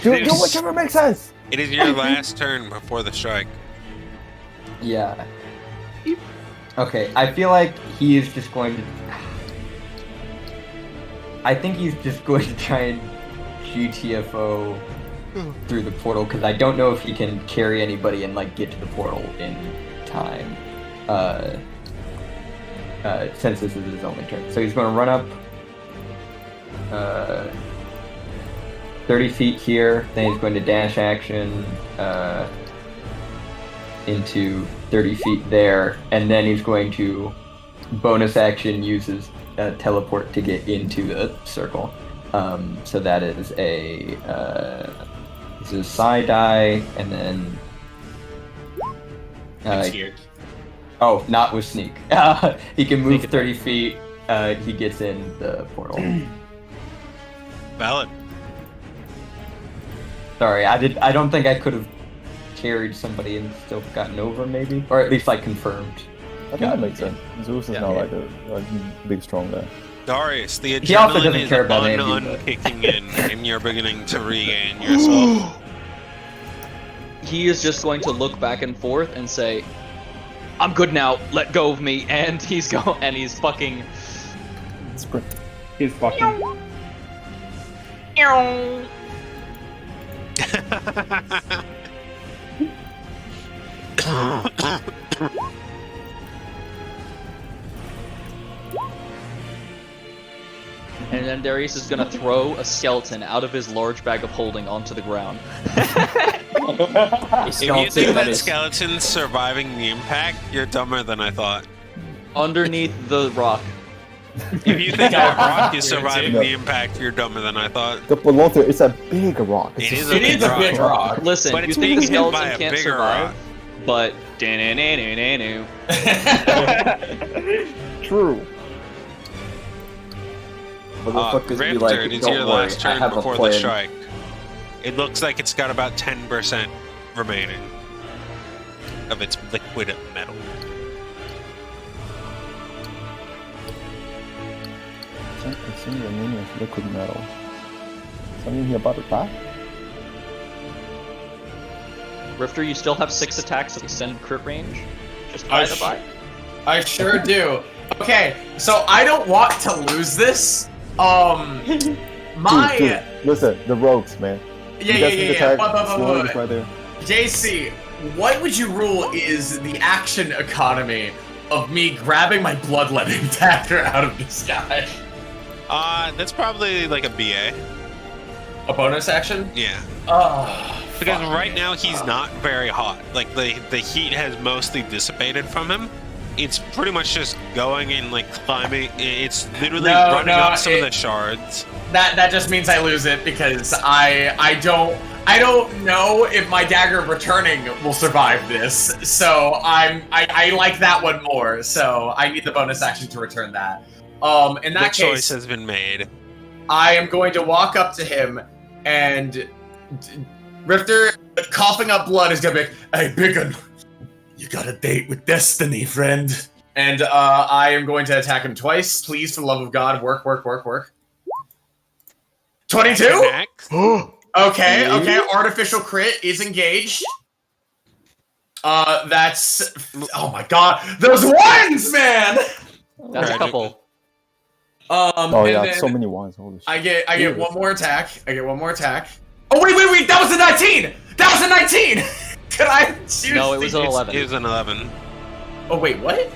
Do whichever makes sense! It is your last turn before the strike. Yeah. Okay, I feel like he is just going to... I think he's just going to try and GTFO through the portal because I don't know if he can carry anybody and like get to the portal in time. Since this is his only turn, so he's going to run up 30 feet here. Then he's going to dash action into 30 feet there, and then he's going to bonus action uses teleport to get into the circle. So that is a this is side die, and then oh, not with sneak. He can move 30 feet. He gets in the portal. Valid. Sorry, I don't think I could have carried somebody and still gotten over, maybe, or at least like confirmed. I think that makes sense. Zeus is not like a big strong guy. Darius, the He also adrenaline doesn't is care about any of you, kicking in, and you're beginning to regain yourself. He is just going to look back and forth and say, "I'm good now. Let go of me." And he's fucking. Sprint. He's fucking. And then Darius is gonna throw a skeleton out of his large bag of holding onto the ground. If you think that skeleton's surviving the impact, you're dumber than I thought. Underneath the rock. If you think that rock is surviving the impact, you're dumber than I thought. The below there, it's a big rock. It is It is a big rock. Listen, But you it's think being the hit by skeleton a can't bigger survive, rock. but True. Motherfuckers be Rifter, like, it is don't your worry, last I turn have a before the plan. strike. It looks like it's got about 10% remaining of its liquid metal. It's in the minion of liquid metal. Does that mean he's about to die? Rifter, you still have 6 attacks of extended crit range. Just I by the by. I sure do. Okay, so I don't want to lose this. Dude, listen, the rogues, man. Yeah. But right there. JC, what would you rule is the action economy of me grabbing my bloodletting dagger out of the sky? That's probably like a BA. A bonus action? Yeah. Because right now he's not very hot. Like the heat has mostly dissipated from him. It's pretty much just going and like climbing. It's literally running up some of the shards. That just means I lose it because I don't know if my dagger returning will survive this. So I like that one more. So I need the bonus action to return that. In that case, choice has been made. I am going to walk up to him and Rifter, coughing up blood, is gonna be like, "Hey, Biggin, you got a date with destiny, friend." And I am going to attack him twice. Please, for the love of God, work. 22? Okay. Artificial crit is engaged. That's... Oh my god. Those ones, man! That's a couple. Oh yeah, so many ones. Holy shit. I get one more attack. Oh, wait. That was a 19! That was a 19! Could I choose? No, it was an 11. It was an 11. Oh, wait, what?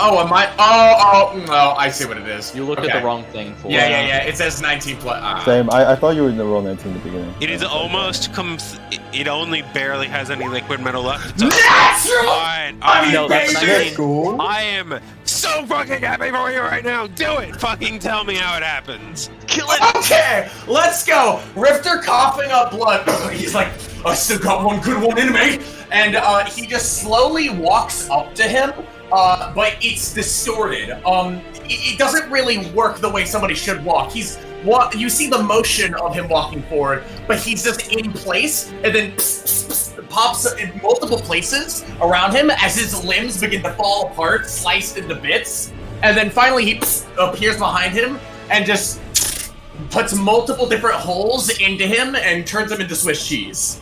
Oh, am I? Oh, no, I see what it is. You looked at the wrong thing for Yeah. It says 19 plus. Same. I thought you were in the wrong 19 in the beginning. It is almost it only barely has any liquid metal left. It's Natural! Alright, No, that's Rifter, cool. I am so fucking happy for you right now. Do it! Fucking tell me how it happens. Kill it! Okay, let's go. Rifter coughing up blood. He's like, I still got one good one in me. And he just slowly walks up to him. But it's distorted. It doesn't really work the way somebody should walk. You see the motion of him walking forward, but he's just in place, and then pops in multiple places around him as his limbs begin to fall apart, sliced into bits, and then finally he appears behind him and just puts multiple different holes into him and turns him into Swiss cheese.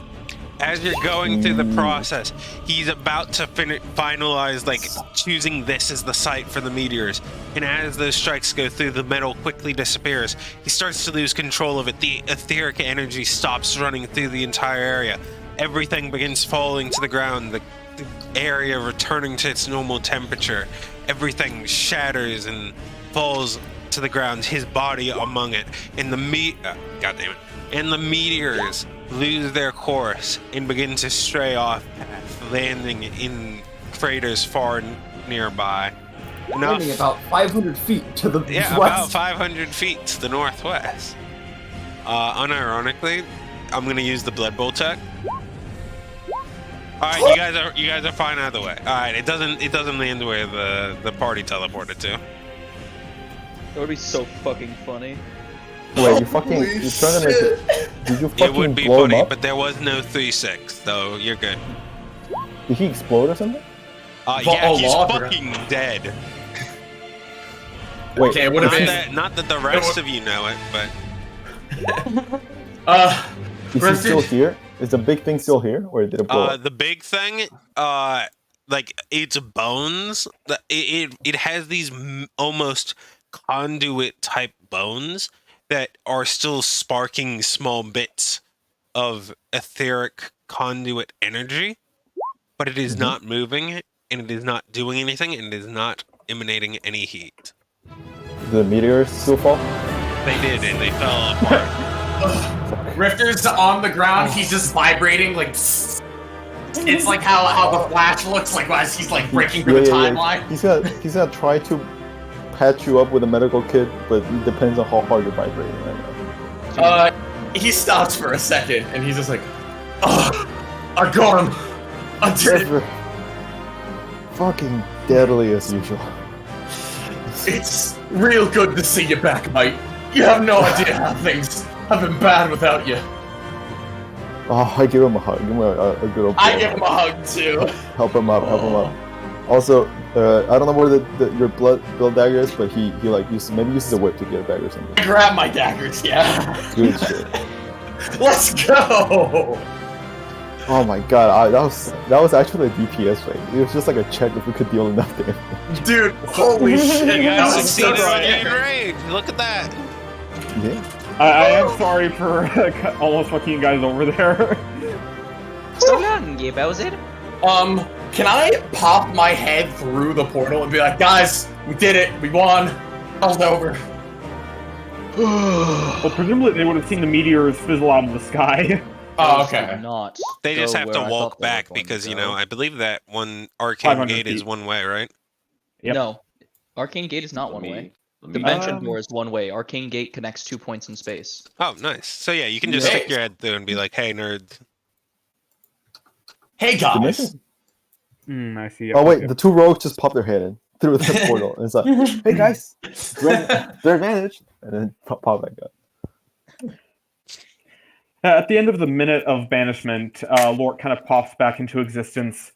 as you're going through the process, he's about to finalize, like, choosing this as the site for the meteors. And as those strikes go through, the metal quickly disappears. He starts to lose control of it. The etheric energy stops running through the entire area. Everything begins falling to the ground, the area returning to its normal temperature. Everything shatters and falls to the ground, his body among it. And the meteors lose their course and begin to stray off path, landing in craters far nearby. Landing about 500 feet to the west. About 500 feet to the northwest. Unironically, I'm gonna use the Blood Bowl tech. All right, you guys are fine either way. All right, it doesn't land where the party teleported to. That would be so fucking funny. Wait, you're trying to make it. Did you fucking It would be blow him funny, up? but there was no 3-6, so you're good. Did he explode or something? Yeah, he's fucking dead. Wait, Okay, it would have been. Not that the rest of you know it, but is he still here? Is the big thing still here, or did it blow up? the big thing, like its bones, it has these almost conduit type bones that are still sparking small bits of etheric conduit energy, but it is not moving, and it is not doing anything, and it is not emanating any heat. Did the meteors still fall? They did, and they fell apart. Rifter's on the ground. He's just vibrating like. It's like how the Flash looks like as he's like breaking through the timeline. He's gonna try to patch you up with a medical kit, but it depends on how hard you're vibrating right now. He stops for a second and he's just like, "Oh, I got him! I did it!" Fucking deadly as usual. It's real good to see you back, mate. You have no idea how things have been bad without you. Oh, I give him a hug. Give him a good old. I give him a hug too. Help him up. Also, I don't know where your blood dagger is, but he like uses a whip to get it back or something. I grab my daggers, yeah. Good shit. Let's go. Oh my god, that was actually a DPS fight. It was just like a check if we could deal enough damage. Dude, holy shit! You That guys was so succeeded on good. your rage. Look at that. Yeah. I am sorry for almost fucking you guys over there. So long, yeah, Bowser. Can I pop my head through the portal and be like, guys, we did it, we won, hell's over. Well, presumably they would have seen the meteors fizzle out of the sky. Oh, okay. Not. They just go have where to I walk thought they were back going to because, you go. know, I believe that one arcane 500 gate is feet. one way, right? Yep. No, Arcane Gate is not one way. Dimension Door is one way. Arcane Gate connects 2 points in space. Oh, nice. So yeah, you can just stick your head through and be like, "Hey, nerds." Hey, guys. I see. Oh wait, the two rogues just pop their head in through the portal, and it's like, "Hey guys, they're advantage," and then pop back up. At the end of the minute of banishment, Lork kind of pops back into existence,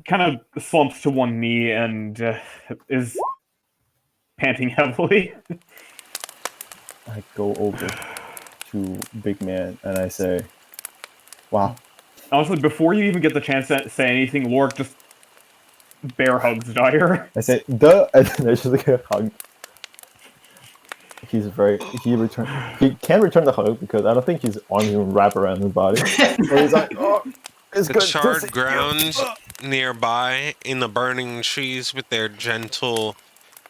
kind of slumps to one knee, and is panting heavily. I go over to Big Man and I say, "Wow." Honestly, before you even get the chance to say anything, Lork just bear hugs Dyer. I say, "Duh," and then I just like a hug. He can't return the hug because I don't think his arms even wrap around his body. So he's like, "Oh, it's The good." charred ground nearby in the burning trees with their gentle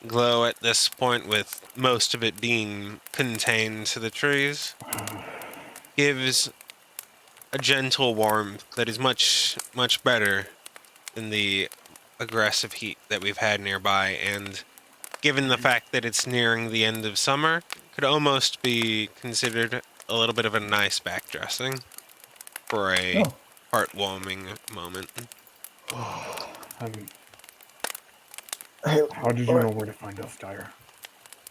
glow at this point, with most of it being contained to the trees, gives a gentle warmth that is much, much better than the aggressive heat that we've had nearby, and given the fact that it's nearing the end of summer, could almost be considered a little bit of a nice backdressing for a heartwarming moment. How did you know where to find us, Dyer?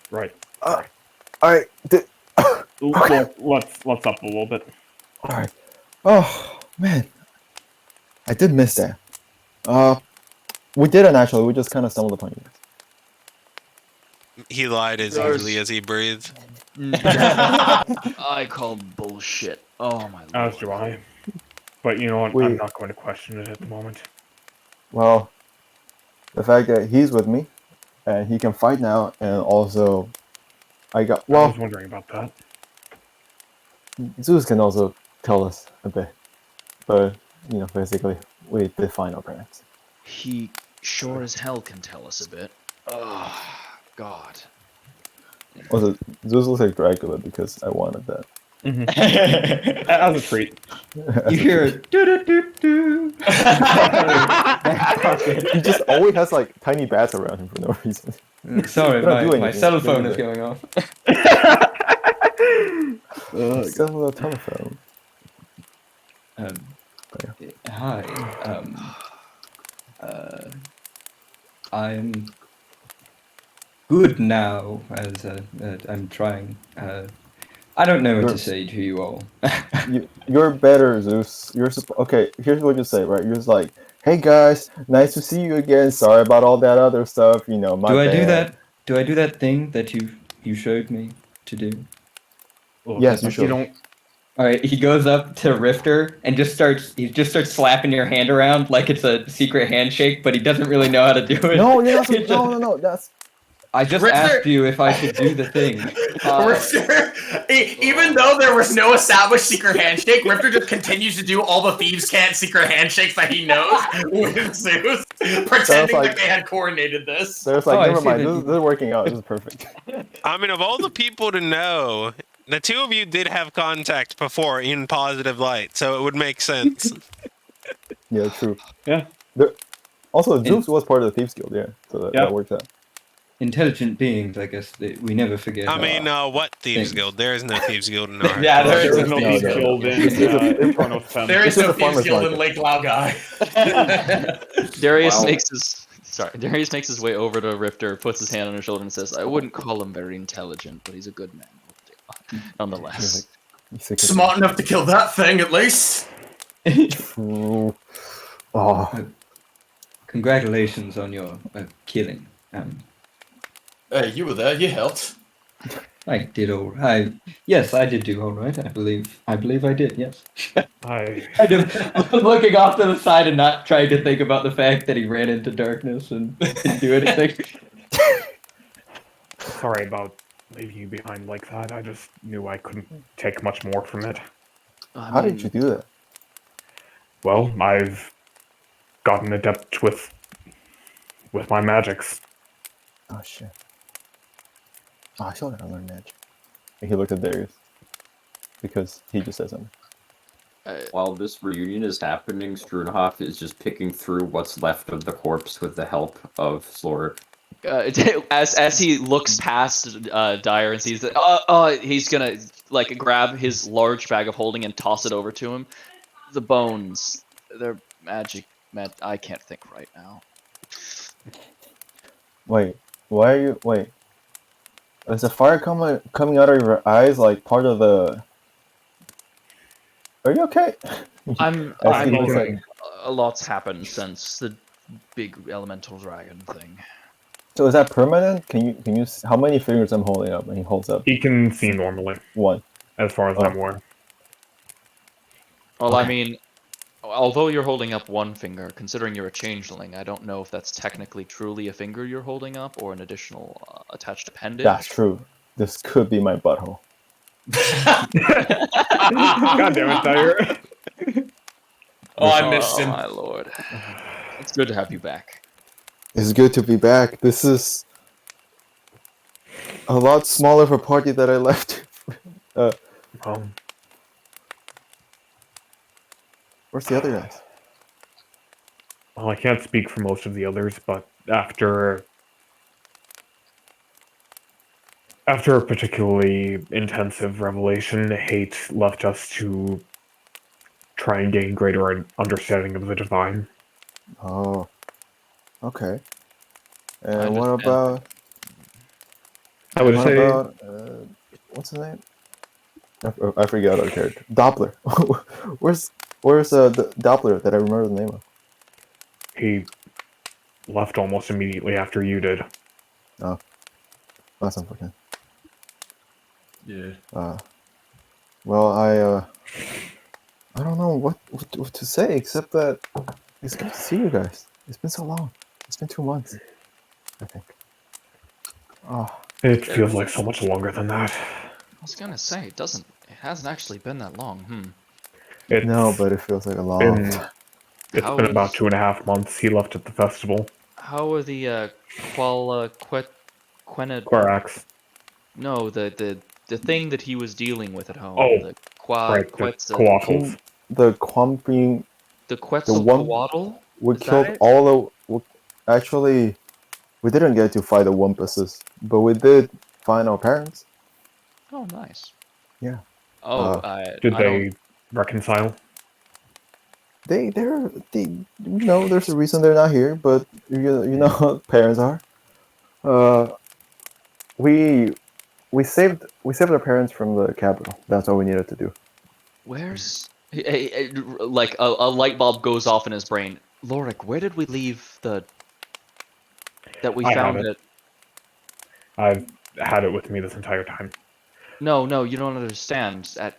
Right. Alright. Let's up a little bit. Alright. Oh man, I did miss that. We didn't actually. We just kind of stumbled upon you. He lied as easily as he breathed. I call bullshit. Oh my lord. As do I. But you know what? I'm not going to question it at the moment. Well, the fact that he's with me and he can fight now, and also I was wondering about that. Zeus can also tell us a bit, but basically we define our parents. He sure as hell can tell us a bit. Oh, God. Also, Zeus looks like Dracula because I wanted that. As a treat. You hear a doo-doo-doo-doo. He just always has like tiny bats around him for no reason. Sorry, They don't do my anything. cell They're phone is there. going off. Cell telephone. Hi. I'm good now, as I'm trying. I don't know what to say to you all. You're better, Zeus. Okay. Here's what you say, right? You're just like, "Hey guys, nice to see you again. Sorry about all that other stuff. My Do I bad." do that? Do I do that thing that you showed me to do? Yes, you should. don't. All right, he goes up to Rifter and just starts slapping your hand around like it's a secret handshake, but he doesn't really know how to do it. No, you're not. No. That's. I just Rifter- asked you if I should do the thing. Rifter, even though there was no established secret handshake, Rifter just continues to do all the thieves' can't secret handshakes that he knows with Zeus, pretending like they had coordinated this. So it's like, never mind. This is working out. This is perfect. I mean, of all the people to know, the two of you did have contact before in positive light, so it would make sense. Yeah, true. Yeah. Also, Zeus was part of the Thieves Guild, yeah. So that works out. Intelligent beings, I guess. We never forget. I mean, what Thieves Guild? There is no Thieves Guild in our Yeah, there is no Thieves Guild in Chronos 10. There is no Thieves Guild in Lake Laogai. Darius makes his way over to Rifter, puts his hand on his shoulder, and says, "I wouldn't call him very intelligent, but he's a good man, nonetheless." Smart enough to kill that thing, at least. True. Oh. Congratulations on your killing. Hey, you were there. You helped. I did all right. Yes, I did do all right. I believe I did. Yes. I just looking off to the side and not trying to think about the fact that he ran into darkness and didn't do anything. Sorry about leaving you behind like that. I just knew I couldn't take much more from it. How did you do that? Well, I've gotten adept with my magics. Oh shit. Oh, I still gotta learn magic. And he looked at Darius. Because he just said something. While this reunion is happening, Struenhoff is just picking through what's left of the corpse with the help of Sloric. As he looks past Dyer and sees that, he's gonna like grab his large bag of holding and toss it over to him. The bones, they're magic. I can't think right now. Wait, why are you? Wait, is the fire coming out of your eyes like part of the? Are you okay? I'm okay. A lot's happened since the big elemental dragon thing. So is that permanent? Can you? How many fingers I'm holding up? And he holds up. He can see normally. One. As far as I'm aware. Well, okay. I mean, although you're holding up one finger, considering you're a changeling, I don't know if that's technically truly a finger you're holding up or an additional attached appendage. That's true. This could be my butthole. God damn it, Dyer. I missed him. Oh my lord. It's good to have you back. It's good to be back. This is a lot smaller of a party that I left. Where's the other guys? Well, I can't speak for most of the others, but after a particularly intensive revelation, Hate left us to try and gain greater understanding of the divine. Oh, okay. And what about? I would say. What's his name? I forgot our character. Doppler. Where's the Doppler that I remember the name of? He left almost immediately after you did. Oh, that's unfortunate. Yeah. Well, I don't know what to say except that it's good to see you guys. It's been so long. It's been 2 months, I think. Oh, It feels like so much longer than that. I was gonna say it doesn't. It hasn't actually been that long. It's no, but it feels like a long been time. it's How been is- about 2.5 months. He left at the festival. How are the Quenad? Quarax. No, the thing that he was dealing with at home. Oh, The right, the Quetzal. Coatls. The Quamping, The the one Quetzalcoatl. we Is that killed it? all the. Actually, we didn't get to fight the Wumpuses, but we did find our parents. Oh, nice. Yeah. Oh, Did I don't. they reconcile? They there's a reason they're not here, but you know how parents are. We we saved our parents from the capital. That's all we needed to do. Where's like a light bulb goes off in his brain. Lorik, where did we leave the that we I found have it. it? I've had it with me this entire time. No, you don't understand. At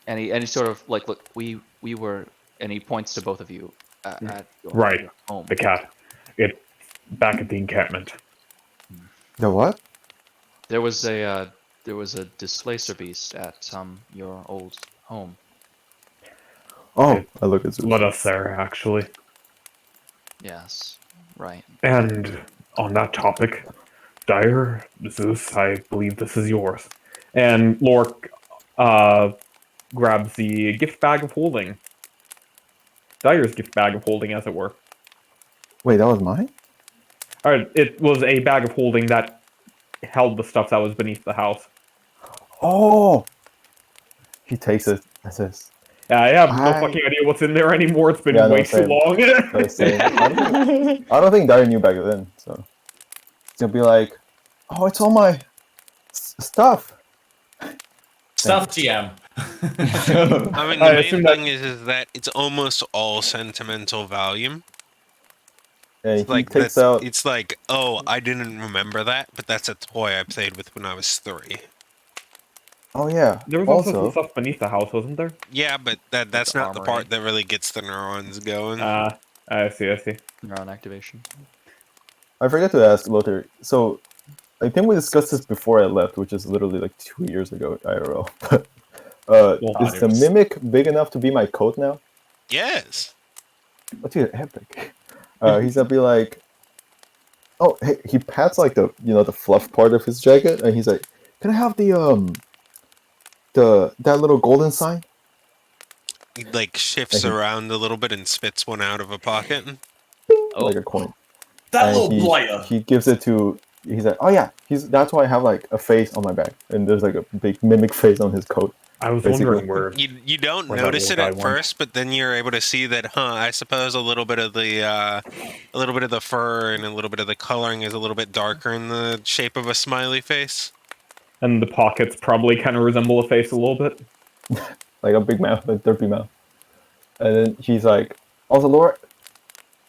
any sort of like, look, we were, and he points to both of you at Right, your home. the cat. It's back at the encampment. The what? There was a displacer beast at your old home. Oh, It I look at Zeus. led us there, actually. Yes, right. And on that topic, Dire, Zeus, I believe this is yours. And Lork grabs the gift bag of holding. Dire's gift bag of holding, as it were. Wait, that was mine? Alright, it was a bag of holding that held the stuff that was beneath the house. Oh, he takes it. That's his. I have no I- fucking idea what's in there anymore. It's been Yeah, no, way too same. long. No, same. I don't think Darius knew back then, so it's gonna be like, oh, it's all my stuff. Stuff GM. I mean, the I main assume that- thing is that it's almost all sentimental value. And It's he like takes that's, out. it's like, oh, I didn't remember that, but that's a toy I played with when I was 3. Oh yeah. There was also some Also, stuff beneath the house, wasn't there? Yeah, but that's the not the armory. part that really gets the neurons going. I see. Neuron activation. I forgot to ask Lothar. So I think we discussed this before I left, which is literally like 2 years ago IRL. But Well, is the mimic big enough to be my coat now? Yes. Oh, dude, epic. He's gonna be like, oh, hey, he pats like the the fluff part of his jacket, and he's like, can I have that little golden sign? He like shifts around a little bit and spits one out of a pocket. Oh. Like a coin. That And little he, blighter. he gives it to. He's like, oh yeah, that's why I have like a face on my back, and there's like a big mimic face on his coat. I was Basically. wondering where You don't Where that notice it little at guy went. first, but then you're able to see that. I suppose a little bit of the fur and a little bit of the coloring is a little bit darker in the shape of a smiley face. and the pockets probably kind of resemble a face a little bit. Like a big mouth, a derpy mouth. And then he's like, also, Laura,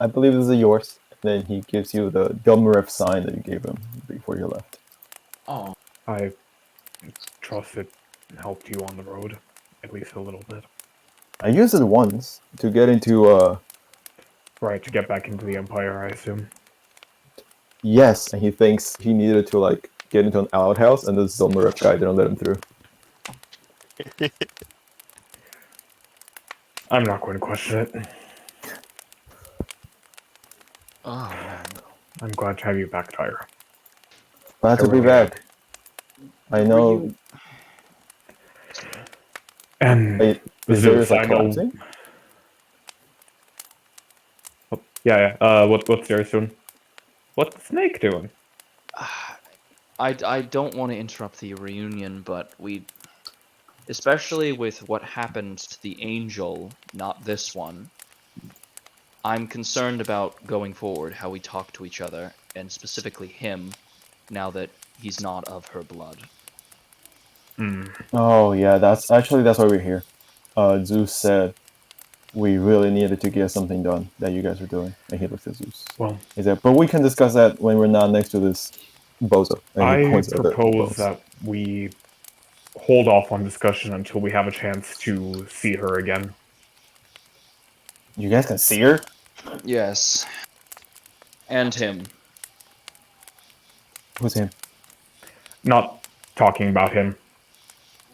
I believe this is yours. And then he gives you the Dumrev sign that you gave him before you left. Oh. I trust it helped you on the road, at least a little bit. I used it once to get into, Right, to get back into the Empire, I assume. yes, and he thinks he needed to, like, get into an outhouse, and the Dumrev guy didn't let him through. I'm not going to question it. Oh man. I'm glad to have you back, Tyra. Glad to be back. I know. And Wait, is Zeus, there I a know. collapsing? Oh, yeah. What's yours doing? What's the snake doing? I don't want to interrupt the reunion, but especially with what happened to the angel, not this one, I'm concerned about going forward, how we talk to each other, and specifically him, now that he's not of her blood. Oh, yeah, that's why we're here. Zeus said we really needed to get something done that you guys are doing. And he looks at Zeus. Well, He said, but we can discuss that when we're not next to this bozo. And he I points at the propose bones. that we hold off on discussion until we have a chance to see her again. You guys can see her? Yes. And him. Who's him? Not talking about him.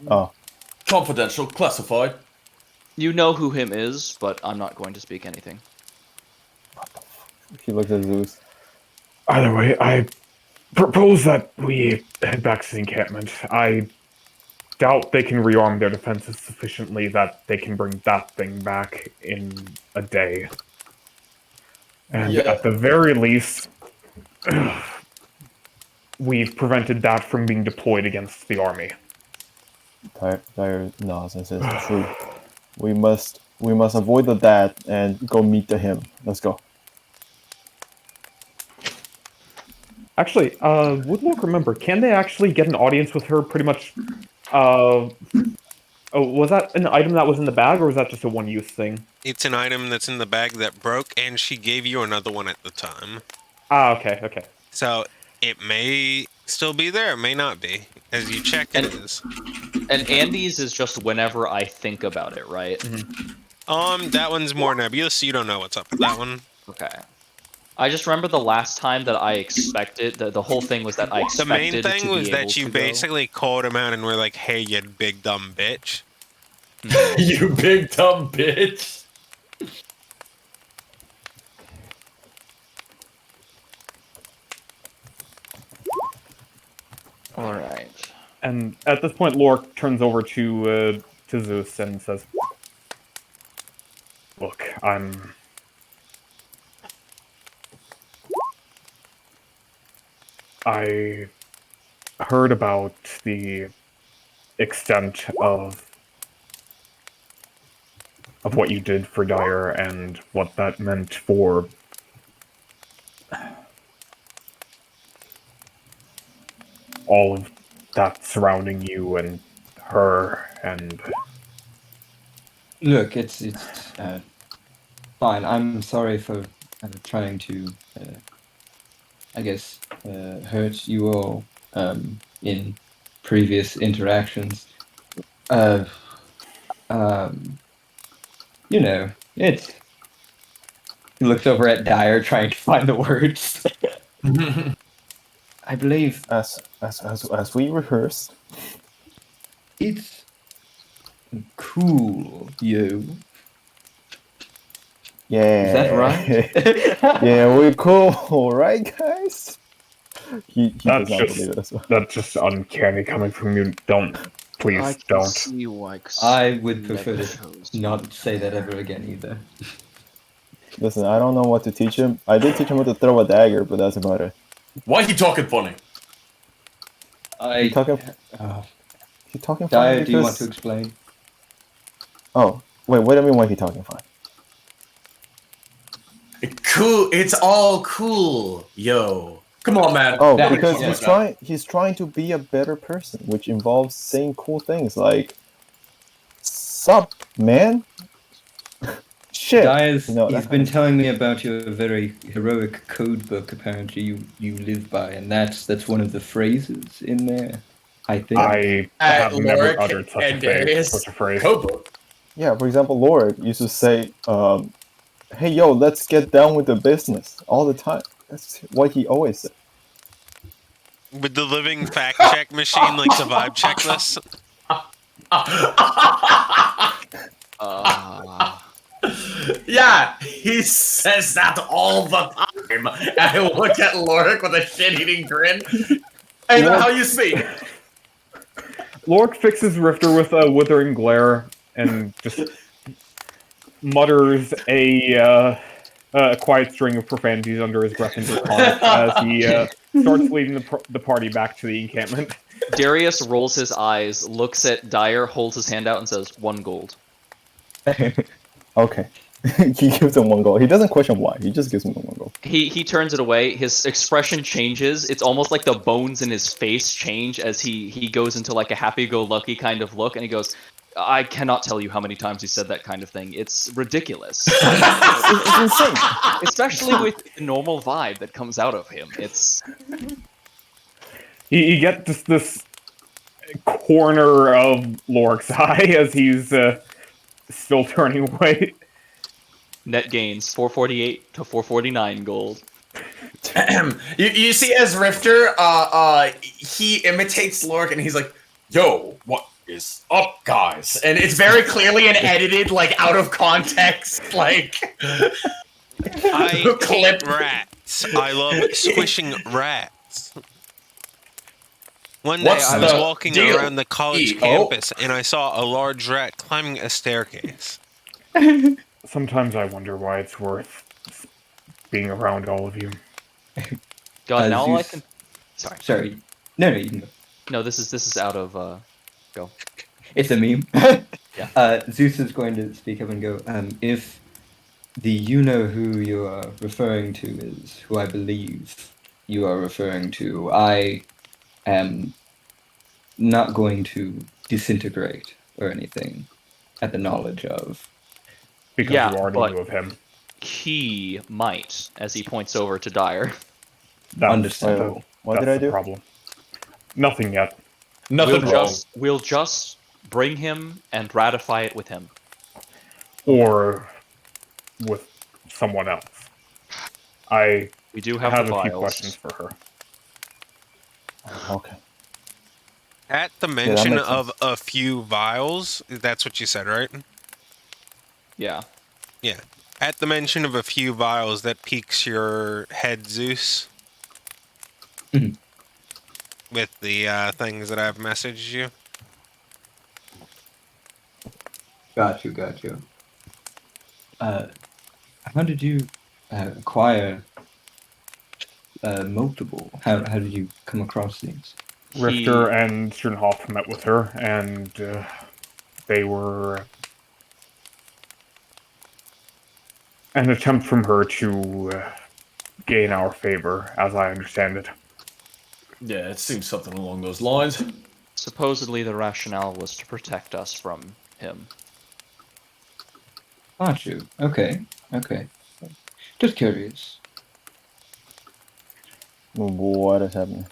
Oh. Confidential, classified. You know who him is, but I'm not going to speak anything. He looks at Zeus. Either way, I propose that we head back to the encampment. I doubt they can rearm their defenses sufficiently that they can bring that thing back in a day. And at the very least, we've prevented that from being deployed against the army. Dire nods and says, "True. We must avoid that and go meet him. Let's go." Actually, Woodlock, remember, can they actually get an audience with her pretty much? Was that an item that was in the bag, or was that just a one-use thing? It's an item that's in the bag that broke, and she gave you another one at the time. Ah, okay. So it may still be there, it may not be. As you check, it is. And Andy's is just whenever I think about it, right? Mm-hmm. That one's more nebulous, so you don't know what's up with that one. Okay. I just remember the last time that I expected, the whole thing was that I expected The main thing to was be that able you to go. basically called him out and were like, "Hey, you big dumb bitch." You big dumb bitch. All right. And at this point, Lork turns over to Zeus and says, "Look, I heard about the extent of what you did for Dire and what that meant for all of that surrounding you and her and..." Look, it's fine. I'm sorry for trying to, I guess, hurt you all in previous interactions. You know, it's. He looks over at Dyer, trying to find the words. I believe As we rehearsed. it's cool, yo. Yeah. Is that right? Yeah, we're cool, right, guys? He That's does not just- believe it as well. That's just uncanny coming from you. Don't. Please, I can don't. see why I would prefer never to chose to not be say that ever again either. Listen, I don't know what to teach him. I did teach him how to throw a dagger, but that's about it. Why he talking funny? He talking Dyer, funny do you want because- to explain? Oh, wait, what do you mean why he talking fine? Cool. It's all cool, yo. Come on, man. Oh, That- because yeah. he's trying to be a better person, which involves saying cool things like "Sup, man." Shit. Dyer's, You know, he's that been kind of- telling me about your very heroic code book. Apparently, you live by, and that's one of the phrases in there. I think. I At have never Lorik uttered such a and phrase. Darius, Such a phrase. Code Yeah, for example, Lorik used to say, "Hey, yo, let's get down with the business" all the time. That's what he always said. Would the living fact check machine like to vibe check this? Yeah, he says that all the time. And I look at Lorik with a shit-eating grin. Hey, that's how you speak. Lork fixes Rifter with a withering glare and just mutters a quiet string of profanities under his breath into response as he starts leading the party back to the encampment. Darius rolls his eyes, looks at Dyer, holds his hand out, and says, 1 gold. Okay. He gives him 1 gold. He doesn't question why. He just gives him the 1 gold. He turns it away. His expression changes. It's almost like the bones in his face change as he goes into like a happy-go-lucky kind of look, and he goes, I cannot tell you how many times he said that kind of thing. It's ridiculous. It's insane. Especially with the normal vibe that comes out of him. It's... You get this corner of Lorik's eye as he's still turning white. Net gains 448 to 449 gold. you see, as Rifter, he imitates Lorik, and he's like, "Yo, what is up, guys?" And it's very clearly an edited, like, out of context, like. I clip. hate rats. I love squishing rats. One day What's I was the walking deal? around the college campus and I saw a large rat climbing a staircase. Sometimes I wonder why it's worth being around all of you. God, now all I Zeus- can. Sorry. No, you can go. No, this is out of go. It's a meme. Yeah. Zeus is going to speak up and go, if the you know who you are referring to is who I believe you are referring to, I am not going to disintegrate or anything at the knowledge of. Because Yeah, you already but knew of him. he might, as he points over to Dyer. That's, Understandable. What that's did I the do? problem. Nothing yet. Nothing wrong. We'll just bring him and ratify it with him. Or with someone else. We do have have the a few files. questions for her. Okay. At the that mention makes of sense. a few vials, that's what you said, right? Yeah. Yeah. At the mention of a few vials, that piques your head, Zeus? Mhm. With the things that I've messaged you? Got you. How did you acquire multiple? How did you come across these? Rifter and Sternhoff met with her, and they were an attempt from her to gain our favor, as I understand it. Yeah, it seems something along those lines. Supposedly the rationale was to protect us from him. Got you. Okay. Just curious. What is happening?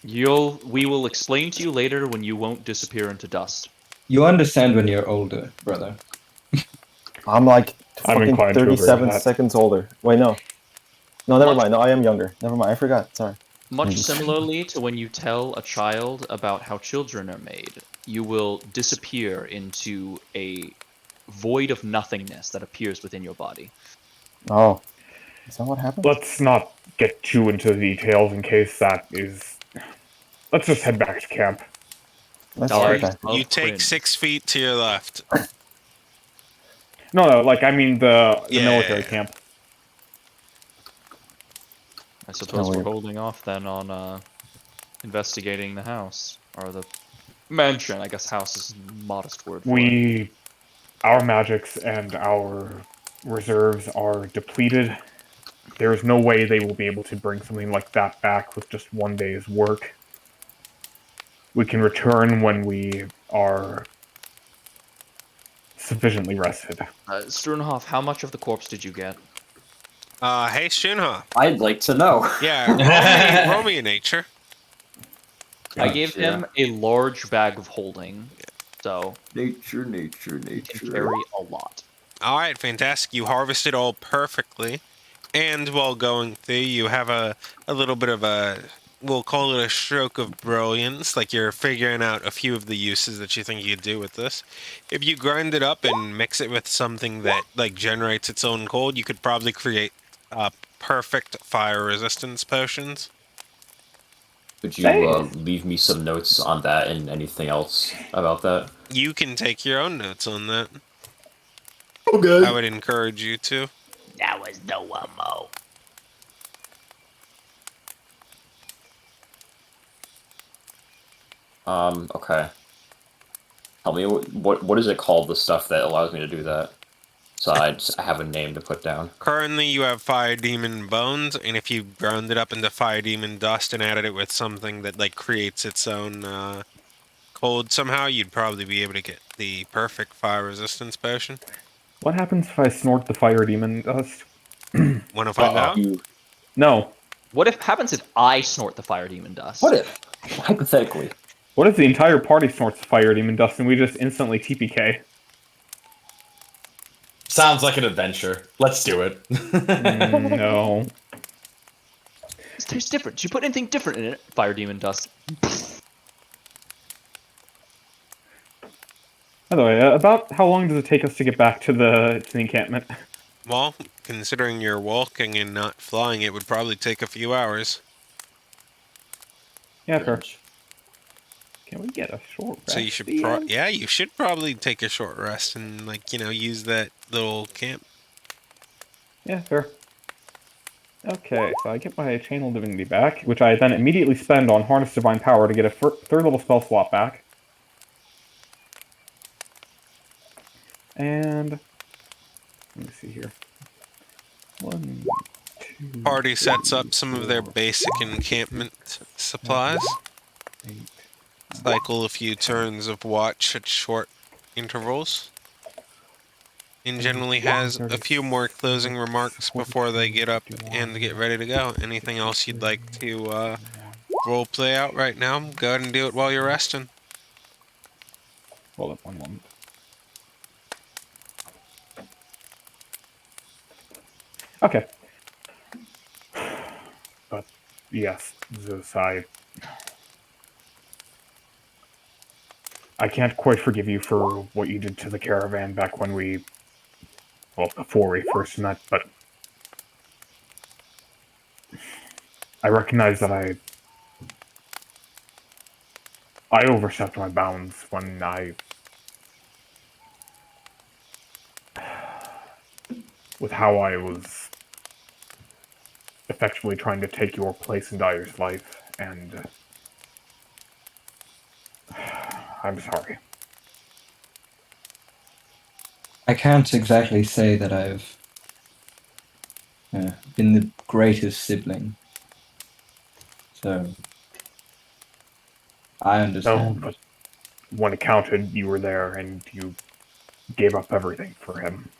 We will explain to you later when you won't disappear into dust. You understand when you're older, brother. I'm like I'm fucking inclined to agree with 37 that. seconds older. Wait, no. No, never mind. No, I am younger. Never mind. I forgot. Sorry. Much similarly to when you tell a child about how children are made, you will disappear into a void of nothingness that appears within your body. Oh. Is that what happened? Let's not get too into the details in case that is... Let's just head back to camp. That's Alright. okay. You Of take Quinn. 6 feet to your left. No, like, I mean the Yeah. military camp. I suppose we're weird. holding off then on investigating the house. Or the mansion. I guess house is a modest word for it. Our magics and our reserves are depleted. There is no way they will be able to bring something like that back with just one day's work. We can return when we are sufficiently rested. Strunhoff, how much of the corpse did you get? Hey, Shinha. I'd like to know. Yeah, roll me a nature. I gave him a large bag of holding, so Nature. he can carry a lot. All right, fantastic. You harvested all perfectly. And while going through, you have a little bit of a, we'll call it a stroke of brilliance, like you're figuring out a few of the uses that you think you could do with this. If you grind it up and mix it with something that like generates its own cold, you could probably create perfect fire resistance potions. Could you leave me some notes on that and anything else about that? You can take your own notes on that. Okay. I would encourage you to. That was no homo. Okay. Tell me what is it called, the stuff that allows me to do that? So I have a name to put down. Currently, you have Fire Demon Bones, and if you ground it up into Fire Demon Dust and added it with something that like creates its own cold somehow, you'd probably be able to get the perfect fire resistance potion. What happens if I snort the fire demon dust? Want to find out? No. What happens if I snort the fire demon dust? What if, hypothetically, What if the entire party snorts Fire Demon Dust and we just instantly TPK? Sounds like an adventure. Let's do it. No. It tastes different. Did you put anything different in it? Fire Demon Dust. By the way, about how long does it take us to get back to the encampment? Well, considering you're walking and not flying, it would probably take a few hours. Yeah, fair. Can we get a short rest? So you should you should probably take a short rest and, like, you know, use that little camp. Yeah, fair. Okay, so I get my Channel Divinity back, which I then immediately spend on Harness Divine Power to get a third level spell slot back. And let me see here. 1, 2. Party sets up some of their basic encampment supplies. 8. Cycle a few turns of watch at short intervals. And generally has a few more closing remarks before they get up and get ready to go. Anything else you'd like to role play out right now? Go ahead and do it while you're resting. Hold up 1 moment. Okay. But yes, Zeus, I can't quite forgive you for what you did to the caravan back when before we first met, but I recognize that I overstepped my bounds when with how I was effectively trying to take your place in Dyer's life, and I'm sorry. I can't exactly say that I've been the greatest sibling. So, I understand. No, but when it counted, you were there, and you gave up everything for him.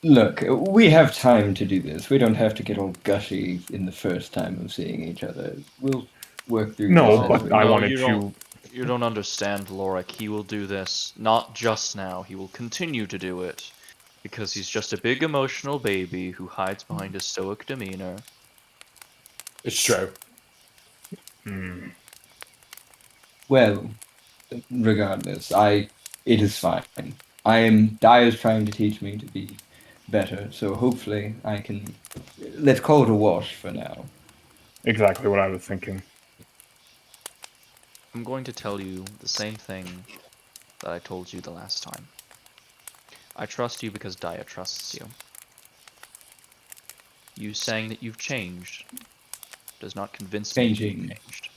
Look, we have time to do this. We don't have to get all gushy in the first time of seeing each other. We'll work through No, this. but I wanted to... You don't understand, Lorik. He will do this, not just now. He will continue to do it. Because he's just a big emotional baby who hides behind a stoic demeanor. It's true. Well, regardless, it is fine. Dyer's trying to teach me to be better, so hopefully I can... Let's call it a wash for now. Exactly what I was thinking. I'm going to tell you the same thing that I told you the last time. I trust you because Daya trusts you. You saying that you've changed does not convince me that you've changed.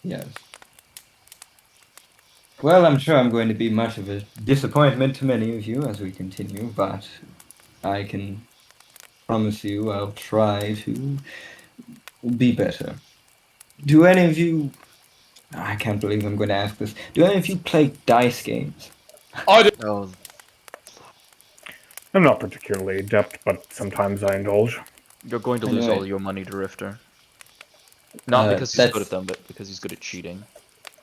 Yes. Well, I'm sure I'm going to be much of a disappointment to many of you as we continue, but I can promise you I'll try to be better. Do any of you... I can't believe I'm going to ask this. Do any of you play dice games? I do. Oh, I'm not particularly adept, but sometimes I indulge. you're going to lose all your money to Rifter. Not because he's good at them, but because he's good at cheating.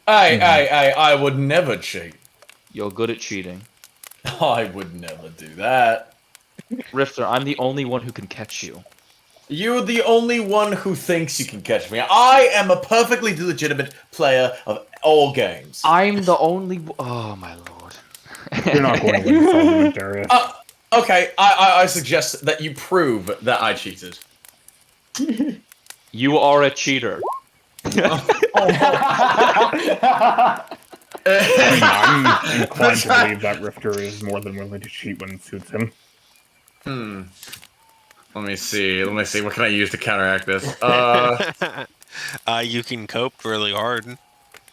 I would never cheat. You're good at cheating. I would never do that. Rifter, I'm the only one who can catch you. You're the only one who thinks you can catch me. I am a perfectly legitimate player of all games. I'm the only... Oh, my lord. You're not going to win this argument, Darius. Okay, I suggest that you prove that I cheated. You are a cheater. I'm inclined to believe that Rifter is more than willing to cheat when it suits him. Let me see. What can I use to counteract this? You can cope really hard.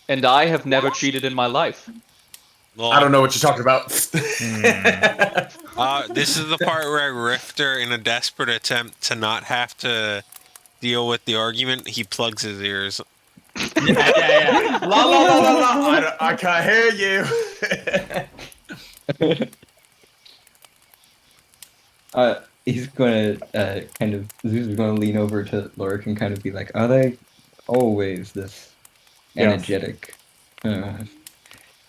And I have never cheated in my life. Well, I don't know what you're talking about. This is the part where Rifter, in a desperate attempt to not have to deal with the argument, he plugs his ears. Yeah. La la la la la. I can't hear you. he's gonna Zeus is gonna lean over to Lorik and kind of be like, "Are they always this Yes. energetic?"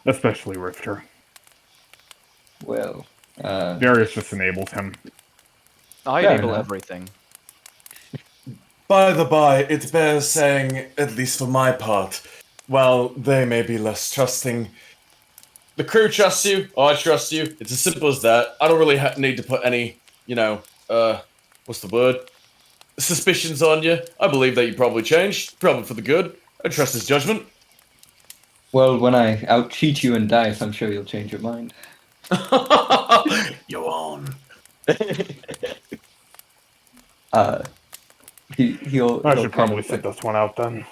Especially Rifter. Well, Darius just enables him. I Fair enable enough. everything. By the by, it bears saying, at least for my part, while they may be less trusting, the crew trusts you, I trust you. It's as simple as that. I don't really need to put any, what's the word? Suspicions on you. I believe that you probably changed, probably for the good. I trust his judgment. Well, when I out-cheat you in dice, I'm sure you'll change your mind. You're on. He'll I should kind probably of sit this one out then.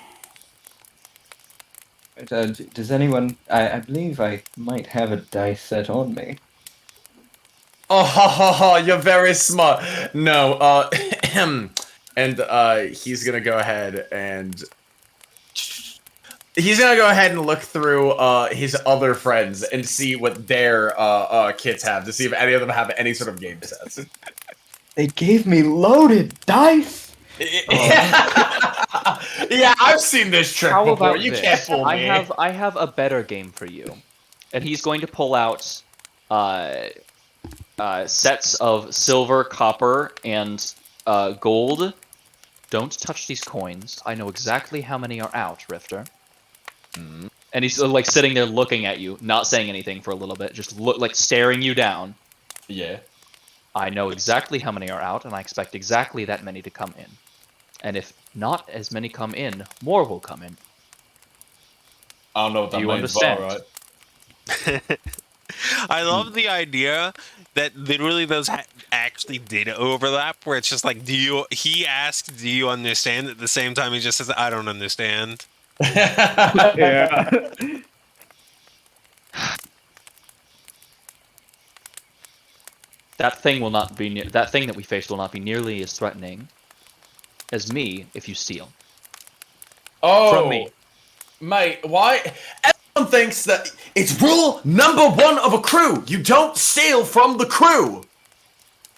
does anyone? I believe I might have a dice set on me. Oh, you're very smart. No, and he's gonna go ahead and look through his other friends and see what their kits have to see if any of them have any sort of game sets. They gave me loaded dice. Yeah, I've seen this trick How before. about You this? can't fool me. I have a better game for you, and he's going to pull out sets of silver, copper, and gold. Don't touch these coins. I know exactly how many are out, Rifter. And he's like sitting there looking at you, not saying anything for a little bit, just like staring you down. Yeah. I know exactly how many are out, and I expect exactly that many to come in. And if not as many come in, more will come in. I don't know what that Do you means, understand? but alright. I love the idea that literally those actually did overlap, where it's just like, he asks, do you understand? At the same time, he just says, I don't understand. Yeah. That thing will not be that thing that we face will not be nearly as threatening as me if you steal. Oh, From me. Mate, why? Everyone thinks that it's rule number 1 of a crew. You don't steal from the crew.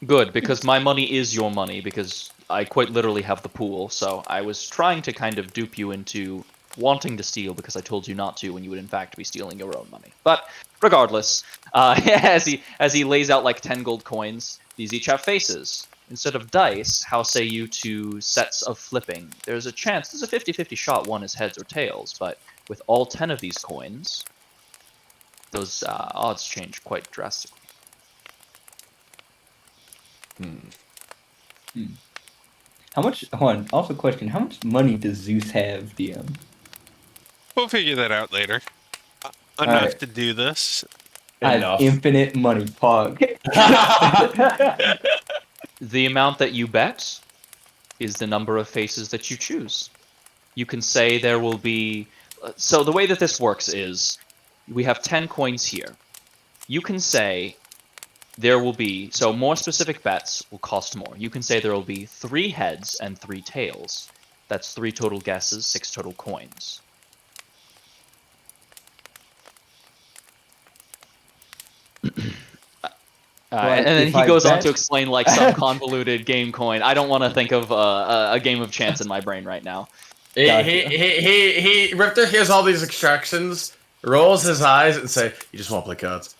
Good, because my money is your money, because I quite literally have the pool, so I was trying to kind of dupe you into wanting to steal because I told you not to when you would in fact be stealing your own money. But regardless, as he lays out like 10 gold coins, these each have faces. Instead of dice, how say you to sets of flipping? There's a 50-50 shot one is heads or tails, but with all 10 of these coins, those odds change quite drastically. How much? Hold on. Also, question: how much money does Zeus have, DM? We'll figure that out later. Enough Alright. to do this. I have Enough. infinite money, Pog. The amount that you bet is the number of faces that you choose. You can say there will be... So the way that this works is, we have 10 coins here. You can say there will be... So more specific bets will cost more. You can say there will be 3 heads and 3 tails. That's 3 total guesses, 6 total coins. And then he goes on to explain like some convoluted game coin. I don't want to think of a game of chance in my brain right now. Rifter hears all these extractions, rolls his eyes, and say, "You just want to play cards."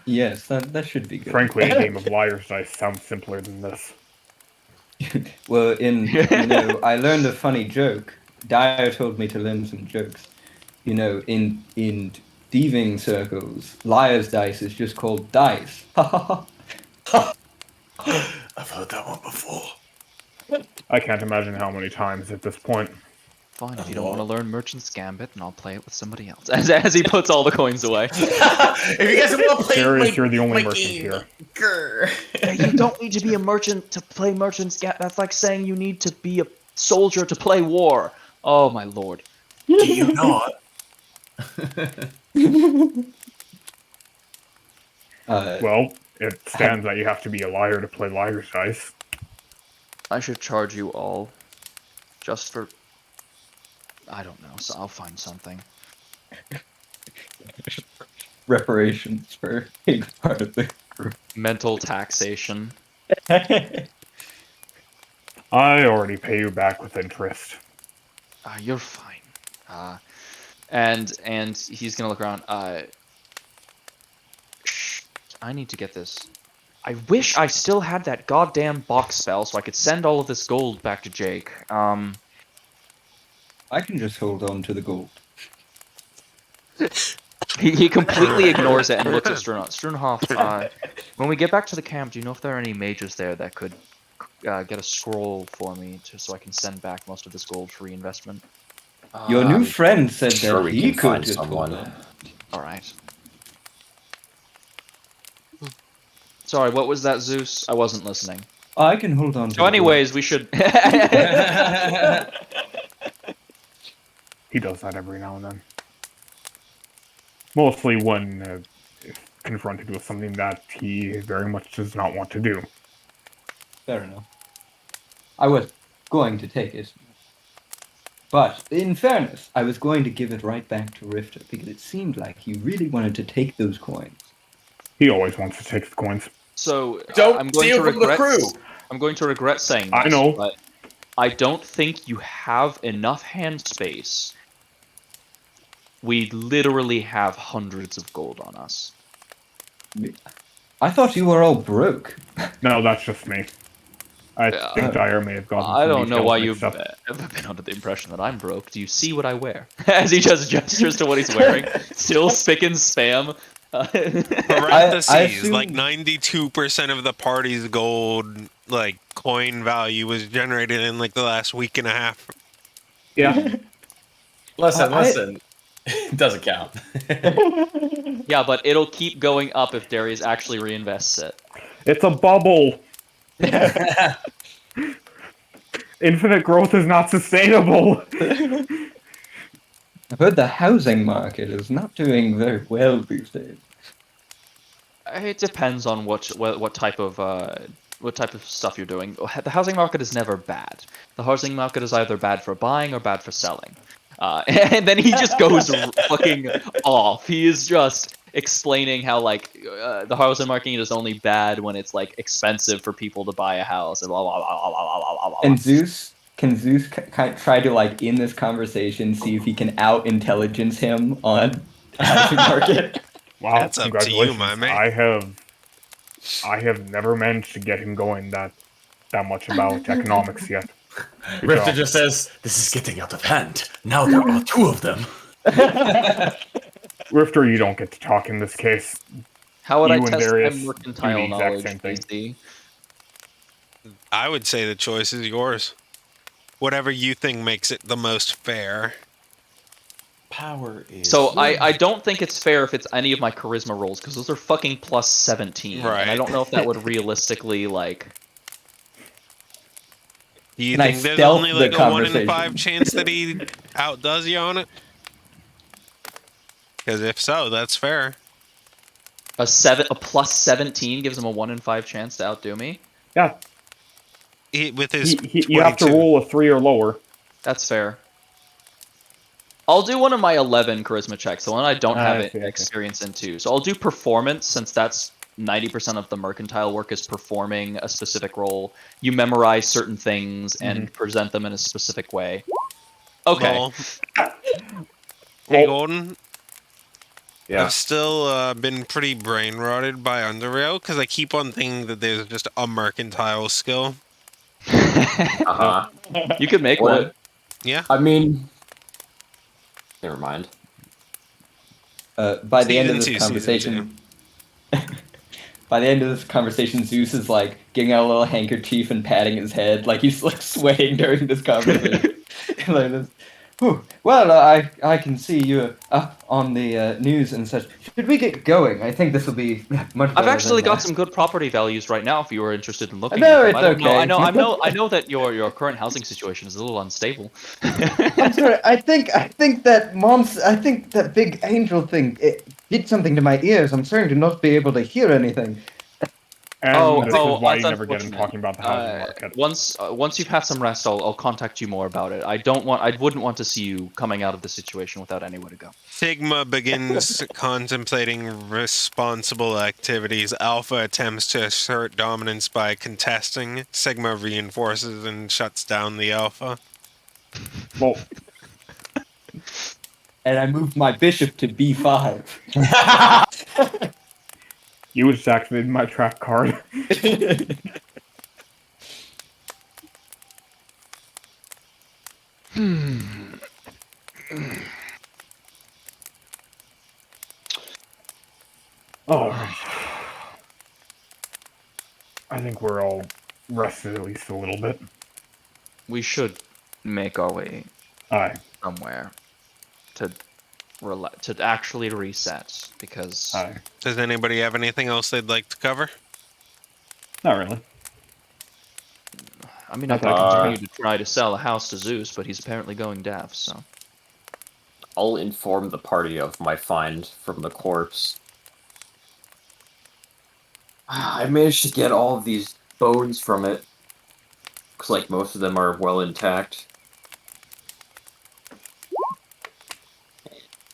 Yes, that should be good. Frankly, a game of liar's dice sounds simpler than this. Well, I learned a funny joke. Dyer told me to learn some jokes. In thieving circles, liar's dice is just called dice. I've heard that one before. I can't imagine how many times at this point. Fine, if you don't want to learn Merchant's Gambit, and I'll play it with somebody else. As he puts all the coins away. If you guys want to play Darius, you're the only merchant here. You don't need to be a merchant to play Merchant's Gambit. That's like saying you need to be a soldier to play war. Oh my lord. Do you not? Well, it stands that you have to be a liar to play liar's dice. I should charge you all just for... I don't know, so I'll find something. Reparations for being part of the group. Mental taxation. I already pay you back with interest. You're fine. And he's gonna look around. I need to get this. I wish I still had that goddamn box spell so I could send all of this gold back to Jake. I can just hold on to the gold. He completely ignores it and looks at Strunhoff. Strunhoff, when we get back to the camp, do you know if there are any mages there that could get a scroll for me so I can send back most of this gold for reinvestment? Your new friend said Sure, that we he can could find just hold someone. on. Alright. Sorry, what was that, Zeus? I wasn't listening. I can hold on to So anyways, we should... He does that every now and then. Mostly when confronted with something that he very much does not want to do. Fair enough. I was going to take it. But, in fairness, I was going to give it right back to Rifter, because it seemed like he really wanted to take those coins. He always wants to take the coins. So, Don't I'm going steal to from the regret... crew! I'm going to regret saying this, I know. but I don't think you have enough hand space. We literally have hundreds of gold on us. I thought you were all broke. No, that's just me. I think Dyer may have gotten I some don't know details why mixed you've up. ever been under the impression that I'm broke. Do you see what I wear? As he just gestures to what he's wearing. Still spick and spam. Parentheses, like assume- 92% of the party's gold, like, coin value was generated in, like, the last week and a half. Yeah. Listen. It doesn't count. Yeah, but it'll keep going up if Darius actually reinvests it. It's a bubble! Infinite growth is not sustainable! I've heard the housing market is not doing very well these days. It depends on what type of stuff you're doing. The housing market is never bad. The housing market is either bad for buying or bad for selling. And then he just goes fucking off. He is just explaining how like the housing market is only bad when it's like expensive for people to buy a house and blah blah blah blah blah blah blah blah. And Zeus, can Zeus try to like in this conversation see if he can out intelligence him on the housing market? Wow, That's up to you, congratulations. my man. I have never managed to get him going that much about economics yet. Good Rifter job. just says, "This is getting out of hand. Now there are two of them." Rifter, you don't get to talk in this case. How would You I and test Darius my do mercantile the exact knowledge, same thing. DC? I would say the choice is yours. Whatever you think makes it the most fair. Power is. So I don't think it's fair if it's any of my charisma rolls because those are fucking plus 17, and I Right. don't know if that would realistically like. Do you Can I think there's stealth only the like a 1 in conversation? 5 chance that he outdoes you on it? Because if so, that's fair. A plus 17 gives him a 1 in 5 chance to outdo me. Yeah, With his you have to 22. roll a 3 or lower. That's fair. I'll do one of my 11 charisma checks, the one I don't have see, okay. experience in too. So I'll do performance since that's 90% of the mercantile work is performing a specific role. You memorize certain things and present them in a specific way. Okay. Lol. Hey, Roll. Golden. Yeah. I've still been pretty brain rotted by Underrail because I keep on thinking that there's just a mercantile skill. Uh-huh. You could make What? one. Yeah. I mean, never mind. By the end of Season this 2, season conversation, by the end of this conversation, Zeus is like getting out a little handkerchief and patting his head, like he's like sweating during this conversation. Like this. Whew. Well, I can see you're up on the news and such. Should we get going? I think this will be much better. I've actually than got some good property values right now if you were interested in looking No, at them. it's I don't know. okay. I know that your current housing situation is a little unstable. I'm sorry. I think that big angel thing it did something to my ears. I'm starting to not be able to hear anything. And this is why that's you never get him unfortunate. talking about the housing market. Once you've had some rest, I'll contact you more about it. I wouldn't want to see you coming out of the situation without anywhere to go. Sigma begins contemplating responsible activities. Alpha attempts to assert dominance by contesting. Sigma reinforces and shuts down the Alpha. Well, And I moved my bishop to b5. you just activated my trap card. Alright. I think we're all rested at least a little bit. We should make our way Aye. somewhere to actually reset, because Aye. Does anybody have anything else they'd like to cover? Not really. I mean, I could continue to try to sell a house to Zeus, but he's apparently going deaf, so. I'll inform the party of my find from the corpse. I managed to get all of these bones from it. Looks like most of them are well intact.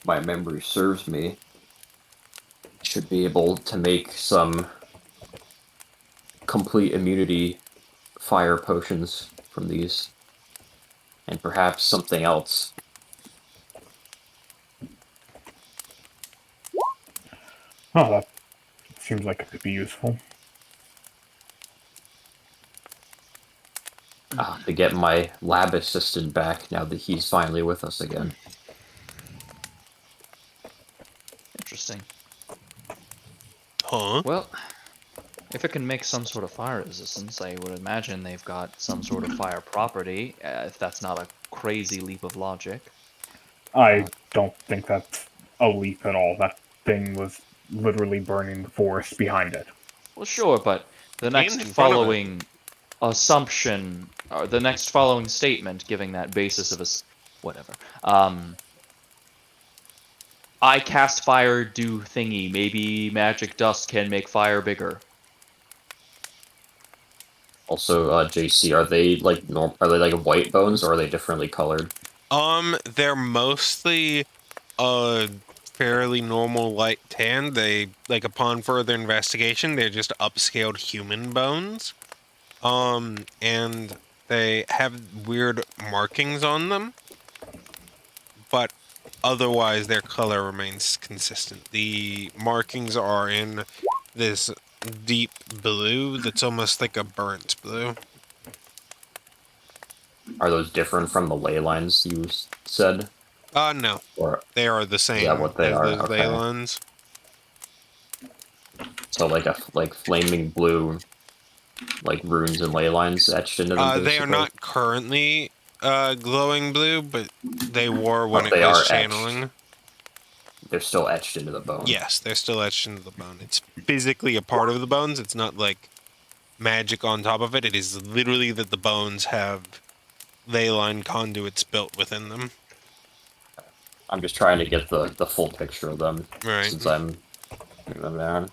My memory serves me. Should be able to make some complete immunity fire potions from these. And perhaps something else. Oh, that seems like it could be useful. To get my lab assistant back now that he's finally with us again. Interesting. Huh? Well, if it can make some sort of fire resistance, I would imagine they've got some sort of fire property, if that's not a crazy leap of logic. I don't think that's a leap at all. That thing was literally burning the forest behind it. Well, sure, but the next in front of it. following assumption, or the next following statement giving that basis of whatever. I cast fire, do thingy. Maybe magic dust can make fire bigger. Also, JC, are they like white bones or are they differently colored? They're mostly fairly normal light tan. They, like, upon further investigation, they're just upscaled human bones. And they have weird markings on them, but otherwise their color remains consistent. The markings are in this deep blue that's almost like a burnt blue. Are those different from the ley lines you said? No. Or they are the same what they as are. those ley lines. So like flaming blue, like runes and ley lines etched into them. They are not currently glowing blue, but they were when it they was are channeling. Etched. They're still etched into the bone. Yes, they're still etched into the bone. It's physically a part of the bones. It's not like magic on top of it. It is literally that the bones have ley line conduits built within them. I'm just trying to get the full picture of them, right? Since I'm down.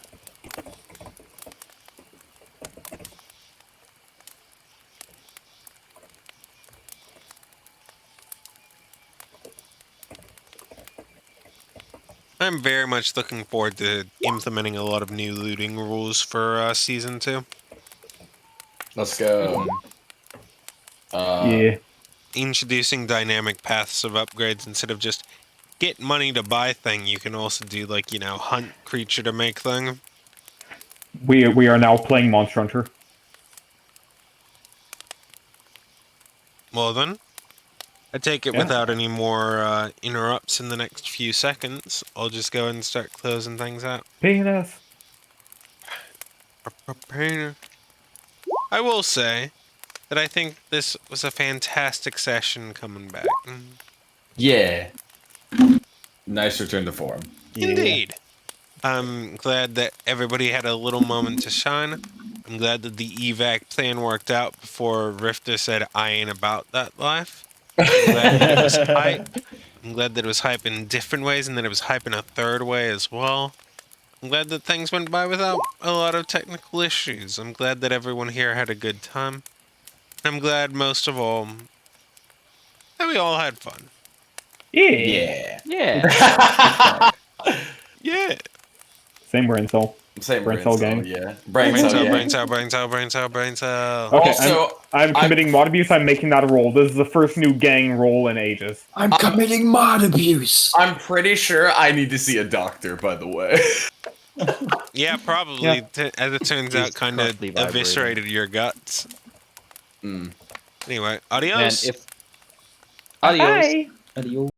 I'm very much looking forward to implementing a lot of new looting rules for Season 2. Let's go. Yeah. Introducing dynamic paths of upgrades instead of just get money to buy thing. You can also do, like, you know, hunt creature to make thing. We are now playing Monster Hunter. Well then, I take it without any more interrupts in the next few seconds. I'll just go and start closing things out. Penis. I will say that I think this was a fantastic session coming back. Yeah. Nice return to form. Indeed. I'm glad that everybody had a little moment to shine. I'm glad that the evac plan worked out before Rifter said, I ain't about that life. I'm glad that it was hype. I'm glad that it was hype in different ways and that it was hype in a third way as well. I'm glad that things went by without a lot of technical issues. I'm glad that everyone here had a good time. I'm glad, most of all, that we all had fun. Yeah. Yeah. Yeah. Same brain cell. Same Brain brain cell cell, gang. yeah. Brain Brain cell, cell, yeah. brain cell, brain cell, brain cell, brain cell. Okay, Also, I'm committing mod abuse. I'm making that a roll. This is the first new gang roll in ages. I'm committing mod abuse. I'm pretty sure I need to see a doctor, by the way. Yeah, probably. Yeah. As it turns He's out, kind of currently vibrating. eviscerated your guts. Mm. Anyway, Man, adios. if adios. Bye. Adios.